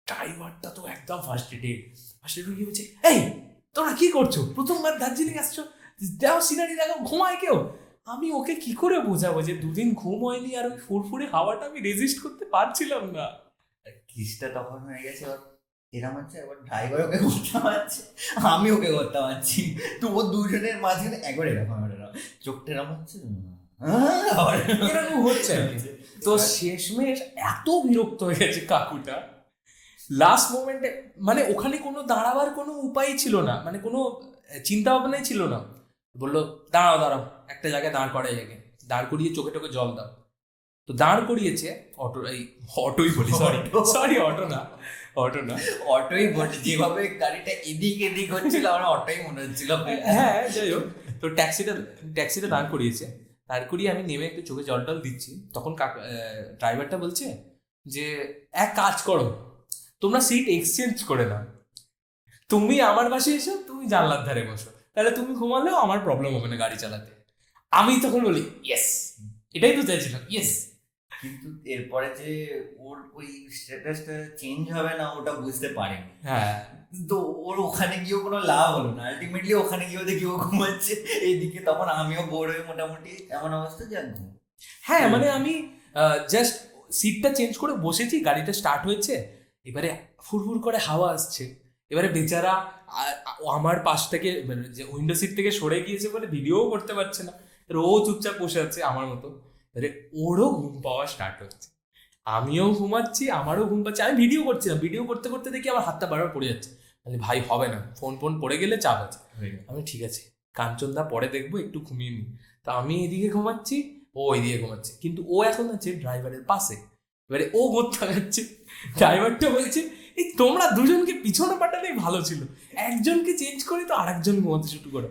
ড্রাইভারটা তো একদম ফার্স্ট্রেটেড গিয়ে বলছে, এই তোমরা কি করছো, প্রথমবার দার্জিলিং আসছো, যাও সিনারি দেখো, ঘুমায় কেউ। আমি ওকে কি করে বোঝাবো যে 2 দিন ঘুম হয়নি আর ওই ফুরফুরে হাওয়াটা আমি রেজিস্ট করতে পারছিলাম না। কিসটা তখন হয়ে গেছে, এরম হচ্ছে, এবার ড্রাইভার ওকে করতে পারছে, আমি ওকে করতে পারছি, তো ও দুজনের মাঝখানে একবার এরকম চোখটা এরকম হচ্ছে, এরকম হচ্ছে আর কি। তো শেষমেশ এত বিরক্ত হয়ে গেছে কাকুটা, লাস্ট মোমেন্টে মানে ওখানে কোনো দাঁড়াবার কোনো উপায় ছিল না, মানে কোনো চিন্তা ভাবনাই ছিল না। বললো দাঁড়াও দাঁড়াও, একটা জায়গায় দাঁড় করাই জায়গায়, দাঁড় করিয়ে চোখে টোকে জল দাও। তো দাঁড় করিয়েছে অটোই বলি, সরি অটো না, অটোই বটে, যেভাবে গাড়িটা এদিক এদিক হচ্ছিল আমার অটোই মনে হচ্ছিল। হ্যাঁ যাই হোক, তো ট্যাক্সিটা দাঁড় করিয়েছে, দাঁড় করিয়ে আমি নেমে একটু চোখে জল টল দিচ্ছি, তখন ড্রাইভারটা বলছে যে এক কাজ করো, তোমরা সিট এক্সচেঞ্জ করে নাও, তুমি আমার পাশে এসো, তুমি জানলার ধারে বসো, তাহলে তুমি ঘুমালেও আমার প্রবলেম হবে না গাড়ি চালাতে। আমি তখন বলি ইয়েস, এটাই তো চাইছিলাম, ইয়েস। কিন্তু এরপরে যে ওর ওই স্ট্যাটাসটা চেঞ্জ হবে না ওটা বুঝতে পারেনি। হ্যাঁ, তো ওর ওখানে গিয়েও কোনো লাভ হলো না, আলটিমেটলি ওখানে গিয়েও দেখি ও ঘুমাচ্ছে এইদিকে, তখন আমিও বোর হয়ে মোটামুটি এমন অবস্থা যে ঘুম। হ্যাঁ মানে আমি জাস্ট সিটটা চেঞ্জ করে বসেছি, গাড়িটা স্টার্ট হয়েছে, এবারে ফুরফুর করে হাওয়া আসছে, এবারে বেচারা আমার পাশ থেকে যে উইন্ডো সিট থেকে সরে গিয়েছে বলে ভিডিও করতে পারছে না, ও চুপচাপ বসে আছে আমার মতো। এবারে ওরও ঘুম পাওয়া স্টার্ট হচ্ছে, আমিও ঘুমাচ্ছি, আমারও ঘুম পাচ্ছে, আমি ভিডিও করছিলাম, ভিডিও করতে করতে দেখি আমার হাতটা বারবার পড়ে যাচ্ছে। মানে ভাই হবে না, ফোন পড়ে গেলে চাপ আছে। আমি ঠিক আছে কাঞ্চনদা পরে দেখবো, একটু ঘুমিয়ে নিই। তা আমি এদিকে ঘুমাচ্ছি, ও ওইদিকে ঘুমাচ্ছে, কিন্তু ও এখন আছে ড্রাইভারের পাশে। এবারে ও গোত্তা খাচ্ছে, ড্রাইভারটা বলছে এই তোমরা দুজনকে পিছনে পাঠালেই ভালো ছিল, একজনকে চেঞ্জ করে তো আরেকজন ঘুমাতে শুরু করো।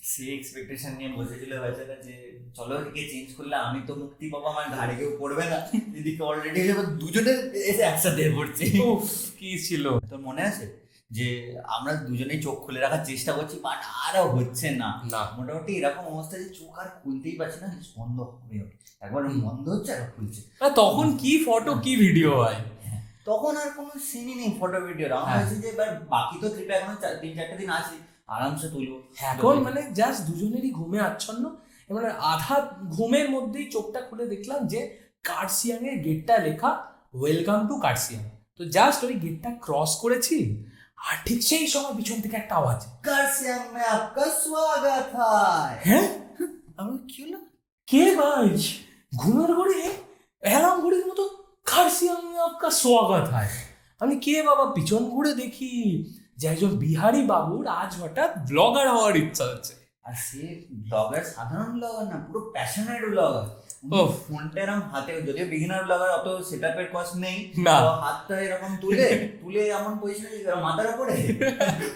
সে এক্সপেকটেশন নিয়ে বসেছিল বেচারা যে চলো এদিকে চেঞ্জ করলে আমি তো মুক্তি পাবো, আমার ঘাড়ে কেউ পড়বে না, এদিকে অলরেডি দুজনের এসে একসাথে পড়ছে। উফ, কি ছিল। তোর মনে আছে যে আমরা দুজনেই চোখ খুলে রাখার চেষ্টা করছি, বাট আরও হচ্ছে না। না, মোটামুটি এরকম অবস্থা যে চোখ আর খুলতেই পারছি না, বন্ধ হবে একবার বন্ধ হচ্ছে আর খুলছে। তখন কি ফটো কি ভিডিও হয়, তখন আর কোনো সিনই নেই ফটো ভিডিওর। আমার হয়েছে যে এবার বাকি তো ট্রিপে এখনো 3-4 দিন আছে, আরামসে তুলবো। এখন মানে জাস্ট দুজনেরই ঘুমে আচ্ছন্ন, মানে আধা ঘুমের মধ্যেই চোখটা খুলে দেখলাম যে কার্সিয়াং এর গেটটা লেখা ওয়েলকাম টু কার্সিয়াং। তো জাস্ট ওই গেটটা ক্রস করেছি, আর ঠিক সেই সময় পিছন থেকে একটা আওয়াজ, কার্সিয়াং মে আপকা স্বাগত है। হ্যাঁ আমার কি হলো, কে ভাই ঘুমের ঘড়ি অ্যালার্ম ঘড়ির মতো কার্সিয়াং মে আপকা স্বাগত হয়। আমি কে বাবা, পিছন ঘুরে দেখি যে একজন বিহারি বাবুর আজ হঠাৎ ব্লগার হওয়ার ইচ্ছা হচ্ছে। আর সে ব্লগার সাধারণ ব্লগার না, পুরো প্যাশনেট ব্লগার। ফোনটা এরকম হাতে, যদিও বিগিনার ব্লগার অত সেটআপের কস্ট নেই, না হাতটা এরকম তুলে তুলে এমন পজিশনে মাথার উপরে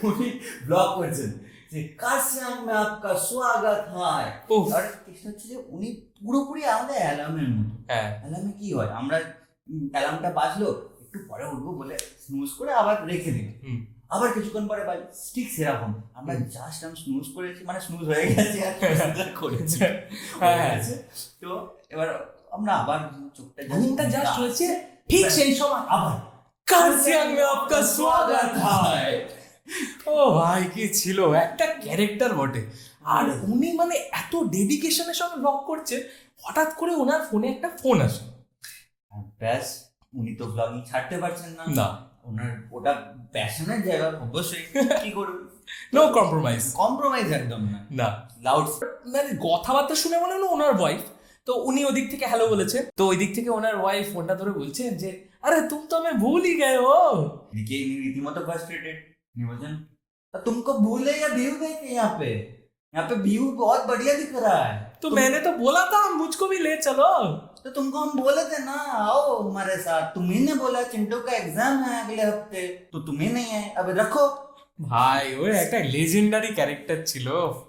উনি ব্লগ করছেন যে কার্সিয়াং মে আপকা স্বাগত है। আর চেষ্টা হচ্ছে যে উনি পুরোপুরি আমাদের অ্যালার্মের মতো। অ্যালার্মে কি হয়, আমরা অ্যালার্মটা বাজলো একটু পরে উঠবো বলে স্নুজ করে আবার রেখে দিই, আবার কিছুক্ষণ পরে বাজ, ঠিক সেরকম আমরা জাস্ট স্নুজ করেছি, মানে স্নুজ হয়ে গেছে আর করেছি। তো এবার আমরা আবার চোখটা ঘুমটা জাস্ট হয়েছে, ঠিক সেই সময় আবার কার্সিয়াং মে আপকা স্বাগত হয়। ও ভাই কি ছিল, একটা ক্যারেক্টার বটে। আর উনি মানে এত ডেডিকেশনের সঙ্গে ব্লগ করছেন, হঠাৎ করে ওনার ফোনে একটা ফোন আসে, আর ব্যাস উনি তো ব্লগিং ছাড়তে পারছেন না। না ওনার ওটা প্যাশনের জায়গা, অবশ্যই কি করবে, নো কম্প্রোমাইজ, কম্প্রোমাইজ একদম না। না লাউড মানে কথাবার্তা শুনে মনে হলো ওনার ওয়াইফ। তো উনি ওদিক থেকে হ্যালো বলেছে, তো ওই দিক থেকে ওনার ওয়াইফ ফোনটা ধরে বলছেন যে আরে তুম তো আমি ভুলই গয়ে হো। এদিকে ইনি রীতিমতো ফ্রাস্ট্রেটেড, ইনি বলছেন तुमको भूले या व्यू गए थे, यहाँ पे व्यू बहुत बढ़िया दिख रहा है। तो मैंने तो बोला था मुझको भी ले चलो। तो तुमको हम बोले थे ना आओ हमारे साथ, तुम्ही ने बोला चिंटू का एग्जाम है अगले हफ्ते, तो तुम्ही नहीं है, अब रखो। ভাই ওই একটা লেজেন্ডারি ক্যারেক্টার ছিল।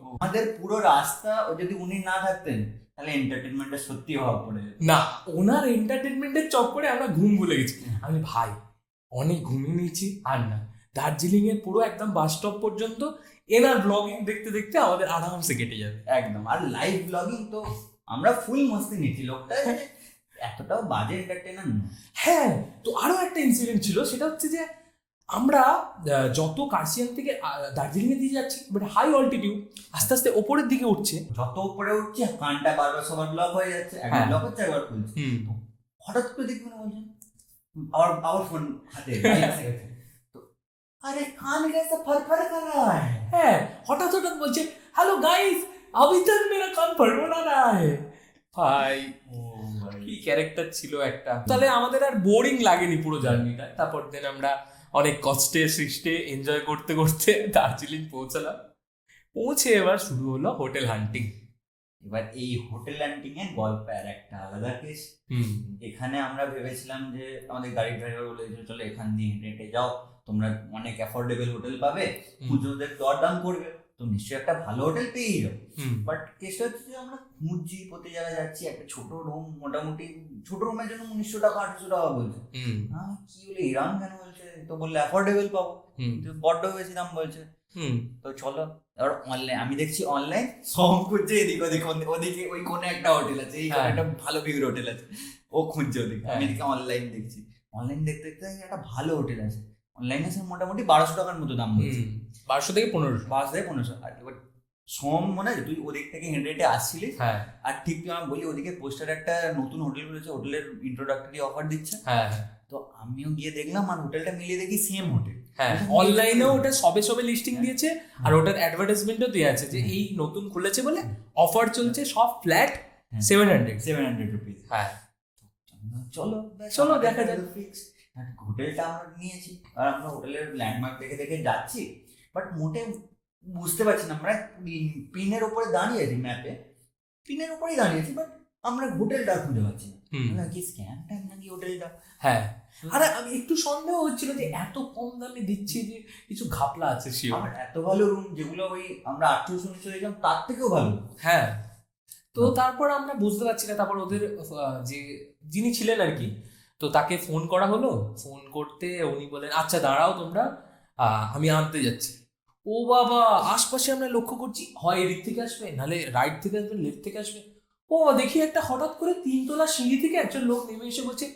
আমাদের পুরো রাস্তা ও যদি উনি না থাকতেন তাহলে এন্টারটেনমেন্টটা সত্যি হওয়া পড়ে যেত। না, ওনার এন্টারটেনমেন্টের চক্করে আমরা ঘুম ভুলে গেছি। আমি ভাই অনেক ঘুমিয়ে নিয়েছি, আর না দার্জিলিং এর পুরো একদম বাস স্টপ পর্যন্ত এনার ব্লগিং দেখতে দেখতে আমাদের আরামসে কেটে যাবে একদম। আর লাইভ ব্লগিং তো আমরা ফুল মস্তি নিচ্ছি, লোকটা এতটাও বাজে এন্টারটেইনার না। হ্যাঁ, তো আরো একটা ইনসিডেন্ট ছিল, সেটা হচ্ছে যে আমরা যত কার্সিয়াং থেকে দার্জিলিং এর দিকে যাচ্ছি, বাট হাই অল্টিটিউড, আস্তে আস্তে ওপরের দিকে উঠছে, যত উপরে উঠছে কানটা বারবার সবার ব্লক হয়ে যাচ্ছে, একবার ব্লক হচ্ছে একবার খুলছে। হঠাৎ করে দেখি মনে বলছেন আবার ফোন হাতে তো আরে কান कैसा फरफर कर रहा है। হ্যাঁ, হঠাৎ হঠাৎ বলছে হ্যালো গাইস अभी तक मेरा कान फड़फड़ा रहा है। ভাই কি ক্যারেক্টার ছিল একটা। তাহলে আমাদের আর বোরিং লাগেনি পুরো জার্নিটা। তারপর দিন আমরা অনেক কষ্টে সৃষ্টে এনজয় করতে করতে দার্জিলিং পৌঁছালাম। পৌঁছে এবার শুরু হলো হোটেল হান্টিং। এবার এই হোটেল হান্টিং এর গল্প আর একটা আলাদা কেস। এখানে আমরা ভেবেছিলাম যে আমাদের গাড়ি ড্রাইভার বলেছিল চলো এখান দিয়ে হেঁটে যাও, তোমরা অনেক অ্যাফোর্ডেবল হোটেল পাবে, খুঁজোদের দরদাম করবে তো নিশ্চয়ই একটা ভালো হোটেল পেয়ে যাও। বাট কেসটা হচ্ছে যে আমরা খুঁজছি, প্রতি জায়গায় যাচ্ছি, একটা ছোট রুম, মোটামুটি ছোট রুমের জন্য 1900 টাকা 800 টাকা বলছে। কি বলে ইরান কেন বলছে, তো বললে অ্যাফোর্ডেবল পাবো, বড্ড বেশি দাম বলছে। তো চলো এবার অনলাইন, আমি দেখছি অনলাইন সব খুঁজছে, এদিকে ওদিকে ওই কোনে একটা হোটেল আছে, এই একটা ভালো ভিউর হোটেল আছে, ও খুঁজছে ওদিকে, আমি এদিকে অনলাইন দেখছি। অনলাইন দেখতে দেখতে একটা ভালো হোটেল আছে, অনলাইনে মোটামুটি 1200 টাকার মতো দাম বলছে, 1200 থেকে 1500, 1200 থেকে 1500। আর এবার সোম মনে আছে তুই ওদিক থেকে হেঁটে হেঁটে আসছিলি, আর ঠিক তুই আমি বলি ওদিকে পোস্টারে একটা নতুন হোটেল খুলেছে, হোটেলের ইন্ট্রোডাক্টরি অফার দিচ্ছে। তো আমিও গিয়ে দেখলাম, আর হোটেলটা মিলিয়ে দেখি সেম হোটেল। অনলাইনেও ওটা সবে সবে লিস্টিং দিয়েছে, আর ওটার অ্যাডভার্টাইজমেন্টও দেওয়া আছে যে এই নতুন খুলেছে বলে অফার চলছে, সব ফ্ল্যাট 700 রুপিস। হ্যাঁ, চলো চলো দেখা যাক। ফিক্স হোটেলটা আমরা নিয়েছি, আর আমরা হোটেলের ল্যান্ডমার্ক দেখে দেখে যাচ্ছি, বাট মোটে বুঝতে পারছি না। আমরা পিনের উপরে দাঁড়িয়েছি, ম্যাপে পিনের উপরেই দাঁড়িয়েছি, বাট আমরা হোটেলটা খুঁজে পাচ্ছি না, হুম। কি স্ক্যাম ট্যাম নাকি হোটেলটা। হ্যাঁ, আরে আমি একটু সন্দেহ হচ্ছিল যে এত কম দামে দিচ্ছি যে কিছু ঘাপলা আছে শিওর। আমার এত ভালো রুম যেগুলো ওই আমরা 1800 দেখলাম তার থেকেও ভালো। হ্যাঁ, তো তারপর আমরা বুঝতে পারছি না, তারপর ওদের যে যিনি ছিলেন আর কি, তো তাকে ফোন করা হলো। ফোন করতে উনি বলেন আচ্ছা দাঁড়াও তোমরা, আমি আনতে যাচ্ছি। ও বাবা, আশপাশে আমরা লক্ষ্য করছি হয় এদিক থেকে আসবে, নাহলে রাইট থেকে আসবে, লেফট থেকে আসবে। ও দেখি একটা হঠাৎ করে 3 তলা সিঁড়ি থেকে একজন লোক নেমে এসে বলছে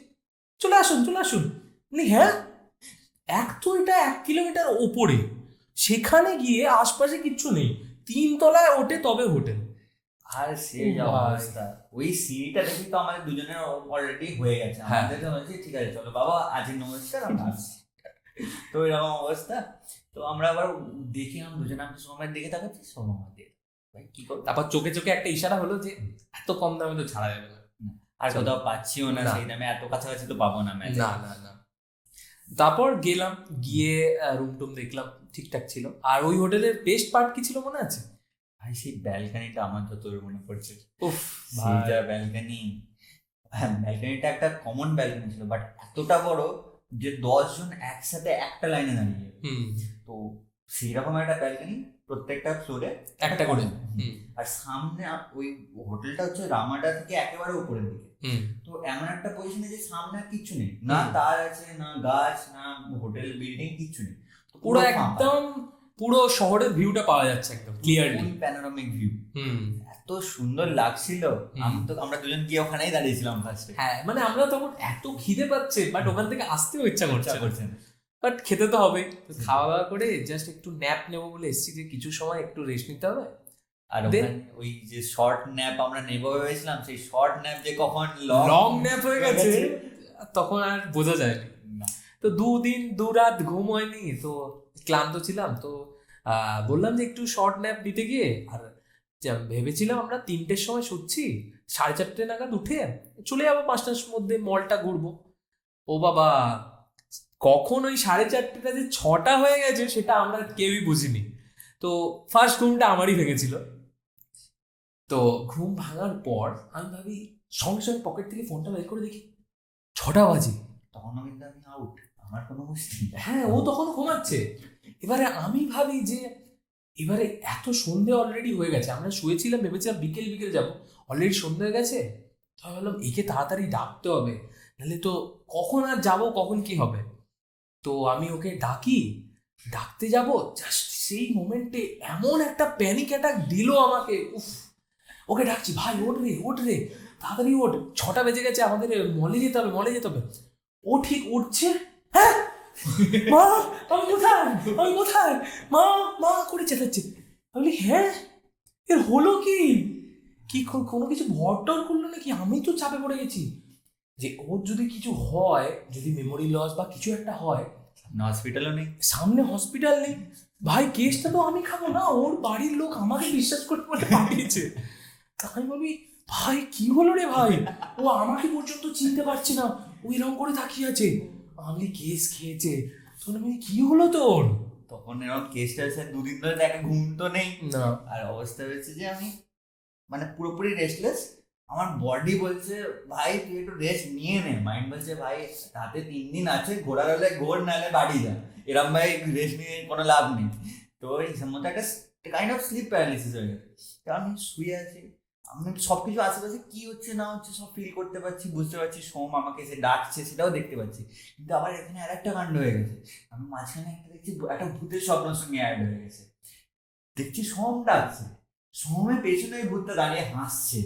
চলে আসুন চলে আসুন। হ্যাঁ, এক তো এটা 1 কিলোমিটার ওপরে, সেখানে গিয়ে আশপাশে কিচ্ছু নেই, 3 তলায় ওঠে তবে হোটেল। আর সেই যা ভাই। অবস্থা, ওই সিঁড়িটা দেখি তো আমাদের দুজনের অলরেডি হয়ে গেছে। হ্যাঁ। আমাদেরকে বলছি ঠিক আছে চলো বাবা আজ নমস্কার আমরা আসছি। তো এরকম অবস্থা। তো আমরা আবার দেখি আমরা দুজনে আমি সময়ের দিকে তাকাচ্ছি, সময় দিয়ে ভাই কি করবো। তারপর চোখে চোখে একটা ইশারা হলো যে এত কম দামে তো ছাড়া যাবে না। আর কোথাও পাচ্ছিও না না। সেই দামে, এত কাছাকাছি তো পাবো না ম্যাচ। না না না। তারপর গেলাম, গিয়ে রুম টুম দেখলাম, ঠিকঠাক ছিল। আর ওই হোটেলের বেস্ট পার্ট কি ছিল মনে আছে? ভাই সেই ব্যালকানিটা আমার যতদূর মনে পড়ছে, উফ সেই যা ব্যালকানি। ব্যালকানিটা একটা কমন ব্যালকানি ছিল, বাট এতটা বড় যে 10 জন একসাথে একটা লাইনে দাঁড়িয়ে। হুম, তো সেইরকম একটা ব্যালকানি প্রত্যেকটা ফ্লোরে একটা করে। আর সামনে ওই হোটেলটা হচ্ছে রামাডা থেকে একেবারে উপরের দিকে। হুম, তো এমন একটা পজিশনে যে সামনে আর কিচ্ছু নেই, না হুম। তার আছে না গাছ না হোটেল বিল্ডিং, কিচ্ছু নেই। তো পুরো একদম পুরো শহরের ভিউটা পাওয়া যাচ্ছে একদম ক্লিয়ারলি। প্যানোরামিক ভিউ, হুম, এত সুন্দর লাগছিল। আমরা দুজন গিয়ে ওখানেই দাঁড়িয়েছিলাম ফার্স্টে। হ্যাঁ মানে আমরা তখন এত খিদে পাচ্ছে, বাট ওখান থেকে আসতেও ইচ্ছা করছে করছেন বাট খেতে তো হবে। তো খাওয়া দাওয়া করে জাস্ট একটু ন্যাপ নেবো বলে এসেছি, যে কিছু সময় একটু রেস্ট নিতে হবে। আর Then- ওখানে ওই যে শর্ট ন্যাপ আমরা নেবো ভেবেছিলাম, সেই শর্ট ন্যাপ যে কখন লং ন্যাপ হয়ে গেছে তখন আর বোঝা যায়নি। তো 2 দিন 2 রাত ঘুম হয়নি, তো ক্লান্ত ছিলাম। তো বললাম যে একটু শর্ট ন্যাপ নিতে গিয়ে, আর ভেবেছিলাম আমরা 3টের সময় শুচ্ছি, 4:30 নাগাদ উঠে চলে যাবো 5টার মধ্যে মলটা ঘুরবো। ও বাবা, কখন ওই 4:30টা যে 6টা হয়ে গেছে সেটা আমরা কেউই বুঝিনি। তো ফার্স্ট ঘুমটা আমারই ভেঙেছিল। তো ঘুম ভাঙার পর আমি ভাবি, সঙ্গে সঙ্গে পকেট থেকে ফোনটা বের করে দেখি 6টা বাজে। তখন কিন্তু আমি আউট, আমার কোনো মুশকিল। হ্যাঁ, ও তখন ঘুমাচ্ছে। এবারে আমি ভাবি যে এবারে এত সন্ধে অলরেডি হয়ে গেছে, আমরা শুয়েছিলাম ভেবেছিলাম বিকেল বিকেল যাবো, অলরেডি সন্ধে হয়ে গেছে। তো আমি ভাবলাম একে তাড়াতাড়ি ডাকতে হবে, নাহলে তো কখন আর যাবো কখন কি হবে। তো আমি ওকে ডাকতে যাব, জাস্ট সেই মোমেন্টে এমন একটা প্যানিক অ্যাটাক দিল আমাকে। উফ, ওকে ডাকছি, ভাই ওঠ রে তাড়াতাড়ি ওঠ, 6টা বেজে গেছে, আমাদের মলে যেতে হবে। ও ঠিক উঠছে, হ্যাঁ মা আমি কোথায় মা মা করে চেঁচাচ্ছে। আমি বলি হ্যাঁ, এর হলো কি কোনো কিছু ভরটর করলো নাকি? আমি তো চাপে পড়ে গেছি যে ওর যদি কিছু হয়, যদি মেমোরি লস বা কিছু একটা হয়, হসপিটালও নেই, সামনে হসপিটাল নেই, ভাই কেসটা তো আমি খাবো না, ওর বাড়ির লোক আমাকে বিশ্বাস করে বলে পাঠিয়েছে। আমি বলি ভাই কি হলো রে ভাই, ও আমাকে পর্যন্ত চিনতে পারছে না, ও এরকম করে তাকিয়ে আছে। আমি কেস খেয়েছে। তখন আমি কি হলো তোর? তখন এরকম কেসটা হয়েছে 2 দিন ধরে তাকে ঘুম তো নেই। না, আর অবস্থা হয়েছে যে আমি মানে পুরোপুরি রেস্টলেস। আমার বডি বলছে ভাই তুই একটু রেস্ট নিয়ে নে, মাইন্ড বলছে ভাই হাতে 3 দিন আছে, ঘোরার হলে ঘোর, নাহলে বাড়ি যা, এরম ভাই রেস্ট নিয়ে কোনো লাভ নেই। তো এই মতো একটা কাইন্ড অফ স্লিপ প্যারালিসিস হয়ে গেছে। তো আমি শুয়ে আছি, আমি সবকিছু আশেপাশে কি হচ্ছে না হচ্ছে সব ফিল করতে পারছি, বুঝতে পারছি, সোম আমাকে এসে ডাকছে সেটাও দেখতে পাচ্ছি। কিন্তু আবার এখানে আর একটা কাণ্ড হয়ে গেছে, আমি মাঝখানে একটা দেখছি একটা ভূতের স্বপ্নের সঙ্গে অ্যাড হয়ে গেছে। দেখছি সোম ডাকছে, সোমের পেছনে ওই ভূতটা দাঁড়িয়ে হাসছে।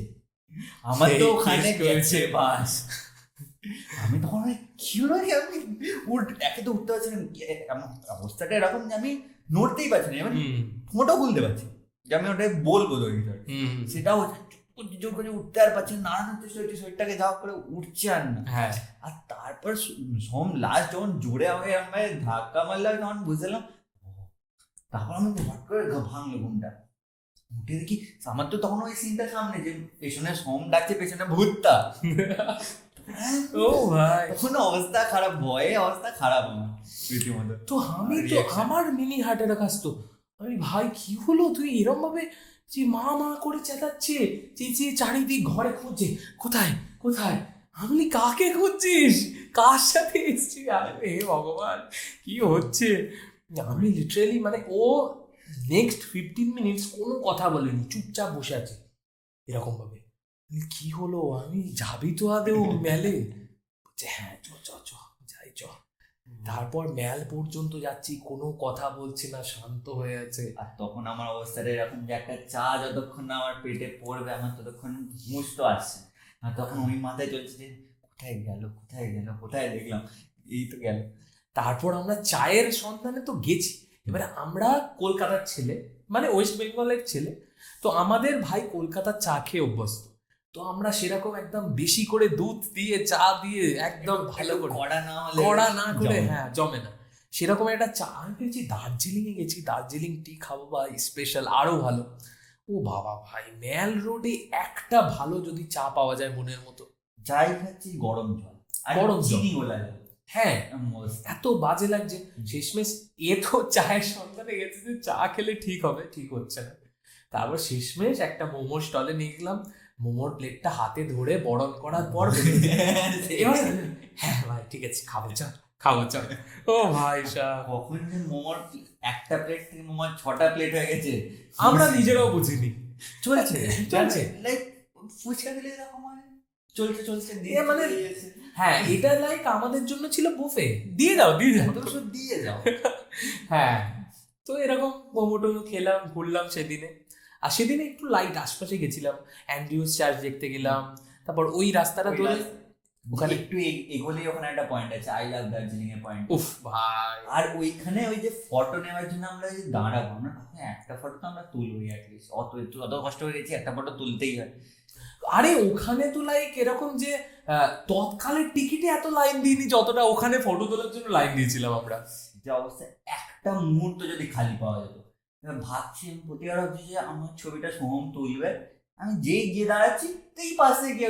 আমার তো ওখানে গেছে বাস। আমি তখন কি হলো, আমি একে তো উঠতে পারছি না, অবস্থাটা এরকম যে আমি নড়তেই পারছি না, আমি ফোঁটা খুলতে পারছি যে আমি ওটাই বলবো সেটাও জোর করে উঠতে আর পারছি না, নাড়ানোর চেষ্টা হচ্ছে শরীরটাকে যাওয়া করে, উঠছে আর না। হ্যাঁ, আর তারপর সোম লাস্ট যখন জোরে আমাকে আমায় ধাক্কা মারলাম তখন বুঝলাম। তারপর আমি হট করে ভাঙলো ঘুমটা, উঠে দেখি আমার তো তখন ওই সিনটা সামনে যে পেছনে সোম ডাকছে, পেছনে ভূতটা। ও ভাই, তখন অবস্থা খারাপ, ভয়ে অবস্থা খারাপ আমার রীতিমতো। তো আমি তো আমার মিনি হার্ট অ্যাটাক আসতো। আমি ভাই কি হলো, তুই এরম ভাবে যে মা মা করে চেঁচাচ্ছে, চেঁচিয়ে চারিদিক ঘরে খুঁজছে, কোথায় কোথায়। আমি বলি, কাকে খুঁজছিস, কার সাথে এসছি? আরে হে ভগবান, কি হচ্ছে। আমি লিটারেলি মানে ও নেক্সট 15 মিনিটস কোনো কথা বলেনি, চুপচাপ বসে আছে এরকম ভাবে। কি হলো, আমি যাবি তো আদেও মেলে? বলছে হ্যাঁ চ চ চ যাই চ। তারপর মেল পর্যন্ত যাচ্ছি, কোনো কথা বলছে না, শান্ত হয়ে আছে। আর তখন আমার অবস্থাটা এরকম যে একটা চা যতক্ষণ না আমার পেটে পড়বে আমার ততক্ষণ হুঁশ তো আসছে। আর তখন ওই মাথায় চলছে যে কোথায় গেল কোথায় গেল কোথায় দেখলাম, এই তো গেল। তারপর আমরা চায়ের সন্ধানে তো গেছি। এবারে আমরা কলকাতার ছেলে, মানে ওয়েস্ট বেঙ্গলের ছেলে, তো আমাদের ভাই কলকাতার চা খেয়ে অভ্যস্ত। তো আমরা সেরকম একদম বেশি করে দুধ দিয়ে চা দিয়ে একদম ভালো করে কড়া না করে, হ্যাঁ জমে না, সেরকম একটা চা। আমি ভেবেছি দার্জিলিংয়ে গেছি, দার্জিলিং টি খাবো ভাই স্পেশাল, আরো ভালো। ও বাবা ভাই, মেল রোডে একটা ভালো যদি চা পাওয়া যায় মনের মতো, যাই খাচ্ছি গরম জল, গরম জল। চিনি গোলা জল। হ্যাঁ, এত বাজে লাগছে। শেষমেশ এ তো চায়ের সন্ধানে গেছে যে চা খেলে ঠিক হবে, ঠিক হচ্ছে না। তারপর শেষমেশ একটা মোমো স্টলে নিয়ে গেলাম, মোমোর প্লেটটা হাতে ধরে বরণ করার পর এবার হ্যাঁ ভাই ঠিক আছে, খাবো চা খাবো চা। ও ভাই সাহেব, কখন যে মোমোর একটা প্লেট থেকে মোমোর 6টা প্লেট হয়ে গেছে আমরা নিজেরাও বুঝিনি। চলছে চলছে, লাইক ফুচকা দিলে এরকম হয়, চলছে চলছে এ মানে হ্যাঁ, এটা লাইক আমাদের জন্য ছিল বুফে, দিয়ে দাও দিয়ে দাও দিয়ে যাও। হ্যাঁ, তো এরকম মোমো টোমো খেলাম, ঘুরলাম সেদিনে। আর সেদিনে একটু লাইট আশপাশে গেছিলাম, অ্যান্ড্রিউস চার্চ দেখতে গেলাম। তারপর ওই রাস্তাটা ধরে ওখানে একটু এগোলেই ওখানে একটা পয়েন্ট আছে, আই লাভ দার্জিলিং এর পয়েন্ট। উফ ভাই, আর ওইখানে ওই যে ফটো নেওয়ার জন্য আমরা যে দাঁড়াবো, আমরা একটা ফটো তো আমরা তুলবোই অ্যাটলিস্ট, অত কষ্ট হয়ে গেছি, একটা ফটো তুলতেই হয়। আরে ওখানে তো লাইক এরকম যে তৎকালের টিকিটে এত লাইন দিইনি যতটা ওখানে ফটো তোলার জন্য লাইন দিয়েছিলাম আমরা। যে অবস্থা, একটা মুহূর্ত যদি খালি পাওয়া যেত। এবার ভাবছি, আমি প্রতিবার ভাবছি যে আমার ছবিটা সোহম তুলবে, আমি যেই গিয়ে দাঁড়াচ্ছি এই পাশে গিয়ে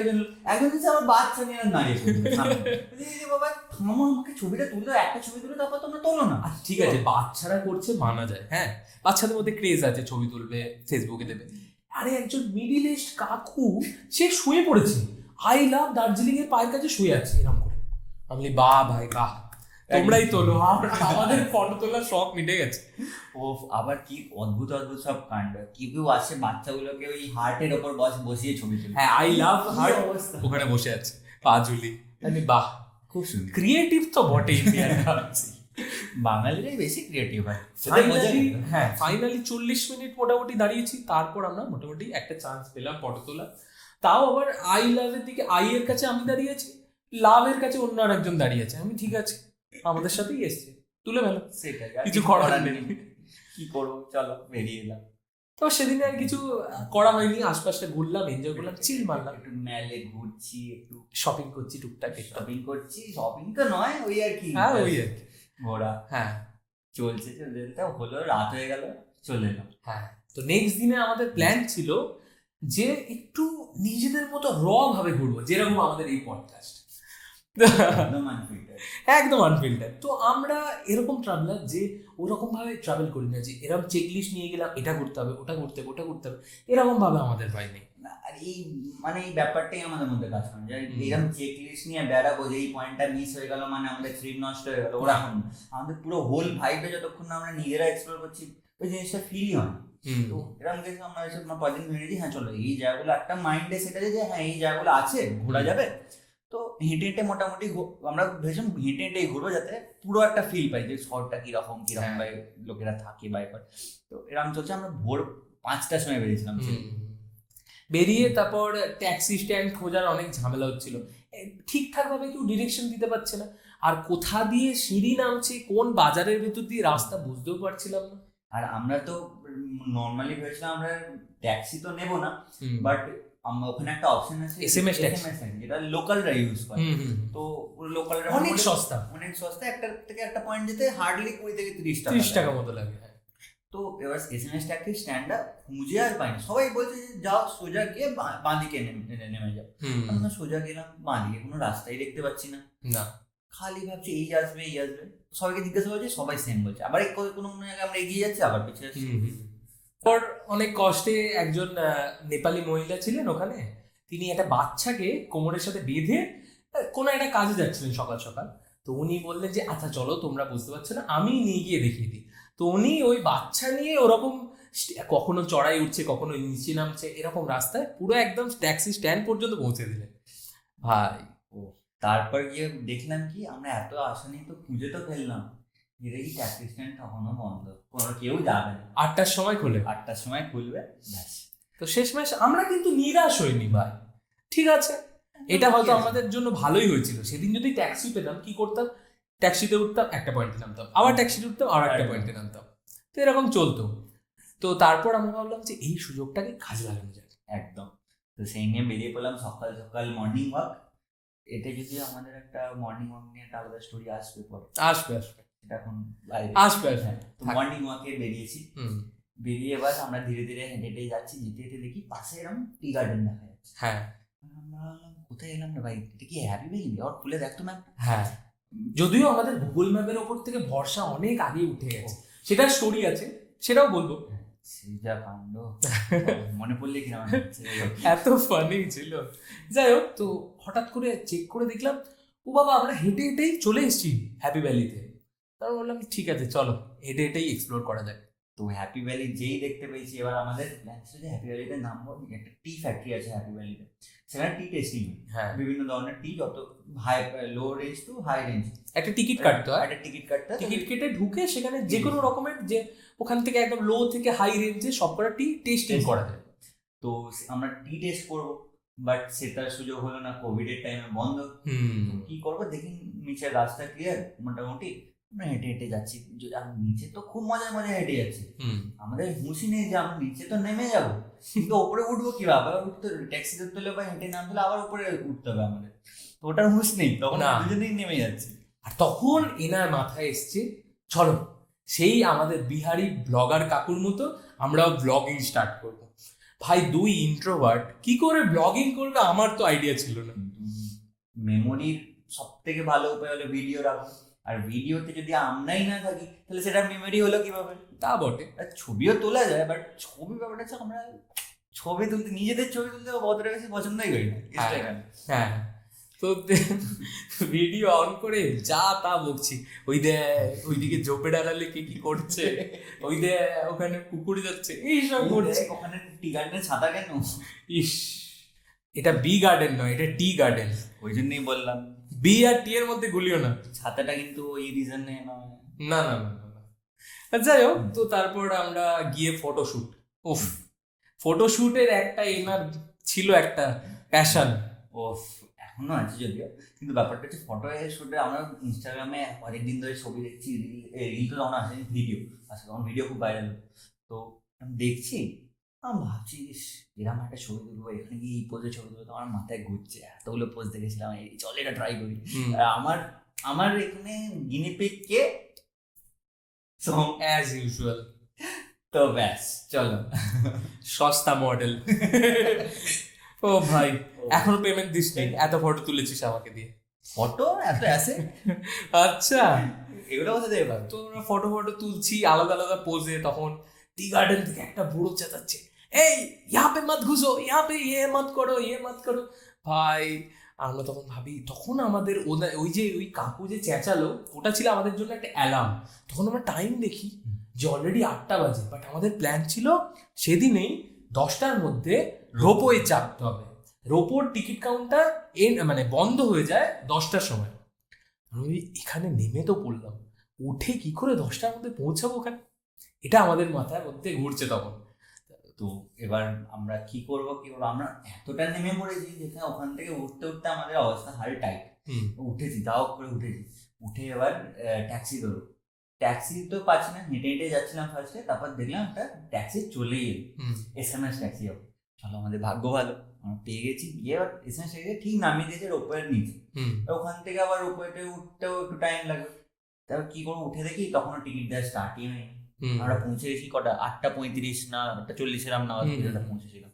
একজন দিচ্ছে আমার বাচ্চা নিয়ে দাঁড়িয়ে বাবা থামো, আমাকে ছবিটা তুললো, একটা ছবি তুলে তারপর তোমরা তোলো না। ঠিক আছে, বাচ্চারা করছে মানা যায়, হ্যাঁ বাচ্চাদের মধ্যে ক্রেজ আছে, ছবি তুলবে ফেসবুকে দেবে। আরে একজন মিডিল এজড কাকু, সে শুয়ে পড়েছে, আই লাভ দার্জিলিং এর পায়ের কাছে শুয়ে আছে এরকম করে। আমি বলি বাহ ভাই বাহ, তোমরাই তোলো, আমাদের ফটো তোলার শখ মিটে গেছে। ও আবার কি অদ্ভুত অদ্ভুত সব কাণ্ড, কেউ আসে বাচ্চাগুলোকে ওই হার্টের ওপর বসিয়ে ছবি তুলে, হ্যাঁ আই লাভ হার্ট ওখানে বসে আছে পা ঝুলি। আমি বাহ, খুব সুন্দর। ক্রিয়েটিভ তো বটে ইন্ডিয়ান কারেন্সি, বাঙালিরাই বেশি ক্রিয়েটিভ হয়। হ্যাঁ ফাইনালি 40 মিনিট মোটামুটি দাঁড়িয়েছি। তারপর আমরা মোটামুটি একটা চান্স পেলাম ফটো তোলা। তাও আবার আই লাভের দিকে, আই এর কাছে আমি দাঁড়িয়েছি, লাভের কাছে অন্য আর একজন দাঁড়িয়েছে। আমি ঠিক আছে, আমাদের সাথেই এসছে, তুলে ফেলো, সেটাই, কিছু করার নেই, কি করবো, চলো বেরিয়ে এলাম। তো সেদিনে আর কিছু করা হয়নি, আশপাশটা ঘুরলাম, এনজয় করলাম, চিল মারলাম, একটু মেলে ঘুরছি, একটু শপিং করছি টুকটাক, শপিং করছি, শপিং তো নয় ওই আর কি, হ্যাঁ ওই আর কি ঘোরা। হ্যাঁ চলছে চলতে চলতে হলো, রাত হয়ে গেল, চলে এলাম। হ্যাঁ, তো নেক্সট দিনে আমাদের প্ল্যান ছিল যে একটু নিজেদের মতো র ভাবে ঘুরবো, যেরকম আমাদের এই পডকাস্ট, একদম আনফিল্টার। তো আমরা এরকম ট্রাভেলার যে ওরকম ভাবে ট্রাভেল করি না যে এরকম চেকলিস্ট নিয়ে গেলাম, এটা ঘুরতে হবে, ওটা ঘুরতে হবে, ওটা ঘুরতে হবে, এরকম ভাবে আমাদের ভাই নেই। আর এই মানে এই ব্যাপারটাই আমাদের মধ্যে কাজ করে, যে এরকম চেক লিস্ট নিয়ে বেড়াবো যে এই পয়েন্টটা মিস হয়ে গেল মানে আমাদের ট্রিপ নষ্ট হয়ে গেল, ওরকম আমাদের পুরো হোল ভাইবে যতক্ষণ না আমরা নিজেরা এক্সপ্লোর করছি ওই জিনিসটা ফিলই হয়। তো এরকম কিছু আমরা এসব কদিন ভেবেছি, হ্যাঁ চলো এই জায়গাগুলো একটা মাইন্ডে সেটা যে হ্যাঁ এই জায়গাগুলো আছে, ঘোরা যাবে। তো হেঁটে হেঁটে মোটামুটি আমরা ভেবেছিলাম হেঁটে হেঁটেই ঘুরবো, যাতে পুরো একটা ফিল পাই যে শহরটা কিরকম কিরকম ভাই লোকেরা থাকে বা করে। তো এরকম চলছে, আমরা ভোর 5টার সময় বেরিয়েছিলাম। বেরিয়ে তারপর ট্যাক্সি স্ট্যান্ড খোঁজার অনেক ঝামেলা হচ্ছিল, ঠিকঠাক ভাবে কেউ ডিরেকশন দিতে পারছে না, আর কোথা দিয়ে সিঁড়ি নামছে, কোন বাজারের ভেতর দিয়ে রাস্তা বুঝতেও পারছিলাম না। আর আমরা তো নর্মালি ভেবেছিলাম আমরা ট্যাক্সি তো নেবো না, বাট ওখানে একটা অপশন আছে এসএমএস ট্যাক্সি, যেটা লোকালরা ইউজ করে। তো লোকালরা অনেক সস্তা, একটা থেকে একটা পয়েন্ট যেতে হার্ডলি 20 থেকে 30 টাকা মতো লাগে। তো এবার এসএমএস ট্যাক্সি স্ট্যান্ডটা খুঁজে আর পাইনি, সবাই বলছে যে যাও সোজা গিয়ে বাঁদিকে নেমে যাও। আমরা সোজা গেলাম, বাঁদিকে কোনো রাস্তাই দেখতে পাচ্ছি না, খালি ভাবছি এই আসবে এই আসবে, সবাইকে জিজ্ঞাসা করছি সবাই সেম বলছে, আবার কোনো জায়গায় আমরা এগিয়ে যাচ্ছি আবার পিছিয়ে যাচ্ছি। অনেক কষ্টে একজন নেপালি মহিলা ছিলেন ওখানে, তিনি একটা বাচ্চাকে কোমরের সাথে বেঁধে কোনো একটা কাজে যাচ্ছিলেন সকাল সকাল। তো উনি বললেন যে আচ্ছা চলো, তোমরা বুঝতে পারছো না, আমি নিয়ে গিয়ে দেখিয়ে দিই। তো উনি ওই বাচ্চা নিয়ে ওরকম কখনো চড়াই উঠছে, কখনো নিচে নামছে, এরকম রাস্তায় পুরো একদম ট্যাক্সি স্ট্যান্ড পর্যন্ত পৌঁছে দিলেন ভাই। ও তারপর গিয়ে দেখলাম কি, আমরা এত আশা নিয়ে তো খুঁজে তো ফেললাম, গিয়ে দেখি ট্যাক্সি স্ট্যান্ড তখনও বন্ধ, কোনো কেউ যাবে না। 8টার সময় খোলে, 8টার সময় খুলবে, ব্যাস। তো শেষমেশ আমরা কিন্তু নিরাশ হইনি ভাই, ঠিক আছে, এটা হয়তো আমাদের জন্য ভালোই হয়েছিল। সেদিন যদি ট্যাক্সি পেতাম কি করতাম, ট্যাক্সিতে উঠতাম, একটা পয়েন্টে নামতাম, আবার ট্যাক্সিতে উঠতাম, আবার একটা পয়েন্টে নামতাম, তো এরকম চলতো। তো তারপর আমরা ভাবলাম যে এই সুযোগটাকে কাজে লাগানো যায়। একদম। তো সেই নিয়ে বেরিয়ে পড়লাম সকাল সকাল মর্নিং ওয়াক। এটা যদি আমাদের একটা মর্নিং ওয়াক নিয়ে একটা আলাদা স্টোরি আসবে পরে, আসবে আসবে, এটা এখন বাইরে আসবে আসবে। তো মর্নিং ওয়াকে বেরিয়েছি, বেরিয়ে এবার আমরা ধীরে ধীরে হেঁটে হেঁটে যাচ্ছি, যেতে যেতে দেখি পাশে এরকম টি গার্ডেন দেখা যাচ্ছে। হ্যাঁ, আমরা ভাবলাম কোথায় এলাম না ভাই, এটা কি হ্যাপি ভ্যালি? আর খুলে দেখতো ম্যাপ। হ্যাঁ, যদিও আমাদের গুগল ম্যাপের ওপর থেকে ভরসা অনেক আগে উঠে গেছে, সেটার স্টোরি আছে, সেটাও বলবো। সেই যা কাণ্ড, মনে পড়লে কিনা এত ফানি ছিল। যাই হোক, তো হঠাৎ করে চেক করে দেখলাম ও বাবা, আমরা হেঁটে হেঁটেই চলে এসেছি হ্যাপি ভ্যালিতে। তারপর বললাম ঠিক আছে চলো হেঁটে হেঁটেই এক্সপ্লোর করা যায়। তো হ্যাপি ভ্যালি যেই দেখতে পেয়েছি, এবার আমাদের প্ল্যান ছিল যে হ্যাপি ভ্যালিতে নামবো। একটা টি ফ্যাক্টরি আছে হ্যাপি ভ্যালিতে, সেখানে টি টেস্টিং, হ্যাঁ, বিভিন্ন ধরনের টি, যত high low range to high range. একটা টিকিট কাটতে হয়, একটা টিকিট কাটতে হয়, টিকিট কেটে ঢুকে সেখানে যে কোনো রকমের, যে ওখান থেকে একদম লো থেকে হাই রেঞ্জে সবকটা টি টেস্টিং করা যায়। তো আমরা টি টেস্ট করবো, বাট সেটার সুযোগ হলো না, কোভিড এর টাইমে বন্ধ। কি করবো দেখি, নিচের রাস্তা ক্লিয়ার মোটামুটি, আমরা হেঁটে হেঁটে যাচ্ছি, আর নিচে তো খুব মজায় মজায় হেঁটে যাচ্ছি। আমাদের হুঁশি নেই যে আমরা নিচে তো নেমে যাবো, কিন্তু ওপরে উঠবো কিভাবে, আবার উঠতে ট্যাক্সি ধরতে হলে বা হেঁটে নামতে হলে আবার উপরে উঠতে হবে আমাদের, তো ওটার হুঁশ নেই, তখন দুজনেই নেমে যাচ্ছি। আর তখন এনার মাথায় এসছে চলো সেই আমাদের বিহারি ব্লগার কাকুর মতো আমরাও ব্লগিং স্টার্ট করব। ভাই, 2 ইন্ট্রোভার্ট কি করে ব্লগিং করবে আমার তো আইডিয়া ছিল না। মেমোরির সব থেকে ভালো উপায় হলো ভিডিও রাখা, আর ভিডিওতে যদি আমরাই না থাকি তাহলে সেটা মেমোরি হলো কিভাবে? তা বটে, ছবিও তোলা যায়, বাট ছবি ব্যাপারটা হচ্ছে আমরা ছবি তুলতে, নিজেদের ছবি তুলতে অতটা বেশি পছন্দই করি না। হ্যাঁ, তো ভিডিও অন করে যা তা বকছি, ওই দে ওইদিকে জোপে ডালালে কে কি করছে, ওই দে ওখানে কুকুর যাচ্ছে, এইসব করছে। ওখানে টি গার্ডেন ছাতা কেন? ইস, এটা বি গার্ডেন নয়, এটা টি গার্ডেন, ওই জন্যই বললাম বি আর টি এর মধ্যে গুলিও না। ছাতাটা কিন্তু ওই রিজনে নয়। না না না না। যাই হোক, তো তারপর আমরা গিয়ে ফটোশুট, উফ, ফটোশুটের একটা এনার ছিল একটা প্যাশন। ওফ, এখনো আছে যদিও, কিন্তু ব্যাপারটা হচ্ছে ফটো শুটে আমরা ইনস্টাগ্রামে অনেকদিন ধরে ছবি দেখছি, রিল তো তখন আসেনি, ভিডিও আসলে তখন ভিডিও খুব ভাইরাল। তো আমি দেখছি, আমি ভাবছি এরকম একটা ছবি তুলবো, এখানে গিয়ে এই পোজে ছবি তুলবো, তো আমার মাথায় ঘুরছে, এতগুলো পোজ দেখেছিলাম, চল এটা ট্রাই করি। আর আমার এখানে গিনিপিগ কে, অ্যাজ ইউজুয়াল, তো ব্যাস চলো সস্তা মডেল। ও ভাই, এখনো পেমেন্ট দিস নি, এত ফটো তুলেছিস আমাকে দিয়ে। ফটো এত আছে? আচ্ছা, এগুলো কথা দেবে ভাব। তো আমরা ফটো তুলছি আলাদা আলাদা পোজে, তখন টি গার্ডেন থেকে একটা বুড়ো চেঁচাচ্ছে, এই ইহা পে মত ঘুসো, ইহা পে ইয়ে মত করো, ইয়ে মত করো। ভাই, আমরা তখন ভাবি, তখন আমাদের ওই যে ওই কাকু যে চেঁচালো, ওটা ছিল আমাদের জন্য একটা অ্যালার্ম। তখন আমরা টাইম দেখি যে অলরেডি 8টা বাজে, বাট আমাদের প্ল্যান ছিল সেদিনেই 10টার মধ্যে রোপওয়ে চাপতে হবে। রোপোর টিকিট কাউন্টার মানে বন্ধ হয়ে যায় 10টার সময়। আমি এখানে নেমে তো পড়লাম, উঠে কি করে 10টার মধ্যে পৌঁছাবো ওখানে, এটা আমাদের মাথার মধ্যে ঘুরছে তখন। তো এবার আমরা কি করবো, আমরা এতটা নেমে পড়েছি যেখানে ওখান থেকে উঠতে উঠতে আমাদের অবস্থা হাল টাইট। উঠেছি, তাও করে উঠে এবার ট্যাক্সি ধরবো। ট্যাক্সি তো পাচ্ছি না, হেঁটে হেঁটে যাচ্ছিলাম ফার্স্টে, তারপর দেখলাম একটা ট্যাক্সি চলেই এলো, SMS ট্যাক্সি হবে। চলো, আমাদের ভাগ্য ভালো, আমরা পেয়ে গেছি। গিয়ে এবার SMS ট্যাক্সি ঠিক নামিয়ে দিয়েছে রোপওয়ের নিচে। ওখান থেকে আবার রোপওয়েতে উঠতেও একটু টাইম লাগবে। তারপর কি করবো, উঠে দেখি তখনও টিকিট দেওয়া স্টার্টই হয়নি। আমরা পৌঁছে গেছি কটা, 8:35 না 8:40 এরম না পৌঁছেছিলাম।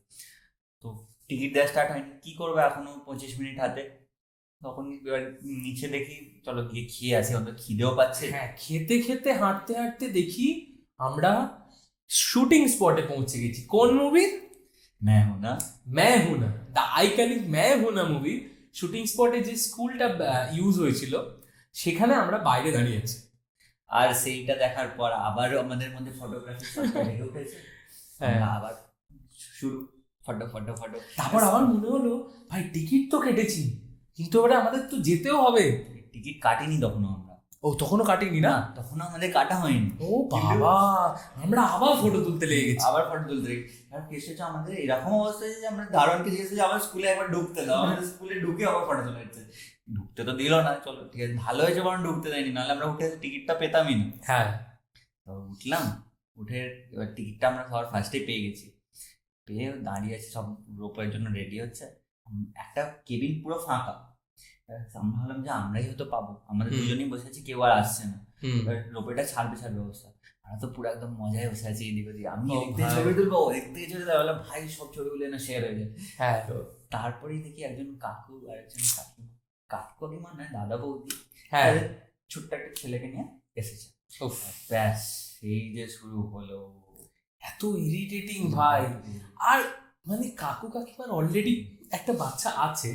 তো টিকিট দেওয়া স্টার্ট হয়নি, কি করবো, এখনো 25 মিনিট হাতে। তখন নিচে দেখি চলো গিয়ে খেয়ে আসি, অন্তত খিদেও পাচ্ছে। হ্যাঁ, খেতে খেতে হাঁটতে হাঁটতে দেখি আমরা শুটিং স্পটে পৌঁছে গেছি। কোন মুভির? मैं हूं ना। मैं हूं ना, দ্য আইকনিক मैं हूं ना মুভি শুটিং স্পটে যে স্কুলটা ইউজ হয়েছিল সেখানে আমরা বাইরে দাঁড়িয়ে আছি। আর সেইটা দেখার পর আবার আমাদের মধ্যে ফটোগ্রাফি লেগে উঠেছে। হ্যাঁ। আমরা আবার শুরু, ফটো ফটো ফটো। তারপর আবার মনে হলো ভাই টিকিট তো কেটেছি, কিন্তু এবারে আমাদের তো যেতেও হবে। টিকিট কাটিনি তখনও আমরা। ও তখনও কাটেনি না? তখনও আমাদের কাটা হয়নি। ও বাবা, আমরা আবার ফটো তুলতে লেগে গেছি। আবার ফটো তুলতে লেগে, আর কেস হচ্ছে আমাদের এরকম অবস্থা যে আমরা দারোয়ানকে জিজ্ঞেস যে আমার স্কুলে একবার ঢুকতে দাও, আমাদের স্কুলে ঢুকে আবার ফটো তোলা হচ্ছে। ঢুকতে তো দিল না, চলো ঠিক আছে, ভালো হয়েছে বরং ঢুকতে দেয়নি, নাহলে আমরা উঠে টিকিটটা পেতামই না। হ্যাঁ, তো উঠলাম, উঠে এবার টিকিটটা আমরা সবার ফার্স্টে পেয়ে গেছি। পেয়ে দাঁড়িয়ে আছি, সব রোপের জন্য রেডি হচ্ছে। একটা কেবিন পুরো ফাঁকা। আমরা ভাবলাম যে আমরাই হয়তো পাবো, আমাদের দুজনেই বসে আছি, কেউ আর আসছে না। রোপেটা ছাড়বে অবস্থা। আমরা তো পুরো একদম মজায় বসে আছি এদিক ওদিক, আমি এদিক থেকে ছবি তুলবো, ওদিক থেকে ছবি তুলবো, বললাম ভাই সব ছবিগুলো না শেয়ার হয়ে যায়। হ্যাঁ। তো তারপরেই দেখি একজন কাকু আর একজন কাকিমা, কাকিমা নয় দাদা বৌদি, হ্যাঁ, ছোট্ট একটা ছেলেকে নিয়ে এসেছে। উফ, ব্যাস সেই যে শুরু হলো। এত ইরিটেটিং ভাই। আর মানে কাকু কাকিমার অলরেডি একটা বাচ্চা আছে,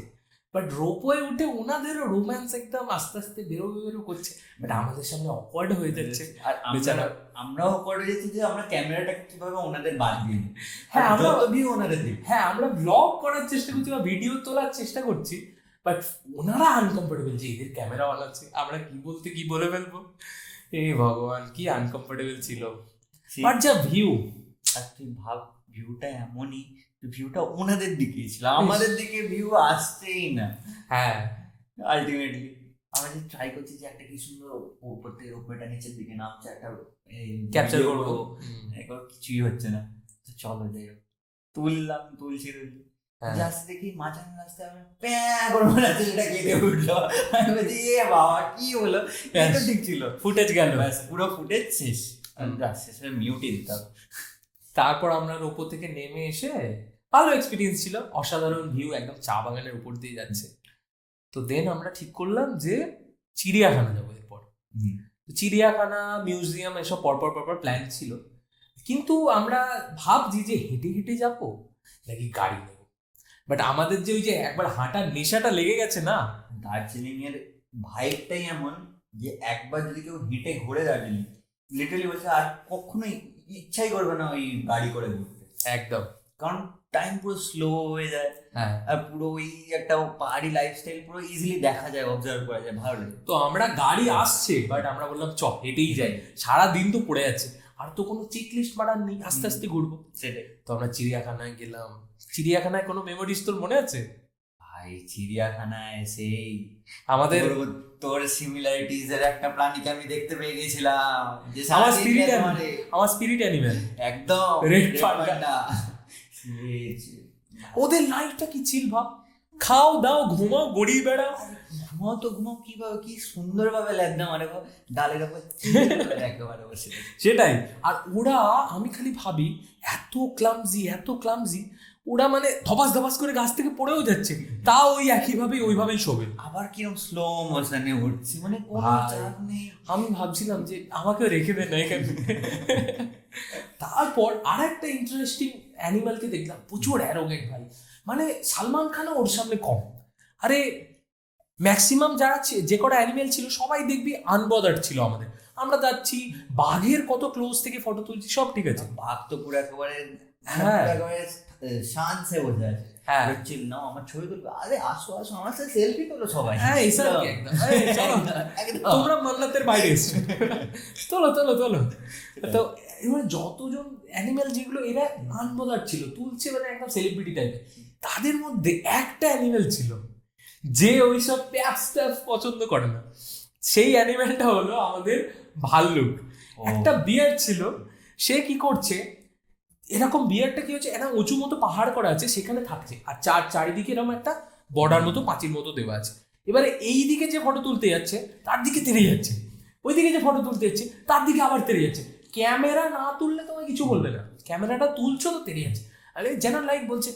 বাট রোপওয়ে উঠে ওনাদেরও রোম্যান্স একদম আস্তে আস্তে বেরো করছে, বাট আমাদের সামনে অকওয়ার্ড হয়ে যাচ্ছে। আর বেচারা আমরাও অকওয়ার্ড হয়ে যাচ্ছি যে আমরা ক্যামেরাটা কিভাবে ওনাদের বাদ দিই। হ্যাঁ, আমরা ভিউ ওনাদের দিই। হ্যাঁ, আমরা ব্লগ করার চেষ্টা করছি বা ভিডিও তোলার চেষ্টা করছি, বাট ওনারা আনকমফোর্টেবল যে এদের ক্যামেরা বানাচ্ছে, আমরা কি বলতে কি বলে ফেলবো। এ ভগবান, কি আনকমফোর্টেবল ছিল। বাট যা ভিউ, আর তুই ভাব ভিউটা এমনই, ভিউটা ওনাদের দিকেই ছিল, আমাদের দিকে ভিউ আসছেই না। হ্যাঁ, আলটিমেটলি আমরা যে ট্রাই করছি যে একটা কি সুন্দর উপর থেকে রোপওয়েটা নিচের দিকে নামছে, একটা ক্যাপচার করবো, এবার কিছুই হচ্ছে না। তো চলো যাই হোক, তুলছি জাস্ট দেখি মাঝামাঝি রাস্তায় আমরা প্যাঁ করে মনে হচ্ছে যেটা কেটে উঠলো। আমি বলছি এ বাবা কি হলো, এটা ঠিক ছিল, ফুটেজ গেল, পুরো ফুটেজ শেষ। শেষে মিউটই দিতে হবে। তারপর আমরা রোপো থেকে নেমে এসে, ভালো এক্সপিরিয়েন্স ছিল, অসাধারণ ভিউ, একদম চা বাগানের উপর দিয়ে যাচ্ছে। তো দেন আমরা ঠিক করলাম যে চিড়িয়াখানা যাবো এরপর। চিড়িয়াখানা, মিউজিয়াম এসব পরপর প্ল্যান ছিল, কিন্তু আমরা ভাবছি যে হেঁটে হেঁটে যাবো নাকি গাড়ি নেবো। বাট আমাদের যে ওই যে একবার হাঁটার নেশাটা লেগে গেছে না, দার্জিলিং এর ভাইবটাই এমন যে একবার যদি কেউ হেঁটে ঘুরে দার্জিলিং, লিটারালি বলছে আর কখনোই ইচ্ছাই করবে না ওই গাড়ি করে ঘুরতে। একদম, কারণ টাইম পুরো স্লো হয়ে যায়। হ্যাঁ, আর পুরো ওই একটা পাহাড়ি লাইফস্টাইল পুরো ইজিলি দেখা যায়, অবজার্ভ করা যায়, ভালো লাগে। তো আমরা গাড়ি আসছে, বাট আমরা বললাম চ হেঁটেই যাই, সারা দিন তো পড়ে যাচ্ছে, আর তো কোনো চেক লিস্ট মারার নেই, আস্তে আস্তে ঘুরবো। সেটাই। তো আমরা চিড়িয়াখানায় গেলাম। চিড়িয়াখানায় কোনো মেমোরিজ তোর মনে আছে? ভাই চিড়িয়াখানায় সেই আমাদের তোর সিমিলারিটিজ এর একটা প্রাণীকে আমি দেখতে পেয়ে গেছিলাম, যে আমার স্পিরিট অ্যানিমেল, একদম রেড পান্ডা। ওদের লাইফটা কি চিল ভাব, খাও দাও ঘুমাও গড়িয়ে বেড়াও। ঘুমাও কিভাবে, কি সুন্দর ভাবে ল্যাদনা মারে ডালের উপর একেবারে বসে। সেটাই। আর ওরা, আমি খালি ভাবি এত ক্লামজি ওরা, মানে ধপাস করে গাছ থেকে পড়েও যাচ্ছে, তাও ওই একইভাবেই ওইভাবেই শোবে। আবার কিরকম স্লো মোশনে উঠছে, মানে আমি ভাবছিলাম যে আমাকেও রেখে দেন না এখানে। তারপর আর একটা ইন্টারেস্টিং অ্যানিমালকে দেখলাম, প্রচুর অ্যারোগেন্ট ভাই, মানে সালমান খানও ওর সামনে কম। আরে ম্যাক্সিমাম যারা যে কটা অ্যানিমেল ছিল সবাই দেখবি আনবদার্ড ছিল আমাদের, আমরা যাচ্ছি, বাঘের কত ক্লোজ থেকে ফটো তুলছি, সব ঠিক আছে। বাঘ তো পুরো একেবারে হ্যাঁ শান্সে বসে আছে, হ্যাঁ চিল নাও আমার ছবি তুলবে, আরে আসো আমার সাথে সেলফি তোলো সবাই। হ্যাঁ একদম, তোমরা মান্নাতের বাইরে এসছো, তোলো। তো এবার যতজন অ্যানিমেল যেগুলো এরা আনবদার্ড ছিল, তুলছে মানে একদম সেলিব্রিটি টাইপের। তাদের মধ্যে একটা অ্যানিমেল ছিল যে ওইসব প্যাপস পছন্দ করে না, সেই অ্যানিমেলটা হলো আমাদের ভাল্লুক। একটা বিয়ার ছিল, সে কি করছে, এরকম বিয়ারটা কি হচ্ছে, একটা উঁচু মতো পাহাড় করা আছে, সেখানে থাকছে, আর চারিদিকে এরকম একটা বর্ডার মতো পাঁচিল মতো দেওয়া আছে। এবারে এই দিকে যে ফটো তুলতে যাচ্ছে তার দিকে তেড়ে যাচ্ছে, ওই দিকে যে ফটো তুলতে যাচ্ছে তার দিকে আবার তেড়ে যাচ্ছে। ক্যামেরা না তুললে তোমায় কিছু বলবে না, ক্যামেরাটা তুলছো তো তেড়ে যাচ্ছে। আরে যেন লাইক বলছে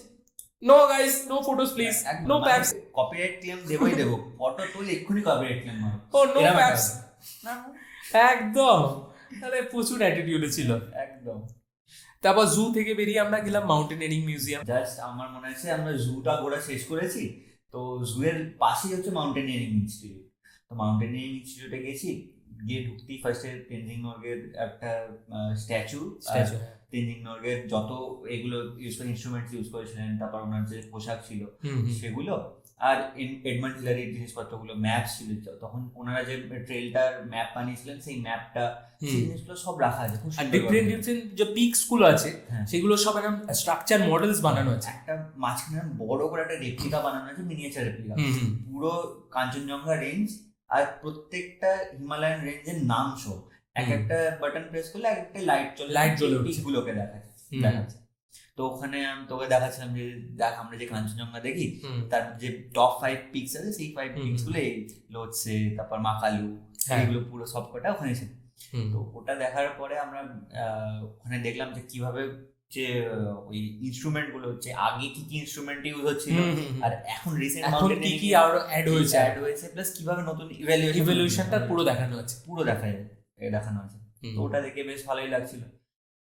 no guys, no photos please, no paps. Copyright claim দেবো, ফটো তুলে এক্ষুনি কপিরাইট ক্লেম মারো। ও নো প্যাপস, একদম। আরে প্রচুর অ্যাটিটিউড ছিল একদম। তারপর জু থেকে বেরিয়ে আমরা গেলাম মাউন্টেনিয়ারিং মিউজিয়াম। জাস্ট আমার মনে আছে আমরা জুটা ঘোরা শেষ করেছি, তো জু এর পাশেই হচ্ছে মাউন্টেনিয়ারিং ইনস্টিটিউট। তো মাউন্টেনিয়ারিং ইনস্টিটিউটে গেছি, গিয়ে ঢুকতেই ফার্স্টে তেনজিং নরগের একটা স্ট্যাচু, তেনজিং নরগের যত এগুলো ইউজ করে ইনস্ট্রুমেন্টস ইউজ করেছিলেন, তারপর ওনার যে পোশাক ছিল সেগুলো, আর এডমান্ড হিলারির জিনিসপত্রগুলো, ম্যাপ ছিল, তখন ওনারা যে ট্রেলটার ম্যাপ বানিয়েছিলেন সেই ম্যাপটা, সেই জিনিসগুলো সব রাখা আছে। আর ডিফারেন্ট ডিফারেন্ট যে পিকস গুলো আছে সেগুলো সব একদম স্ট্রাকচার মডেলস বানানো আছে। একটা মাঝখানে বড় করে একটা রেপ্লিকা বানানো আছে, মিনিয়েচার রেপ্লিকা, পুরো কাঞ্চনজঙ্ঘা রেঞ্জ আর প্রত্যেকটা হিমালয়ান রেঞ্জের নাম সহ, এক একটা বাটন প্রেস করলে এক একটা লাইট জ্বলে পিকগুলোকে দেখাচ্ছে। তো ওখানে আমি তোকে দেখাচ্ছিলাম যে দেখ আমরা যে কাঞ্চনজঙ্ঘা দেখি তার যে টপ 5 পিকস আছে, সেই 5 পিকস গুলো এই লোৎসে, তারপর মাকালু, এগুলো পুরো সবকটা ওখানে ছিল। তো ওটা দেখার পরে আমরা ওখানে দেখলাম যে কিভাবে যে ওই ইনস্ট্রুমেন্ট গুলো হচ্ছে, আগে কি কি ইনস্ট্রুমেন্ট ইউজ হচ্ছিল আর এখন রিসেন্ট কি কি আরো অ্যাড হয়েছে, প্লাস কিভাবে নতুন ইভ্যালুয়েশনটা পুরো দেখানো আছে, দেখানো আছে। তো ওটা দেখে বেশ ভালোই লাগছিল।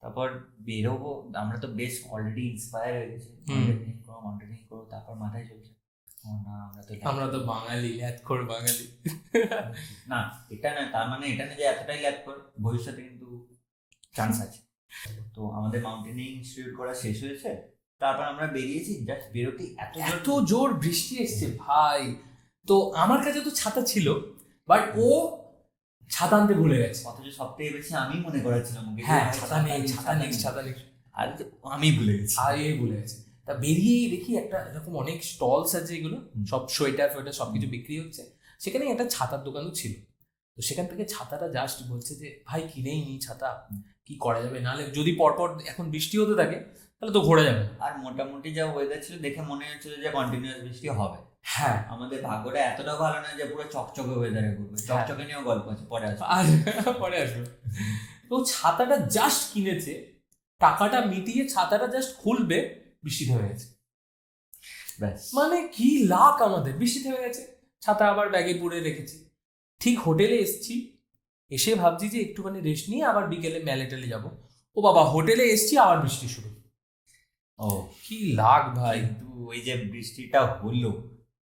তারপর বেরোবো, আমরা তো বেশ অলরেডি ইন্সপায়ার হয়ে গেছি, মাউন্টেনিং করো, তারপর মাথায় চলছে আমরা তো বাঙালি, ল্যাথখোর বাঙালি। না এটা না, তার মানে এটা না যে এতটাই ল্যাথখোর, ভবিষ্যতে কিন্তু চান্স আছে। তো আমাদের মাউন্টেনিং ইনস্টিটিউট করা শেষ হয়েছে, তারপর আমরা বেরিয়েছি, জাস্ট বেরোতে এত জোর বৃষ্টি এসছে ভাই। তো আমার কাছে তো ছাতা ছিল, বাট ও ছাতা আনতে ভুলে গেছে। অথচ সব থেকে বেশি আমি মনে করেছিলাম ছাতা নেই। আর আমি ভুলে গেছি। তা বেরিয়েই দেখি একটা এরকম অনেক স্টলস আছে, এগুলো সব সোয়েটার সবকিছু বিক্রি হচ্ছে। সেখানে একটা ছাতার দোকানও ছিল। তো সেখান থেকে ছাতাটা জাস্ট বলছে যে ভাই কিনেই নি ছাতা, কি করা যাবে, নাহলে যদি পরপর এখন বৃষ্টি হতে থাকে তাহলে তো ঘোরা যাবে। আর মোটামুটি যা ওয়েদার ছিল দেখে মনে হচ্ছিল যে কন্টিনিউয়াস বৃষ্টি হবে। হ্যাঁ, আমাদের ভাগ্যটা এতটাও ভালো না যে পুরো চকচকে ওয়েদারে ঘুরবে। চকচকে নিয়েও গল্প আছে, পরে আসবে। তো ছাতাটা জাস্ট কিনেছে, টাকাটা মিটিয়ে ছাতাটা জাস্ট খুলবে, বৃষ্টি থেমে গেছে। মানে কি লাক আমাদের, বৃষ্টি থেমে গেছে, ছাতা আবার ব্যাগে পুরে রেখেছি। ঠিক হোটেলে এসছি, এসে ভাবছি যে একটুখানি রেস্ট নিয়ে আবার বিকেলে মেলে যাবো। ও বাবা, হোটেলে এসছি আবার বৃষ্টি শুরু। ও কি লাক ভাই। কিন্তু ওই যে বৃষ্টিটা হলো,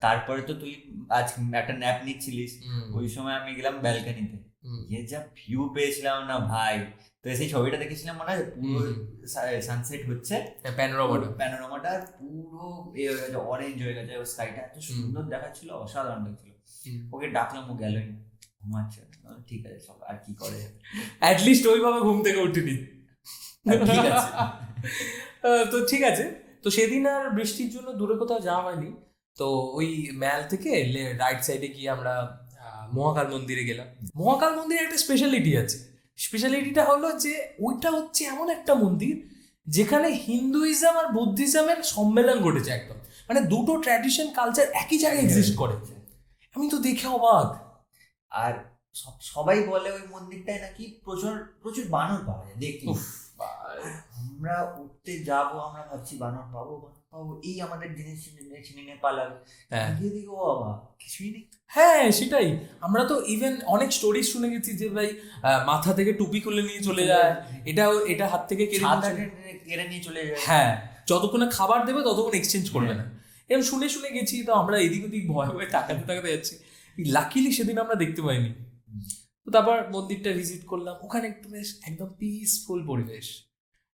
তারপরে তো তুই আজ একটা ন্যাপ নিচ্ছিলিস, ওই সময় আমি গেলাম ব্যালকনিতে, যা ভিউ পেয়েছিলাম না ভাই। তো সেই ছবিটা দেখেছিলাম মনে হয়, পুরো সানসেট হচ্ছে, প্যানোরামাটা পুরো অরেঞ্জ হয়ে গেছে, স্কাইটা এত সুন্দর দেখাচ্ছিল, অসাধারণ লাগছিল। ওকে ডাকলাম, ও গেলই না, ঘুমাচ্ছে। ঠিক আছে সব, আর কি করে, অ্যাটলিস্ট ওইভাবে ঘুম থেকে উঠিনি। ঠিক আছে। তো ঠিক আছে, তো সেদিন আর বৃষ্টির জন্য দূরে কোথাও যাওয়া হয়নি। তো ওই ম্যাল থেকে রাইট সাইডে গিয়ে আমরা মহাকাল মন্দিরে গেলাম। মহাকাল মন্দিরে একটা স্পেশালিটি আছে। স্পেশালিটিটা হলো যে ওইটা হচ্ছে এমন একটা মন্দির যেখানে হিন্দুইজম আর বুদ্ধিজমের সম্মেলন ঘটেছে একদম, মানে দুটো ট্র্যাডিশন কালচার একই জায়গায় এক্সিস্ট করে। আমি তো দেখে অবাক। আর সবাই বলে ওই মন্দিরটায় নাকি প্রচুর প্রচুর বানর পাওয়া যায় দেখতে। আমরা উঠতে যাবো, আমরা ভাবছি বানর পাবো, এই আমাদের জিনিস নিয়ে পালাবে, ও বাবা কিছুই নেই। হ্যাঁ সেটাই, আমরা তো ইভেন অনেক স্টোরি শুনে গেছি যে ভাই মাথা থেকে টুপি খুলে নিয়ে চলে যায়, এটা হাত থেকে কেড়ে নিয়ে চলে যায়। হ্যাঁ, যতক্ষণে খাবার দেবে ততক্ষণ এক্সচেঞ্জ করবে না, এরকম শুনে গেছি। তো আমরা এদিক ওদিক ভয়ে তাকাতে যাচ্ছি। লাকিলি সেদিন আমরা দেখতে পাইনি। তো তারপর মন্দিরটা ভিজিট করলাম, ওখানে একটু বেশ একদম পিসফুল পরিবেশ,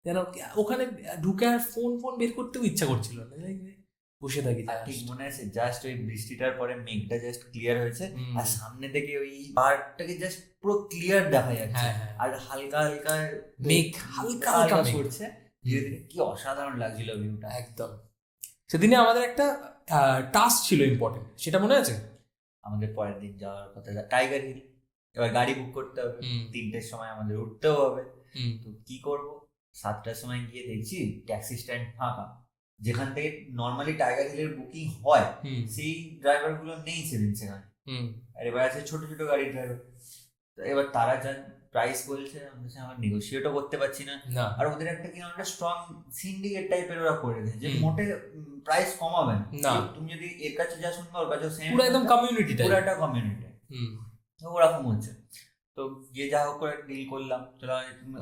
যেন ওখানে ঢুকে আর ফোন বের করতেও ইচ্ছা করছিল না, বসে থাকি। ঠিক মনে আছে, জাস্ট ওই বৃষ্টিটার পরে মেঘটা জাস্ট ক্লিয়ার হয়েছে, আর সামনে থেকে ওই পাহাড়টাকে জাস্ট পুরো ক্লিয়ার দেখা যাচ্ছে, আর হালকা হালকা মেঘ হালকা হালকা পড়ছে ধীরে ধীরে, কি অসাধারণ লাগছিল ভিউটা একদম। সেদিনে আমাদের একটা টাস্ক ছিল ইম্পর্টেন্ট, সেটা মনে আছে? আমাদের পরের দিন যাওয়ার কথা টাইগার হিল। এবার গাড়ি বুক করতে হবে, 3টের সময় আমাদের উঠতেও হবে। তো কি করব, 7টার সময় গিয়ে দেখছি ট্যাক্সি স্ট্যান্ড ফাঁকা। যেখান থেকে নর্মালি টাইগার হিলের বুকিং হয় সেই ড্রাইভার গুলো নেই সেদিন সেখানে। আর এবার আছে ছোট ছোট গাড়ির ড্রাইভার। তো এবার তারা যান, প্রাইস বলছে, আমরা নেগোসিয়েটও করতে পারছি না। আর ওদের একটা কিনা একটা স্ট্রং সিন্ডিকেট টাইপের ওরা করে দেয়, যে মোটে প্রাইস কমাবে না, তুমি যদি এর কাছে যা শুনবে ওর কাছে সেম, পুরো একদম কমিউনিটি, পুরো একটা কমিউনিটি। ওরকম হচ্ছে। তো গিয়ে যা হোক করে ডিল করলাম, চলো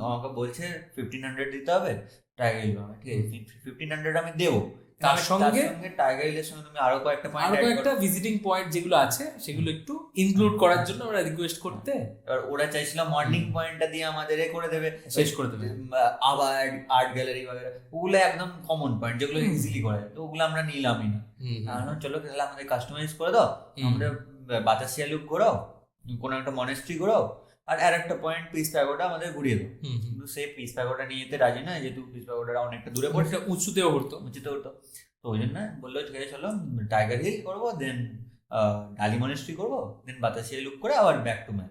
আমাকে বলছে 1500 দিতে হবে, টাইগার হিল পাবে, ঠিক আছে, 1500 আমি দেবো, তার সঙ্গে টাইগার হিলের সঙ্গে তুমি আরো কয়েকটা পয়েন্ট আরো একটা ভিজিটিং পয়েন্ট যেগুলো আছে সেগুলো একটু ইনক্লুড করার জন্য আমরা রিকোয়েস্ট করতে, এবার ওরা চাইছিল মর্নিং পয়েন্টটা দিয়ে আমাদের এ করে দেবে, শেষ করে দেবে। আবার আর্ট গ্যালারি বাগেরা, ওগুলো একদম কমন পয়েন্ট যেগুলো ইজিলি করা যায়, তো ওগুলো আমরা নিলামই না। চলো তাহলে আমাদের কাস্টমাইজ করে দাও, আমরা বাতাসিয়া লুক ঘোরাও, কোনো একটা মনেস্ট্রি ঘোরাও, আর একটা পয়েন্ট পিস প্যাগোডা আমাদের ঘুরিয়ে দাও। কিন্তু সেই পিস প্যাগোডা নিয়ে যেতে রাজি না, যেহেতু পিস প্যাগোডাটা অনেকটা দূরে পড়ছে, উঁচুতেও হতো। তো ওই জন্য বললো ঠিক আছে চলো টাইগার হিল করবো, দেন ডালি মনেস্ট্রি করবো, দেন বাতাসিয়া লুক করে আবার ব্যাক টু ম্যান।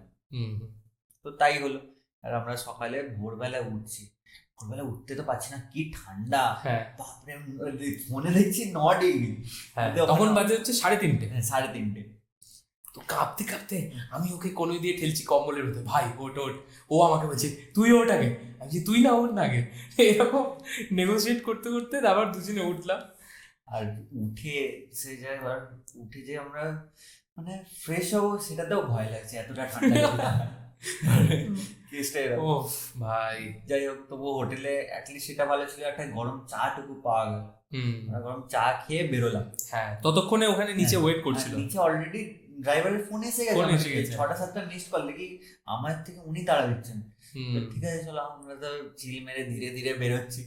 তো তাই হলো। আর আমরা সকালে ভোরবেলা উঠছি, ভোরবেলা উঠতে তো পারছি না, কি ঠান্ডা, বাপরে, ফোনে দেখছি 9 ডিগ্রি, তখন বাজে হচ্ছে 3:30। 3:30। তো কাঁপতে কাঁপতে আমি ওকে কোন দিয়ে ঠেলছি কম্বলের ভেতর, ভাই ওট ওট, ও আমাকে বলছে তুই ওট আগে, আমি বলছি তুই না ওঠ না আগে, এরকম নেগোসিয়েট করতে করতে আবার দুজনে উঠলাম। আর উঠে সে জায়গায় উঠে যে আমরা মানে ফ্রেশ হবো সেটাতেও ভয় লাগছে, এতটা ঠান্ডা। ও ভাই যাই হোক, তবু হোটেলে অ্যাটলিস্ট সেটা ভালো ছিল, একটা গরম চা টুকু পাওয়া গেল, গরম চা খেয়ে বেরোলাম। হ্যাঁ, ততক্ষণে ওখানে নিচে ওয়েট করছিল, নিচে অলরেডি ড্রাইভারের ফোন এসে গেছে, 6টা-7টা মিসড কল, দেখি আমার থেকে উনি তাড়া দিচ্ছেন। ঠিক আছে চলো, আমরা তো চিল মেরে ধীরে ধীরে বেরোচ্ছি।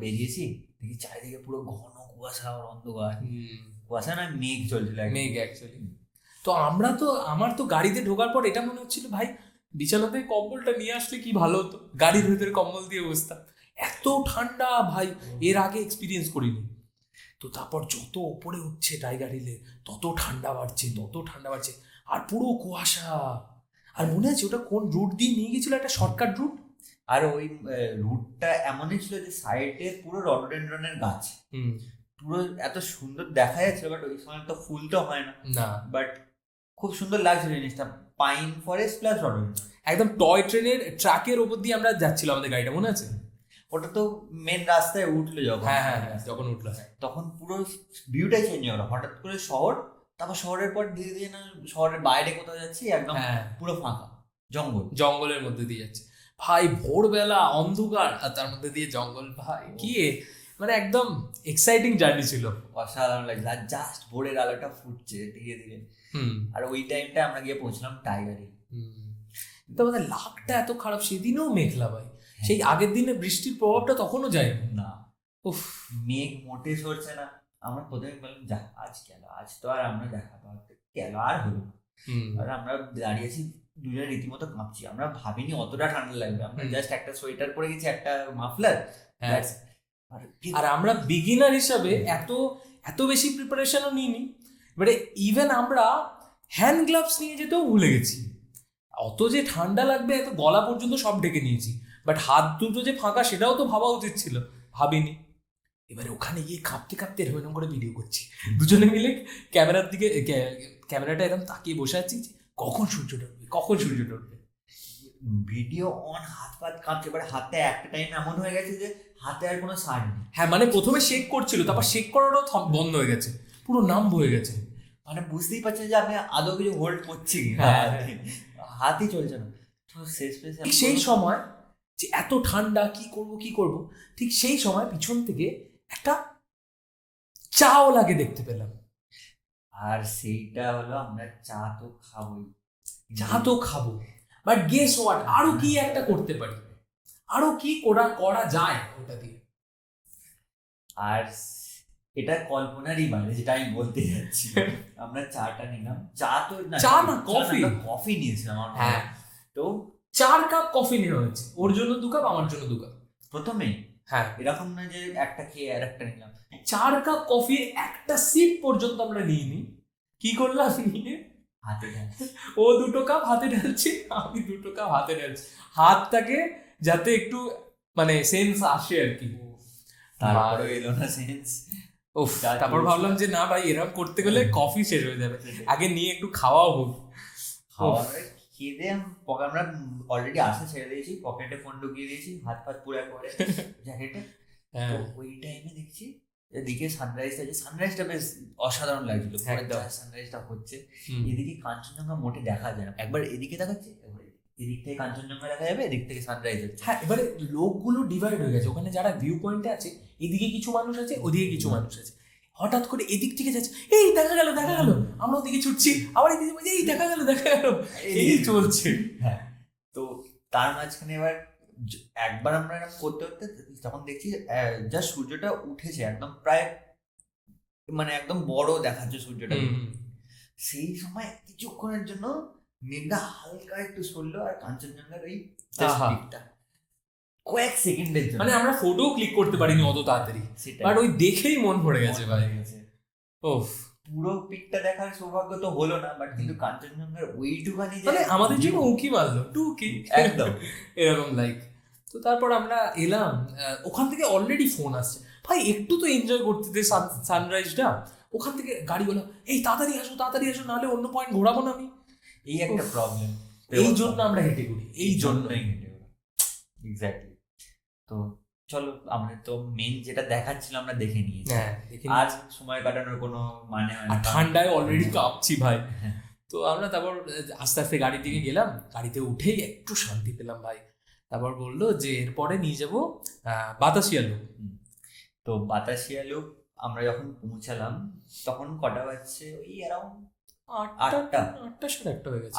বেরিয়েছি, দেখি চারিদিকে পুরো ঘন কুয়াশা আর অন্ধকার, কুয়াশা না মেঘ চলছিল, মেঘ অ্যাকচুয়ালি। তো আমার তো গাড়িতে ঢোকার পর এটা মনে হচ্ছিল ভাই বিছানাতে কম্বলটা নিয়ে আসলে কি ভালো হতো, গাড়ির ভেতরে কম্বল দিয়ে বসতাম, এত ঠান্ডা ভাই এর আগে এক্সপিরিয়েন্স করিনি। তো তারপর যত ওপরে উঠছে টাইগার হিলে তত ঠান্ডা বাড়ছে, আর পুরো কুয়াশা। আর মনে আছে ওটা কোন রুট দিয়ে নিয়ে গেছিল, একটা শর্টকাট রুট, আর ওই রুটটা এমনই ছিল যে সাইডে পুরো রডোডেন্ড্রনের গাছ, পুরো এত সুন্দর দেখা যাচ্ছে, বাট ওই সময় তো ফুল তো হয় না, বাট খুব সুন্দর লাগছিল জিনিসটা, পাইন ফরেস্ট প্লাস রডোডেন্ড্রন। একদম টয় ট্রেনের ট্র্যাকের ওপর দিয়ে আমরা যাচ্ছিলাম, আমাদের গাড়িটা মনে আছে? ওটা তো মেন রাস্তায় উঠলো যখন, হ্যাঁ যখন উঠলো, তখন পুরো ভিউটাই চেঞ্জ হয়ে গেলো, হঠাৎ করে শহর, তারপর শহরের পর ধীরে ধীরে না শহরের বাইরে কোথাও যাচ্ছি, একদম পুরো ফাঁকা জঙ্গলের মধ্যে দিয়ে যাচ্ছে ভাই, ভোরবেলা অন্ধকার আর তার মধ্যে দিয়ে জঙ্গল, ভাই কি মানে একদম এক্সাইটিং জার্নি ছিল, অসাধারণ লাগছে। আর জাস্ট ভোরের আলোটা ফুটছে ধীরে ধীরে, আর ওই টাইমটা আমরা গিয়ে পৌঁছলাম টাইগার হিল। তো আমাদের লাকটা এত খারাপ, সেদিনও মেঘলা ভাই, সেই আগের দিনে বৃষ্টির প্রভাবটা তখনও যায় না, উফ, মেঘ মোটে সরছে না। আমরা প্রথমে বললাম যা আজ তো আর আমরা দেখা পাবো গেল, আর হলো। আর আমরা দাঁড়িয়েছি দুজনে রীতিমতো কাঁপছি, আমরা ভাবিনি অতটা ঠান্ডা লাগবে, আমরা জাস্ট একটা সোয়েটার পরে গেছি, একটা মাফলার। আর আমরা বিগিনার হিসাবে এত বেশি প্রিপারেশনও নিইনি, এবারে ইভেন আমরা হ্যান্ড গ্লাভস নিয়ে যেতেও ভুলে গেছি, অত যে ঠান্ডা লাগবে এত গলা পর্যন্ত সব ঢেকে নিয়েছি, বাট হাত দুটো যে ফাঁকা সেটাও তো ভাবা উচিত ছিল, ভাবিনি। এবারে ওখানে গিয়ে কাঁপতে কাঁপতে এরকম করে ভিডিও করছি দুজনে মিলে, ক্যামেরার দিকে ক্যামেরাটা এরকম তাকিয়ে বসে আছি, কখন সূর্য ঢুকবে, ভিডিও অন, হাত পাত কাঁপছে, এবার হাতে একটা টাইম এমন হয়ে গেছে যে হাতে আর কোনো সার নেই। হ্যাঁ, মানে প্রথমে শেক করছিল, তারপর শেক করাটাও বন্ধ হয়ে গেছে, পুরো নাম হয়ে গেছে, মানে বুঝতেই পারছি যে আমি আদৌ কিছু হোল্ড করছি, হাতই চলছে না। তো সেই সময় যে এত ঠান্ডা, কি করব, ঠিক সেই সময় পিছন থেকে একটা চাও লাগে দেখতে পেলাম, আর সেইটা হলো আমরা চা তো খাবো, বাট গেস হোয়াট, আরো কি একটা করতে পারি, আরো কি করা যায় ওটা দিয়ে। আর এটা কল্পনারই বাইরে, যেটা আমি বলতে যাচ্ছি। আমরা চাটা নিলাম, চা না কফি নিয়েছিলাম। হ্যাঁ, তো 4 কাপ কফি নেওয়া হয়েছে, ওর জন্য 2 কাপ, আমার জন্য 2 কাপ প্রথমেই। হ্যাঁ, এরকম না যে একটা খেয়ে আর একটা নিলাম, 4 কাপ কফি একটা সিপ পর্যন্ত আমরা নিইনি। কি করলাম, নিয়ে হাতে ঢালছি, ও 2 কাপ হাতে ঢালছি, আমি 2 কাপ হাতে ঢালছি, হাতটাকে যাতে একটু মানে সেন্স আসে আর কি। তারপরে এলো না সেন্স। তারপর ভাবলাম যে না ভাই, এরকম করতে গেলে কফি শেষ হয়ে যাবে, আগে নিয়ে একটু খাওয়াও হোক। খেয়ে আমরা অলরেডি আসা ছেড়ে দিয়েছি, পকেটে ফোন ঢুকিয়ে দিয়েছি, হাত পাত পুরো করে জ্যাকেটে। ওই টাইমে দেখছি এদিকে সানরাইজটা বেশ অসাধারণ লাগছিল, সানরাইজটা হচ্ছে, এদিকে কাঞ্চনজঙ্ঘা মোটে দেখা যায় না, একবার এদিকে দেখাচ্ছে, এদিক থেকে কাঞ্চনজঙ্ঘা দেখা যাবে, এদিক থেকে সানরাইজ হচ্ছে। হ্যাঁ, এবারে লোকগুলো ডিভাইড হয়ে গেছে, ওখানে যারা ভিউ পয়েন্টে আছে এদিকে কিছু মানুষ আছে, ওদিকে কিছু মানুষ আছে। হঠাৎ করে এদিক থেকে যাচ্ছে, এই দেখা গেল, আমরা ওদিকে ছুটছি, আবার এদিকে বলছি, এই দেখা গেল, এই চলছে। হ্যাঁ, তো তার মাঝখানে এবার একবার আমরা এরকম করতে করতে তখন দেখছি যা সূর্যটা উঠেছে একদম প্রায় মানে একদম বড় দেখাচ্ছে সূর্যটা। সেই সময় কিছুক্ষণের জন্য মেঘটা হালকা একটু সরলো, আর কাঞ্চনজঙ্ঘার ওই দিকটা কয়েক সেকেন্ডের জন্য, মানে আমরা ফটো ক্লিক করতে পারিনি অত তাড়াতাড়ি, বাট ওই দেখেই মন ভরে গেছে ভাই। ওফ, পুরো পিকটা দেখার সৌভাগ্য তো হলো না, বাট কিন্তু কাঞ্চনজঙ্ঘার ওইটুখানি মানে আমাদের জন্য উকি মারলো, টুকি একদম এরকম লাইক। তো তারপর আমরা এলাম, ওখান থেকে অলরেডি ফোন আসছে, ভাই একটু তো এনজয় করতে দে সানরাইজটা। ওখান থেকে গাড়িগুলো, এই তাড়াতাড়ি আসো, নাহলে অন্য পয়েন্ট ঘোরাবো না আমি। এই একটা প্রবলেম, এই জন্য আমরা হেঁটে করি, এই জন্যই হেঁটে করি। এক্স্যাক্টলি। তো চলো, আমরা তো মেন যেটা দেখাচ্ছিল আমরা দেখে নিয়েছি, আর সময় কাটানোর কোনো মানে হয় না, ঠান্ডায় অলরেডি কাঁপছি ভাই। তো আমরা তারপর আস্তে আস্তে গাড়ির দিকে গেলাম, গাড়িতে উঠেই একটু শান্তি পেলাম ভাই। তারপর বললো যে এরপরে নিয়ে যাবো বাতাসিয়া লুপ। তো বাতাসিয়া লুপ আমরা যখন পৌঁছালাম তখন কটা বাজছে, ওই অ্যারাউন্ড 8টা 8:30 হয়ে গেছে।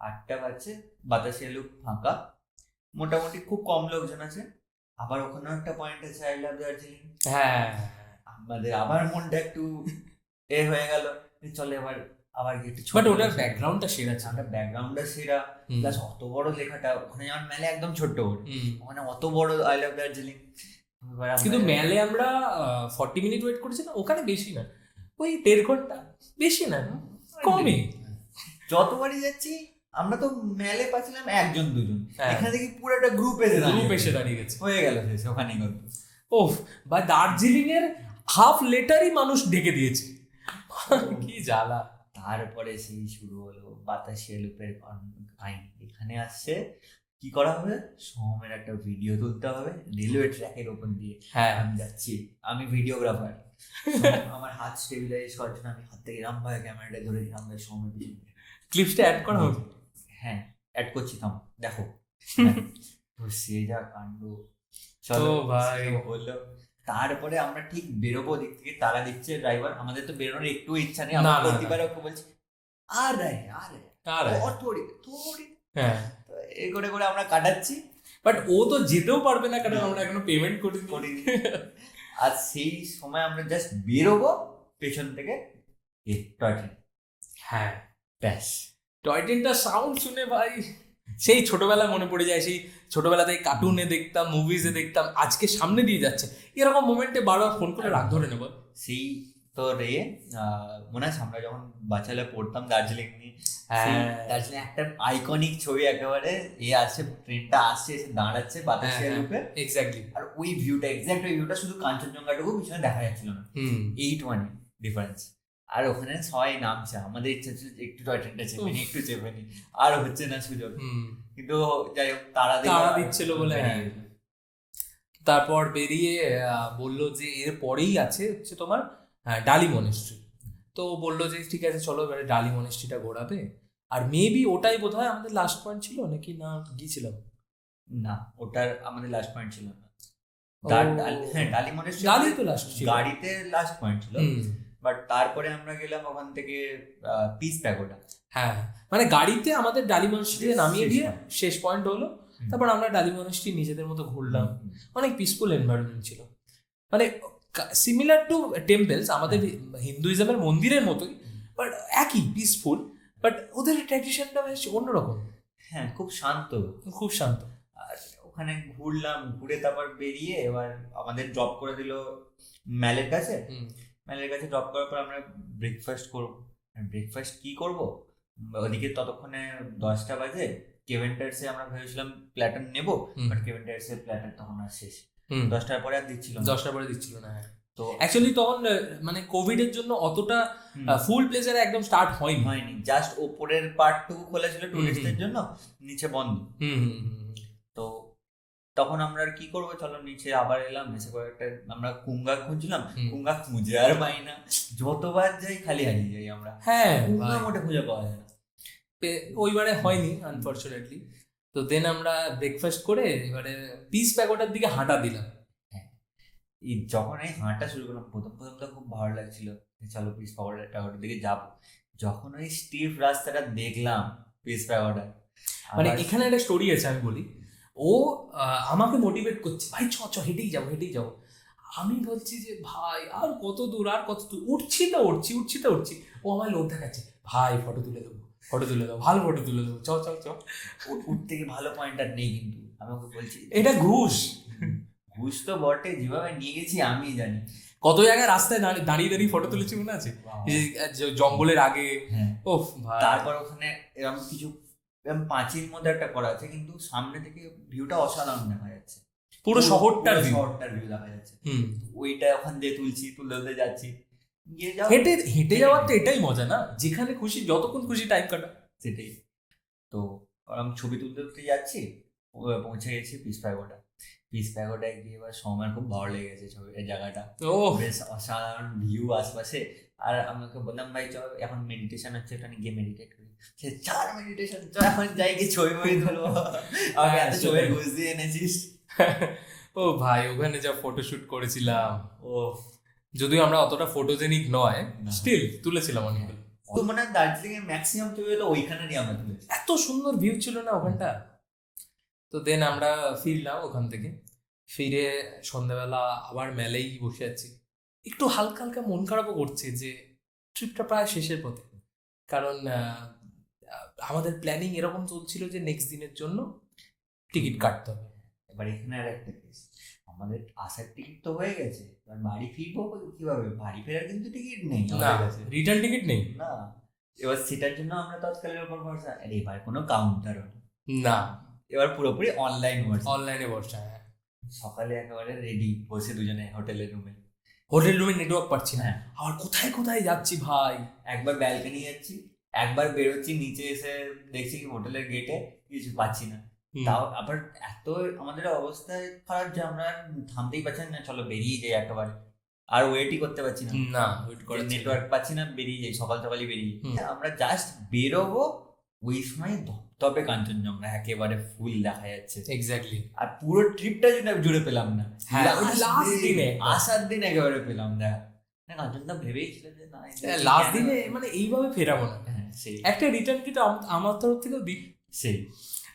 8টা বাজছে। বাতাসিয়া লুপ ফাঁকা, মোটামুটি খুব কম লোকজন আছে। আবার ওখানেও একটা পয়েন্ট আছে, আই লাভ দার্জিলিং। হ্যাঁ, আমাদের আবার মনটা একটু হয়ে গেল, চলে আবার একটু। বাট ওটার ব্যাকগ্রাউন্ডটা সেরা ছিল, ব্যাকগ্রাউন্ডটা সেরা, প্লাস অত বড় লেখাটা ওখানে, যেমন মেলে একদম ছোট্ট ওখানে অত বড় আই লাভ দার্জিলিং। কিন্তু মেলে আমরা 40 মিনিট ওয়েট করেছিলাম, ওখানে বেশি না, ওই 1.5 ঘন্টা, বেশি না, কমই। যতবারই যাচ্ছি আমরা তো মেলে পাচ্ছিলাম 1-2 জন, এখানে দেখি পুরো একটা গ্রুপ এসে দাঁড়িয়ে গেছে, হয়ে গেল ওখানেই গল্প। ওফ, বা দার্জিলিং এর হাফ লেটারই মানুষ ডেকে দিয়েছে, কি জ্বালা। তারপরে সেই শুরু হলো বাতাসিয়া লুপের কাহিনী। এখানে আসছে কি করা হবে, সোমের একটা ভিডিও তুলতে হবে রেলওয়ে ট্র্যাকের ওপর দিয়ে। হ্যাঁ, আমি যাচ্ছি, আমি ভিডিওগ্রাফার, আমার হাত স্টেবিলাইজ করার জন্য আমি হাত থেকে এরম ভাবে ক্যামেরাটা ধরে দিলাম সোমের পিছনে। ক্লিপসটা অ্যাড করা হবে? হ্যাঁ, অ্যাড করছি, থাম দেখো। তো সে যা কাণ্ড, চলো ভাই হলো। তারপরে আমরা ঠিক বেরোবো, দিক থেকে তারা দিচ্ছে ড্রাইভার, আমাদের তো বেরোনোর একটু ইচ্ছা নেই, আমরা প্রতিবারে ওকে বলছি আরে হ্যাঁ, এই করে করে আমরা কাটাচ্ছি। বাট ও তো যেতেও পারবে না, কারণ আমরা এখনো পেমেন্ট করিনি। আর সেই সময় আমরা জাস্ট বেরোবো, পেছন থেকে টয় ট্রেন। হ্যাঁ, ব্যাস, টয় ট্রেনটা সাউন্ড শুনে ভাই সেই ছোটবেলা মনে পড়ে যায়। সেই ছোটবেলাতে কার্টুনে দেখতাম, মুভিজে দেখতাম, আজকে সামনে দিয়ে যাচ্ছে, এরকম মোমেন্টে বারবার ফোন করে রাগ ধরে নেব। সেই তো মনে আছে আমরা যখন বাচ্চালে পড়তাম দার্জিলিং নিয়ে, দার্জিলিং একটা আইকনিক ছবি একেবারে, আসছে ট্রেনটা আসছে, এসে দাঁড়াচ্ছে বাতাসিয়া লুপে, এক্স্যাক্টলি, আর ওই ভিউটা, এক্স্যাক্ট ওই ভিউটা, শুধু কাঞ্চনজঙ্ঘাটুকু পিছনে দেখা যাচ্ছিল না, 8 ডিফারেন্স। আর ওখানে সবাই নামছে, আমাদের ইচ্ছা ছিল একটু টয় ট্রেনটা চেপে নি, আর হচ্ছে না সুযোগ, কিন্তু যাই হোক তারা দিচ্ছিল বলে। তারপর বেরিয়ে বললো যে এর পরেই আছে হচ্ছে তোমার ডালি মনেস্ট্রি। তো বললো যে ঠিক আছে চলো, এবারে ডালি মনেস্ট্রিটা ঘোরাবে। আর মেবি ওটাই বোধহয় আমাদের লাস্ট পয়েন্ট ছিল নাকি, না গিয়েছিলাম না, ওটার আমাদের লাস্ট পয়েন্ট ছিল না। হ্যাঁ, ডালি মনেস্ট্রি ডালি তো লাস্ট ছিল, গাড়িতে লাস্ট পয়েন্ট ছিল, বাট তারপরে আমরা গেলাম ওখান থেকে পিস প্যাগোডা। হ্যাঁ, মানে গাড়িতে আমাদের ডালি মনেস্ট্রি নামিয়ে দিয়ে শেষ পয়েন্ট হলো। তারপর আমরা ডালি মনেস্ট্রি নিজেদের মতো ঘুরলাম, অনেক পিসফুল এনভায়রনমেন্ট ছিল, মানে সিমিলার টু টেম্পলস, আমাদের হিন্দুইজমের মন্দিরের মতোই, বাট একই পিসফুল, বাট ওদের ট্র্যাডিশনটা বেশ অন্যরকম। হ্যাঁ, খুব শান্ত, খুব শান্ত। আর ওখানে ঘুরলাম, ঘুরে তারপর বেরিয়ে এবার আমাদের ড্রপ করে দিল ম্যালের কাছে। ম্যালের কাছে ড্রপ করার পর আমরা ব্রেকফাস্ট করবো। ব্রেকফাস্ট কি করব, ওদিকে ততক্ষণে 10টা বাজে। কেভেন্টার্সে আমরা ভেবেছিলাম প্ল্যাটার নেবো, বাট কেভেন্টার্সের প্ল্যাটার তখন আর শেষ, 10টার পরে আর দিচ্ছিল না। 10টার পরে দিচ্ছিল না। তো অ্যাকচুয়ালি তখন মানে কোভিড এর জন্য অতটা ফুল প্লেজারে একদম স্টার্ট হয়নি, জাস্ট ওপরের পার্টটুকু খোলা ছিল টুরিস্টদের জন্য, নিচে বন্ধ। তো তখন আমরা আর কি করবো, চলো নিচে আবার এলাম। এসে কয়েকটা আমরা কুঙ্গা খুঁজলাম, কুঙ্গা খুঁজে আর পাই না, যতবার যাই খালি হারিয়ে যাই আমরা। হ্যাঁ, কুঙ্গা মোটে খুঁজে পাওয়া যায় না। ওইবারে হয়নি আনফর্চুনেটলি। তো দেন আমরা ব্রেকফাস্ট করে এবারে পিস প্যাগোডার দিকে হাঁটা দিলাম। যখন এই হাঁটা শুরু করলাম প্রথম তো খুব ভালো লাগছিল, চলো পিস প্যাগোডার দিকে যাবো। যখন ওই স্টিফ রাস্তাটা দেখলাম পিস প্যাগোডার, মানে এখানে একটা স্টোরি আছে, আমি বলি। ও আমাকে মোটিভেট করছে, ভাই চ চ হেঁটেই যাবো হেঁটেই যাবো। আমি বলছি যে ভাই আর কত দূর আর কত দূর, উঠছি তো উঠছি। ও আমায় লোভ দেখাচ্ছে, ভাই ফটো তুলে দেবো ভালো ফটো তুলে দেবো, চ চ চ। উঠতে গিয়ে ভালো পয়েন্ট আর নেই, কিন্তু আমাকে বলছি এটা ঘুষ তো বটে, যেভাবে নিয়ে গেছি আমি জানি। কত জায়গায় রাস্তায় দাঁড়িয়ে ফটো তুলেছি মনে আছে, জঙ্গলের আগে। ও ভাই, তারপর ওখানে এরকম কিছু পাঁচির মধ্যে একটা করা আছে, কিন্তু সামনে থেকে ভিউটা অসাধারণ দেখা যাচ্ছে, পুরো শহরটার ভিউ দেখা যাচ্ছে। ওইটা ওখান দিয়ে তুলতে যাচ্ছি, হেঁটে যাওয়ার তো এটাই মজা না, যেখানে খুশি যতক্ষণ খুশি টাইম কাটা, সেটাই। তো আমি ছবি তুলতে যাচ্ছি, পৌঁছে গেছি পিস প্যাগোডায় গিয়ে এবার সময় খুব ভালো লেগেছে এই জায়গাটা, বেশ অসাধারণ ভিউ আশপাশে। আর আমাকে বললাম, ভাই চল এখন মেডিটেশন হচ্ছে, ওখানে গিয়ে মেডিটেট করি। সে চার মেডিটেশন, এখন যাই গিয়ে ছবি তুলবো, আমাকে এত ছবি ঘুষ দিয়ে এনেছিস। ও ভাই, ওখানে যা ফটোশুট করেছিলাম, যদিও আমরা অতটা ফটোজেনিক নয়, স্টিল তুলেছিলাম অনেক। তো মানে দার্জিলিং এর ম্যাক্সিমাম ছবি তো ওইখানেরই আমরা তুলেছি, এত সুন্দর ভিউ ছিল না ওখানটা। তো দেন আমরা ফিরলাম ওখান থেকে, ফিরে সন্ধ্যাবেলা আবার মেলেই বসে আছি, একটু হালকা হালকা মন খারাপও করছে যে ট্রিপটা প্রায় শেষের পথে। কারণ আমাদের প্ল্যানিং এরকম চলছিল যে নেক্সট দিনের জন্য টিকিট কাটতে হবে। এবার এখানে আর একটা কেস, আমাদের আসার টিকিট তো হয়ে গেছে, এবার বাড়ি ফিরবো কিভাবে? বাড়ি ফেরার কিন্তু টিকিট নেই, রিটার্ন টিকিট নেই না। এবার সেটার জন্য আমরা তৎকালের উপর ভরসা, এবার কোনো কাউন্টার না, এবার পুরোপুরি অনলাইনে বসা। সকালে একেবারে রেডি, বসে দুজনে হোটেল রুমে নেটওয়ার্ক পাচ্ছি না, আর কোথায় কোথায় যাচ্ছি ভাই। একবার ব্যালকনি যাচ্ছি, একবার বেরোচ্ছি, নিচে এসে দেখছি হোটেলের গেটে কিছু পাচ্ছি না। তাও আবার এত আমাদের অবস্থা খারাপ যে আমরা থামতেই পারছি না, চলো বেরিয়ে যাই একেবারে, আর ওয়েটই করতে পারছি না, নেটওয়ার্ক পাচ্ছি না, বেরিয়ে যাই, সকালই বেরিয়ে যাই। আমরা জাস্ট বেরোবো, ওই সময় তবে কাঞ্চনজঙ্ঘা একেবারে ফুল দেখা যাচ্ছে, এক্স্যাক্টলি। আর পুরো ট্রিপটা জুড়ে পেলাম না, লাস্ট দিনে আসার দিন একেবারে পেলাম না। কাঞ্চনজঙ্ঘা ভেবেছিল যে না লাস্ট দিনে মানে এইভাবে ফেরাবো না, একটা রিটার্ন টিকিট আমার তরফ থেকেও দিই। সেই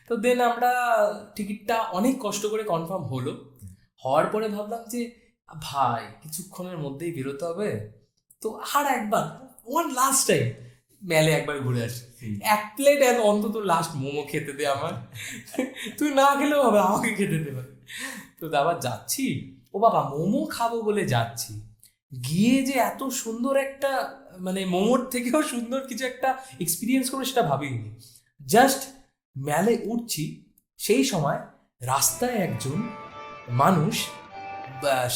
তো দেন আমরা টিকিটটা অনেক কষ্ট করে কনফার্ম হওয়ার পরে ভাবলাম যে ভাই কিছুক্ষণের মধ্যেই বেরোতে হবে, তো আর একবার ওয়ান লাস্ট টাইম মেলে একবার ঘুরে আসি, এক প্লেট অন্তত লাস্ট মোমো খেতে দে আমার, তুই না খেলেও হবে, আমাকে খেতে দেবে। তো আবার যাচ্ছি, ও বাবা মোমো খাবো বলে যাচ্ছি, গিয়ে যে এত সুন্দর একটা মানে মোমোর থেকেও সুন্দর কিছু একটা এক্সপিরিয়েন্স করবো সেটা ভাবিনি। জাস্ট মেলে উঠছি, সেই সময় রাস্তায় একজন মানুষ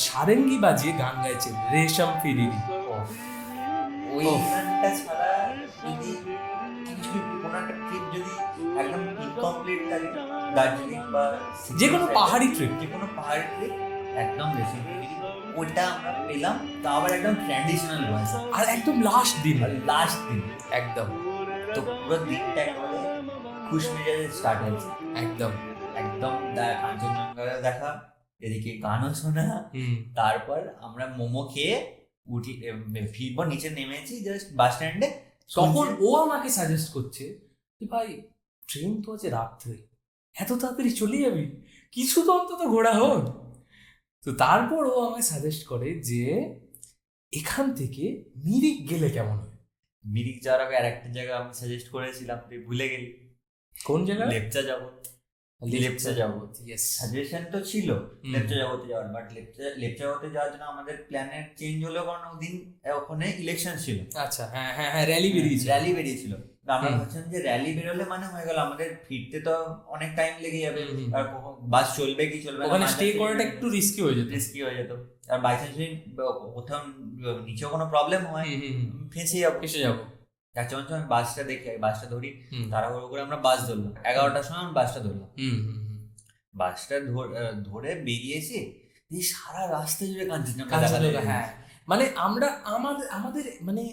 সারেঙ্গি বাজিয়ে গান গাইছে, রেশম ফিরিরি। ওই গানটা ছাড়া যদি কোনো একটা ট্রিপ যদি একদম ইনকমপ্লিট থাকে, দার্জিলিং বা যে কোনো পাহাড়ি ট্রিপ একদম রেশম ফিরিরি, ওটা আমরা পেলাম, তা আবার একদম ট্র্যাডিশনাল ভয়েস, আর একদম লাস্ট দিন একদম। তো পুরো দিনটা একেবারে খুশ মেজাজে স্টার্ট হয়েছে, একদম কাঞ্চনজঙ্ঘা দেখা, এদিকে গানও শোনা, তারপর আমরা মোমো খেয়ে ফিরবো, নিচে নেমেছি জাস্ট বাস স্ট্যান্ডে। তখন ও আমাকে সাজেস্ট করছে যে ভাই ট্রেন তো আছে রাত্রে, এত তাড়াতাড়ি চলে যাবি, কিছু তো অন্তত ঘোরা হোক। তো তারপর ও আমাকে সাজেস্ট করে যে এখান থেকে মিরিক গেলে কেমন হয়। মিরিক যাওয়ার আগে আর একটা জায়গা আমি সাজেস্ট করেছিলাম, তুই ভুলে গেলি। কোন জায়গা? লেপচা জগৎ। সাজেশন তো ছিল লেপচা জগতে যাওয়ার, বাট লেপচা জগতে যাওয়ার জন্য আমাদের প্ল্যানের চেঞ্জ হলো, কারণ ওদিন ওখানে ইলেকশন ছিল। আচ্ছা, হ্যাঁ র্যালি বেরিয়েছিল। আমরা ভাবছিলাম যে র্যালি বেরোলে মানে হয়ে গেল, আমাদের ফিরতে তো অনেক টাইম লেগে যাবে, আর বাস চলবে কি চলবে ওখানে স্টে করাটা একটু রিস্কি হয়ে যেত, আর বাই চান্স কোথাও নিচেও কোনো প্রবলেম হয়, ফেঁসে যাবো। আমি বাসটা দেখি, বাসটা ধরি, তাড়াহুড়ো করে আমরা বাস ধরলাম, 11টার সময় আমরা বাসটা ধরলাম। বাসটা ধরে বেরিয়েছি, সারা রাস্তা জুড়ে কাঞ্চনজঙ্ঘা। হ্যাঁ, মানে আমরা আমাদের মানে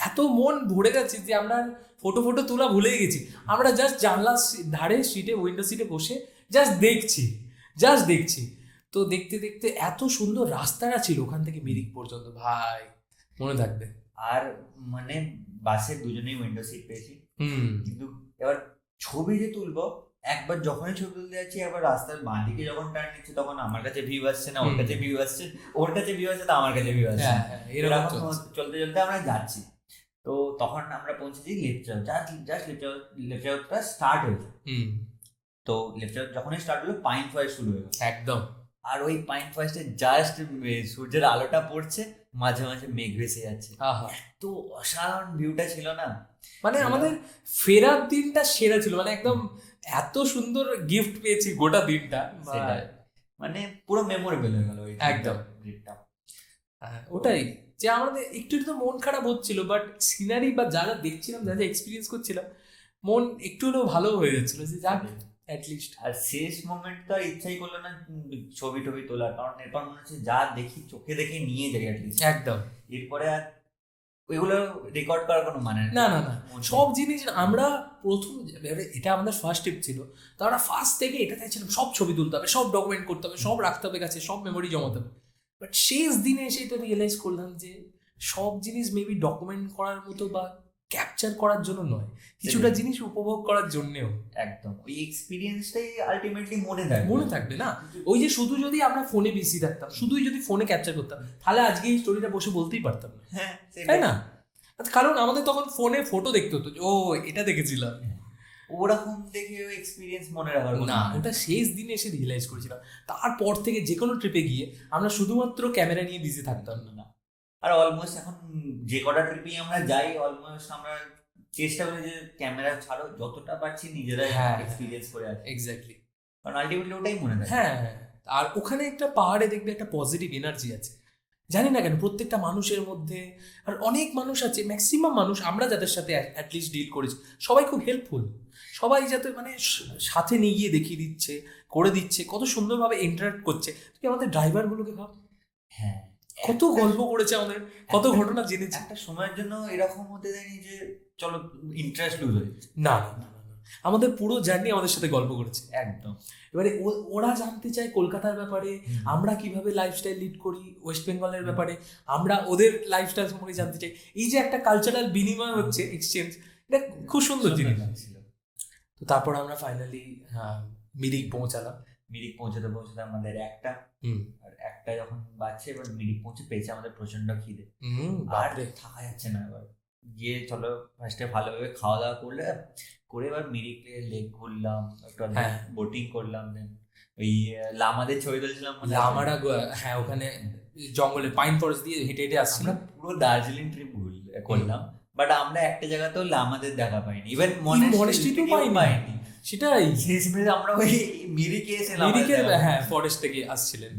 এত মন ভরে যাচ্ছে যে আমরা ফটো তোলা ভুলেই গেছি। আমরা জাস্ট জানলার ধারে সিটে, উইন্ডো সিটে বসে জাস্ট দেখছি। তো দেখতে দেখতে এত সুন্দর রাস্তাটা ছিল ওখান থেকে মিরিক পর্যন্ত, ভাই মনে থাকবে। আর মানে বাসে দুজনেই উইন্ডো সিট পেয়েছি, হুম, কিন্তু এবার ছবি যে তুলবো, একবার যখনই ছবি তুলতে যাচ্ছি, একবার রাস্তার বাঁ দিকে যখন টার্ন নিচ্ছি, তখন আমার কাছে ভিউ আসছে না, ওর কাছে ভিউ আসছে, ওর কাছে ভিউ আসছে না, আমার কাছে ভিউ আসছে না। এরকম চলতে চলতে আমরা যাচ্ছি। তো তখন আমরা পৌঁছেছি লেপচাও, জাস্ট লেপচাওটা স্টার্ট হয়েছে। তো লেপচাও যখনই স্টার্ট হলো, পাইন ফরেস্ট শুরু হয়ে গেল একদম। আর ওই পাইন ফরেস্টে জাস্ট সূর্যের আলোটা পড়ছে, মাঝে মাঝে মেঘ ভেসে যাচ্ছে। তো অসাধারণ ভিউটা ছিল না, মানে আমাদের ফেরার দিনটা সেরা ছিল, মানে একদম এত সুন্দর গিফট পেয়েছি গোটা দিনটা, মানে পুরো মেমোরেবল হয়ে গেল একদম ট্রিপটা। ওটাই যে আমাদের একটু একটু মন খারাপ হচ্ছিল, বাট সিনারি বা যা যা দেখছিলাম, যা যা এক্সপিরিয়েন্স করছিলাম, মন একটু হলেও ভালো হয়ে যাচ্ছিল যে যাক অ্যাটলিস্ট। আর শেষ মোমেন্ট তো আর ইচ্ছাই করলো না ছবি টবি তোলার, কারণ এরপর মনে হচ্ছে যা দেখি চোখে দেখে নিয়ে যাই অ্যাটলিস্ট। একদম। এরপরে আর ওইগুলো রেকর্ড করার কোনো মানে না। সব জিনিস আমরা প্রথম, এটা আমাদের ফার্স্ট ট্রিপ ছিল, তো আমরা ফার্স্ট থেকে এটা চাইছিলাম সব ছবি তুলতে হবে, সব ডকুমেন্ট করতে হবে, সব রাখতে হবে কাছে, সব মেমোরি জমাতে হবে। বাট শেষ দিনে এসে এটা রিয়েলাইজ করলাম যে সব জিনিস মেবি ডকুমেন্ট করার মতো বা ক্যাপচার করার জন্য নয়, কিছুটা জিনিস উপভোগ করার জন্যেও। একদম, ওই এক্সপিরিয়েন্সটাই আলটিমেটলি মনে থাকবে না। ওই যে শুধু যদি আমরা ফোনে বিজি থাকতাম, শুধুই যদি ফোনে ক্যাপচার করতাম, তাহলে আজকে এই স্টোরিটা বসে বলতেই পারতাম না। হ্যাঁ, তাই না? কারণ আমাদের তখন ফোনে ফটো দেখতে হতো, ও এটা দেখেছিলাম, ওরকম দেখে এক্সপিরিয়েন্স মনে রাখার না। ওটা শেষ দিনে এসে রিয়েলাইজ করেছিলাম। তারপর থেকে যে কোনো ট্রিপে গিয়ে আমরা শুধুমাত্র ক্যামেরা নিয়ে বিজি থাকতাম না। আর অলমোস্ট এখন যে কটা ট্রিপে আমরা যাই, অলমোস্ট আমরা চেষ্টা করি যে ক্যামেরা ছাড়ো, যতটা পারছি নিজেরাই এক্সপিরিয়েন্স করে আসি। এক্স্যাক্টলি, কারণ আলটিমেটলি ওটাই মনে থাকে। হ্যাঁ। আর ওখানে একটা পাহাড়ে দেখবে একটা পজিটিভ এনার্জি আছে, জানি না কেন প্রত্যেকটা মানুষের মধ্যে। আর অনেক মানুষ আছে, ম্যাক্সিমাম মানুষ আমরা যাদের সাথে অ্যাটলিস্ট ডিল করেছি, সবাই খুব হেল্পফুল, সবাই যাতে মানে সাথে নিয়ে গিয়ে দেখিয়ে দিচ্ছে, করে দিচ্ছে, কত সুন্দরভাবে ইন্টারাক্ট করছে। তুই আমাদের ড্রাইভারগুলোকে ভাব, হ্যাঁ, কত গল্প করেছে আমাদের, কত ঘটনা জেনেছে। একটা সময়ের জন্য এরকম হতে দেয়নি যে চলো ইন্টারেস্ট লুজ হয়ে যাচ্ছে। না, আমাদের পুরো জার্নি আমাদের সাথে গল্প করেছে একদম। এবারে ওরা জানতে চায় কলকাতার ব্যাপারে, আমরা কিভাবে লাইফস্টাইল লিড করি ওয়েস্ট বেঙ্গলের ব্যাপারে, আমরা ওদের লাইফস্টাইল সম্পর্কে জানতে চাই। এই যে একটা কালচারাল বিনিময় হচ্ছে, এক্সচেঞ্জ, এটা খুব সুন্দর জিনিস ছিল। তো তারপর আমরা ফাইনালি মিরিক পৌঁছালাম। মিরিক পৌঁছাতে আমাদের একটা যখন বাজছে, এবার মিরিক পৌঁছে পেয়েছে আমাদের প্রচন্ড খিদে, আর থাকা যাচ্ছে না। এবার গিয়ে চলো ফার্স্টে ভালোভাবে খাওয়া দাওয়া করে এবার মিরিক লেক ঘুরলাম, একটু বোটিং করলাম, দেন ওই লামাদের ছবি তুলছিলাম। লামারা, হ্যাঁ, ওখানে জঙ্গলে পাইন ফরেস্ট দিয়ে হেঁটে হেঁটে আসছিলাম। পুরো দার্জিলিং ট্রিপ করলাম, বাট আমরা একটা জায়গাতেও লামাদের দেখা পাইনি, ইভেন মনেস্ট্রিতেও পাইনি। সেটাই শেষমেশ আমরা ওই মিরিকে এসেছিলাম, মিরিকের ফরেস্ট থেকে আসছিলেন।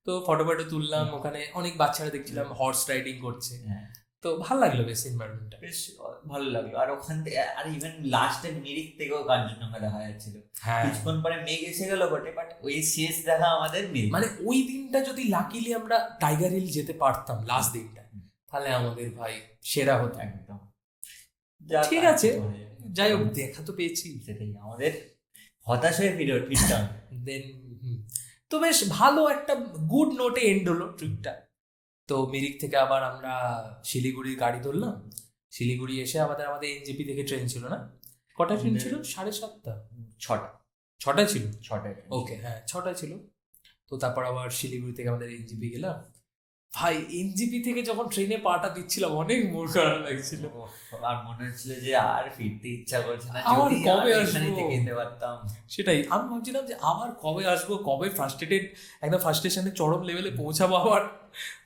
তো ফটো তুললাম, ওখানে অনেক বাচ্চারা দেখছিলাম হর্স রাইডিং করছে, তো ভালো লাগলো, বেশ এনভায়রনমেন্টটা বেশ ভালো লাগলো। আর ওখান থেকে আর ইভেন লাস্টে মিরিক থেকেও কাঞ্চনজঙ্ঘা দেখা যাচ্ছিল। কিছুক্ষণ পরে মেঘ এসে গেল বটে, বাট ওই শেষ দেখা আমাদের মিরিক। মানে ওই দিনটা যদি লাকিলি আমরা টাইগার হিল যেতে পারতাম লাস্ট দিনটা, তাহলে আমাদের ভাই সেরা হতো একদম। ঠিক আছে, যাই হোক, দেখা তো পেয়েছি, সেটাই আমাদের হতাশ হয়ে ফিরতাম। দেন তো বেশ ভালো একটা গুড নোটে এন্ড হলো ট্রিপটা। তো মিরিক থেকে আবার আমরা শিলিগুড়ির গাড়ি ধরলাম। শিলিগুড়ি এসে আমাদের এনজেপি থেকে ট্রেন ছিল, না কটা ট্রেন ছিল? 7:30? 6টা ছিল। ওকে, হ্যাঁ 6টা ছিল। তো তারপর আবার শিলিগুড়ি থেকে আমাদের এনজেপি গেলাম। ভাই এনজেপি থেকে যখন ট্রেনে পাটা দিচ্ছিলাম, অনেক মন খারাপ লাগছিল, আর মনে হচ্ছিল যে আর ফিরতে ইচ্ছা করছে না, আবার কবে আসবো যেতে পারতাম। সেটাই আমি ভাবছিলাম যে আবার কবে আসবো, কবে ফার্স্টেটেড একদম ফার্স্ট স্টেশনে চরম লেভেলে পৌঁছাবো আবার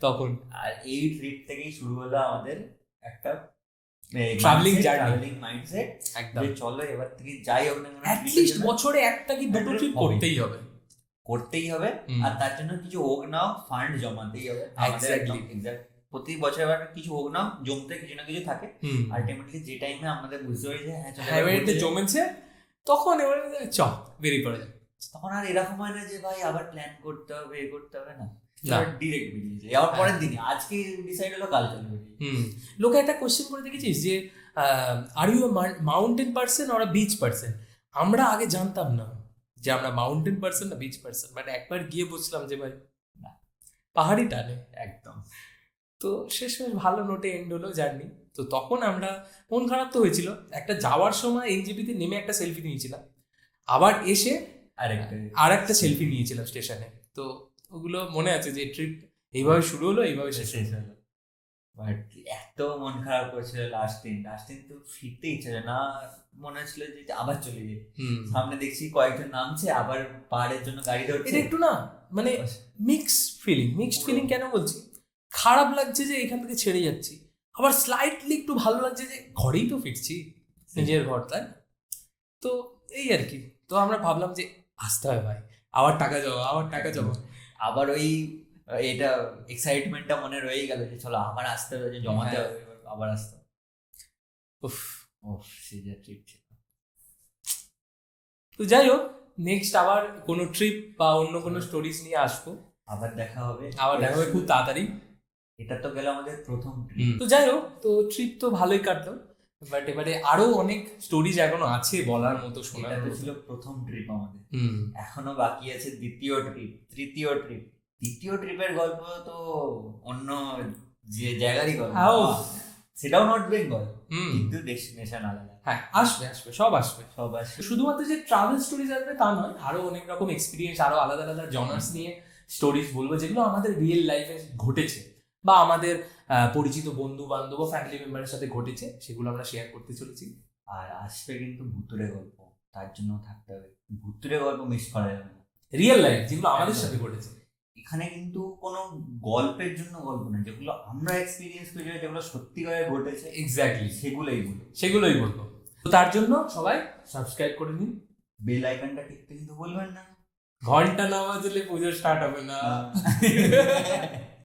তখন। আর এই ট্রিপ থেকেই শুরু হলো আমাদের একটা ট্রাভেলিং মাইন্ডসেট, একদম চলো এবার থেকে যাই হোক না অ্যাটলিস্ট বছরে একটা কি দুটো ট্রিপ করতেই হবে। আর তার জন্য কিছু হোক না ফান্ড জমাতেই হবে। প্রতি বছর এবার কিছু হোক না জমতে কিছু না কিছু থাকে। আলটিমেটলি যে টাইমে আমাদের বুঝতে পারি যে হ্যাঁ জমেছে, তখন এবারে বেরিয়ে পড়া যায়। তখন আর এরকম হয় না যে ভাই আবার প্ল্যান করতে হবে, না, না। ডিরেক্ট বেরিয়েছে যাওয়ার পরের দিনই আজকে ডিসাইড হলো কাল চলে বেরিয়ে। লোকে একটা কোশ্চেন করে দেখেছিস যে are you mountain person or beach person? আমরা আগে জানতাম না যে আমরা মাউন্টেন পার্সন না বিচ পার্সন, বাট একবার গিয়ে বুঝলাম যে ভাই না, পাহাড়ি টানে একদম। তো শেষমেশ ভালো নোটে এন্ড হলো জার্নি। তো তখন আমরা মন খারাপ তো হয়েছিল, একটা যাওয়ার সময় এনজেপিতে নেমে একটা সেলফি নিয়েছিলাম, আবার এসে আর একটা সেলফি নিয়েছিলাম স্টেশনে। তো ওগুলো মনে আছে যে ট্রিপ এইভাবে শুরু হলো, এইভাবে শেষ হলো। বাট এত মন খারাপ করেছিল লাস্ট দিন তো ফিরতে ইচ্ছা যায় না, মনে হচ্ছিল যে আবার চলে যাই। সামনে দেখছি কয়েকজন নামছে, আবার পাহাড়ের জন্য গাড়ি ধরছে। এটা একটু না মানে মিক্সড ফিলিং কেন বলছি, খারাপ লাগছে যে এখান থেকে ছেড়ে যাচ্ছি, আবার স্লাইটলি একটু ভালো লাগছে যে ঘরেই তো ফিরছি, নিজের ঘর, তাই না? তো এই আর কি। তো আমরা ভাবলাম যে আসতে হয় ভাই, আবার টাকা জমা। আবার ওই এটা এক্সাইটমেন্টটা মনে রয়ে গেল যে চলো আবার আসতে হবে, যে জমাতে হবে, আবার আসতে হবে। উফ, সে যে ট্রিপ ছিল। তো যাই হোক, নেক্সট আবার কোনো ট্রিপ বা অন্য কোনো স্টোরিজ নিয়ে আসবো, আবার দেখা হবে খুব তাড়াতাড়ি। এটা তো গেল আমাদের প্রথম ট্রিপ। তো যাই হোক, তো ট্রিপ তো ভালোই কাটলো, বাট এবারে আরো অনেক স্টোরিজ এখনো আছে বলার মতো, শোনার এটা মতো। ছিল প্রথম ট্রিপ আমাদের, এখনো বাকি আছে দ্বিতীয় ট্রিপ, তৃতীয় ট্রিপ। দ্বিতীয় ট্রিপের গল্প তো অন্য যে জায়গারই গল্প, সেটাও নর্থ বেঙ্গল, কিন্তু ডেস্টিনেশন আলাদা। হ্যাঁ, আসবে সব আসবে। শুধুমাত্র যে ট্রাভেল স্টোরিজ আসবে তা নয়, আরো অনেক রকম এক্সপিরিয়েন্স, আরো আলাদা আলাদা জনার্স নিয়ে স্টোরিজ বলবো, যেগুলো আমাদের রিয়েল লাইফে ঘটেছে বা আমাদের পরিচিত বন্ধু বান্ধব ও ফ্যামিলি মেম্বারের সাথে ঘটেছে, সেগুলো আমরা শেয়ার করতে চলেছি। আর আসবে কিন্তু ভুতুরে গল্প, তার জন্য থাকতে হবে, ভুতুরে গল্প মিস করা যাবে না। রিয়েল লাইফ যেগুলো আমাদের সাথে ঘটেছে, এখানে কিন্তু কোনো গল্পের জন্য গল্প না, যেগুলো আমরা এক্সপিরিয়েন্স করেছি, যেগুলো সত্যিকারে ঘটেছে, এক্স্যাক্টলি সেগুলোই বলবো। তো তার জন্য সবাই সাবস্ক্রাইব করে নিন, বেল আইকনটা টিপতে কিন্তু ভুলবেন না। ঘন্টা না বাজলে পুজো স্টার্ট হবে না।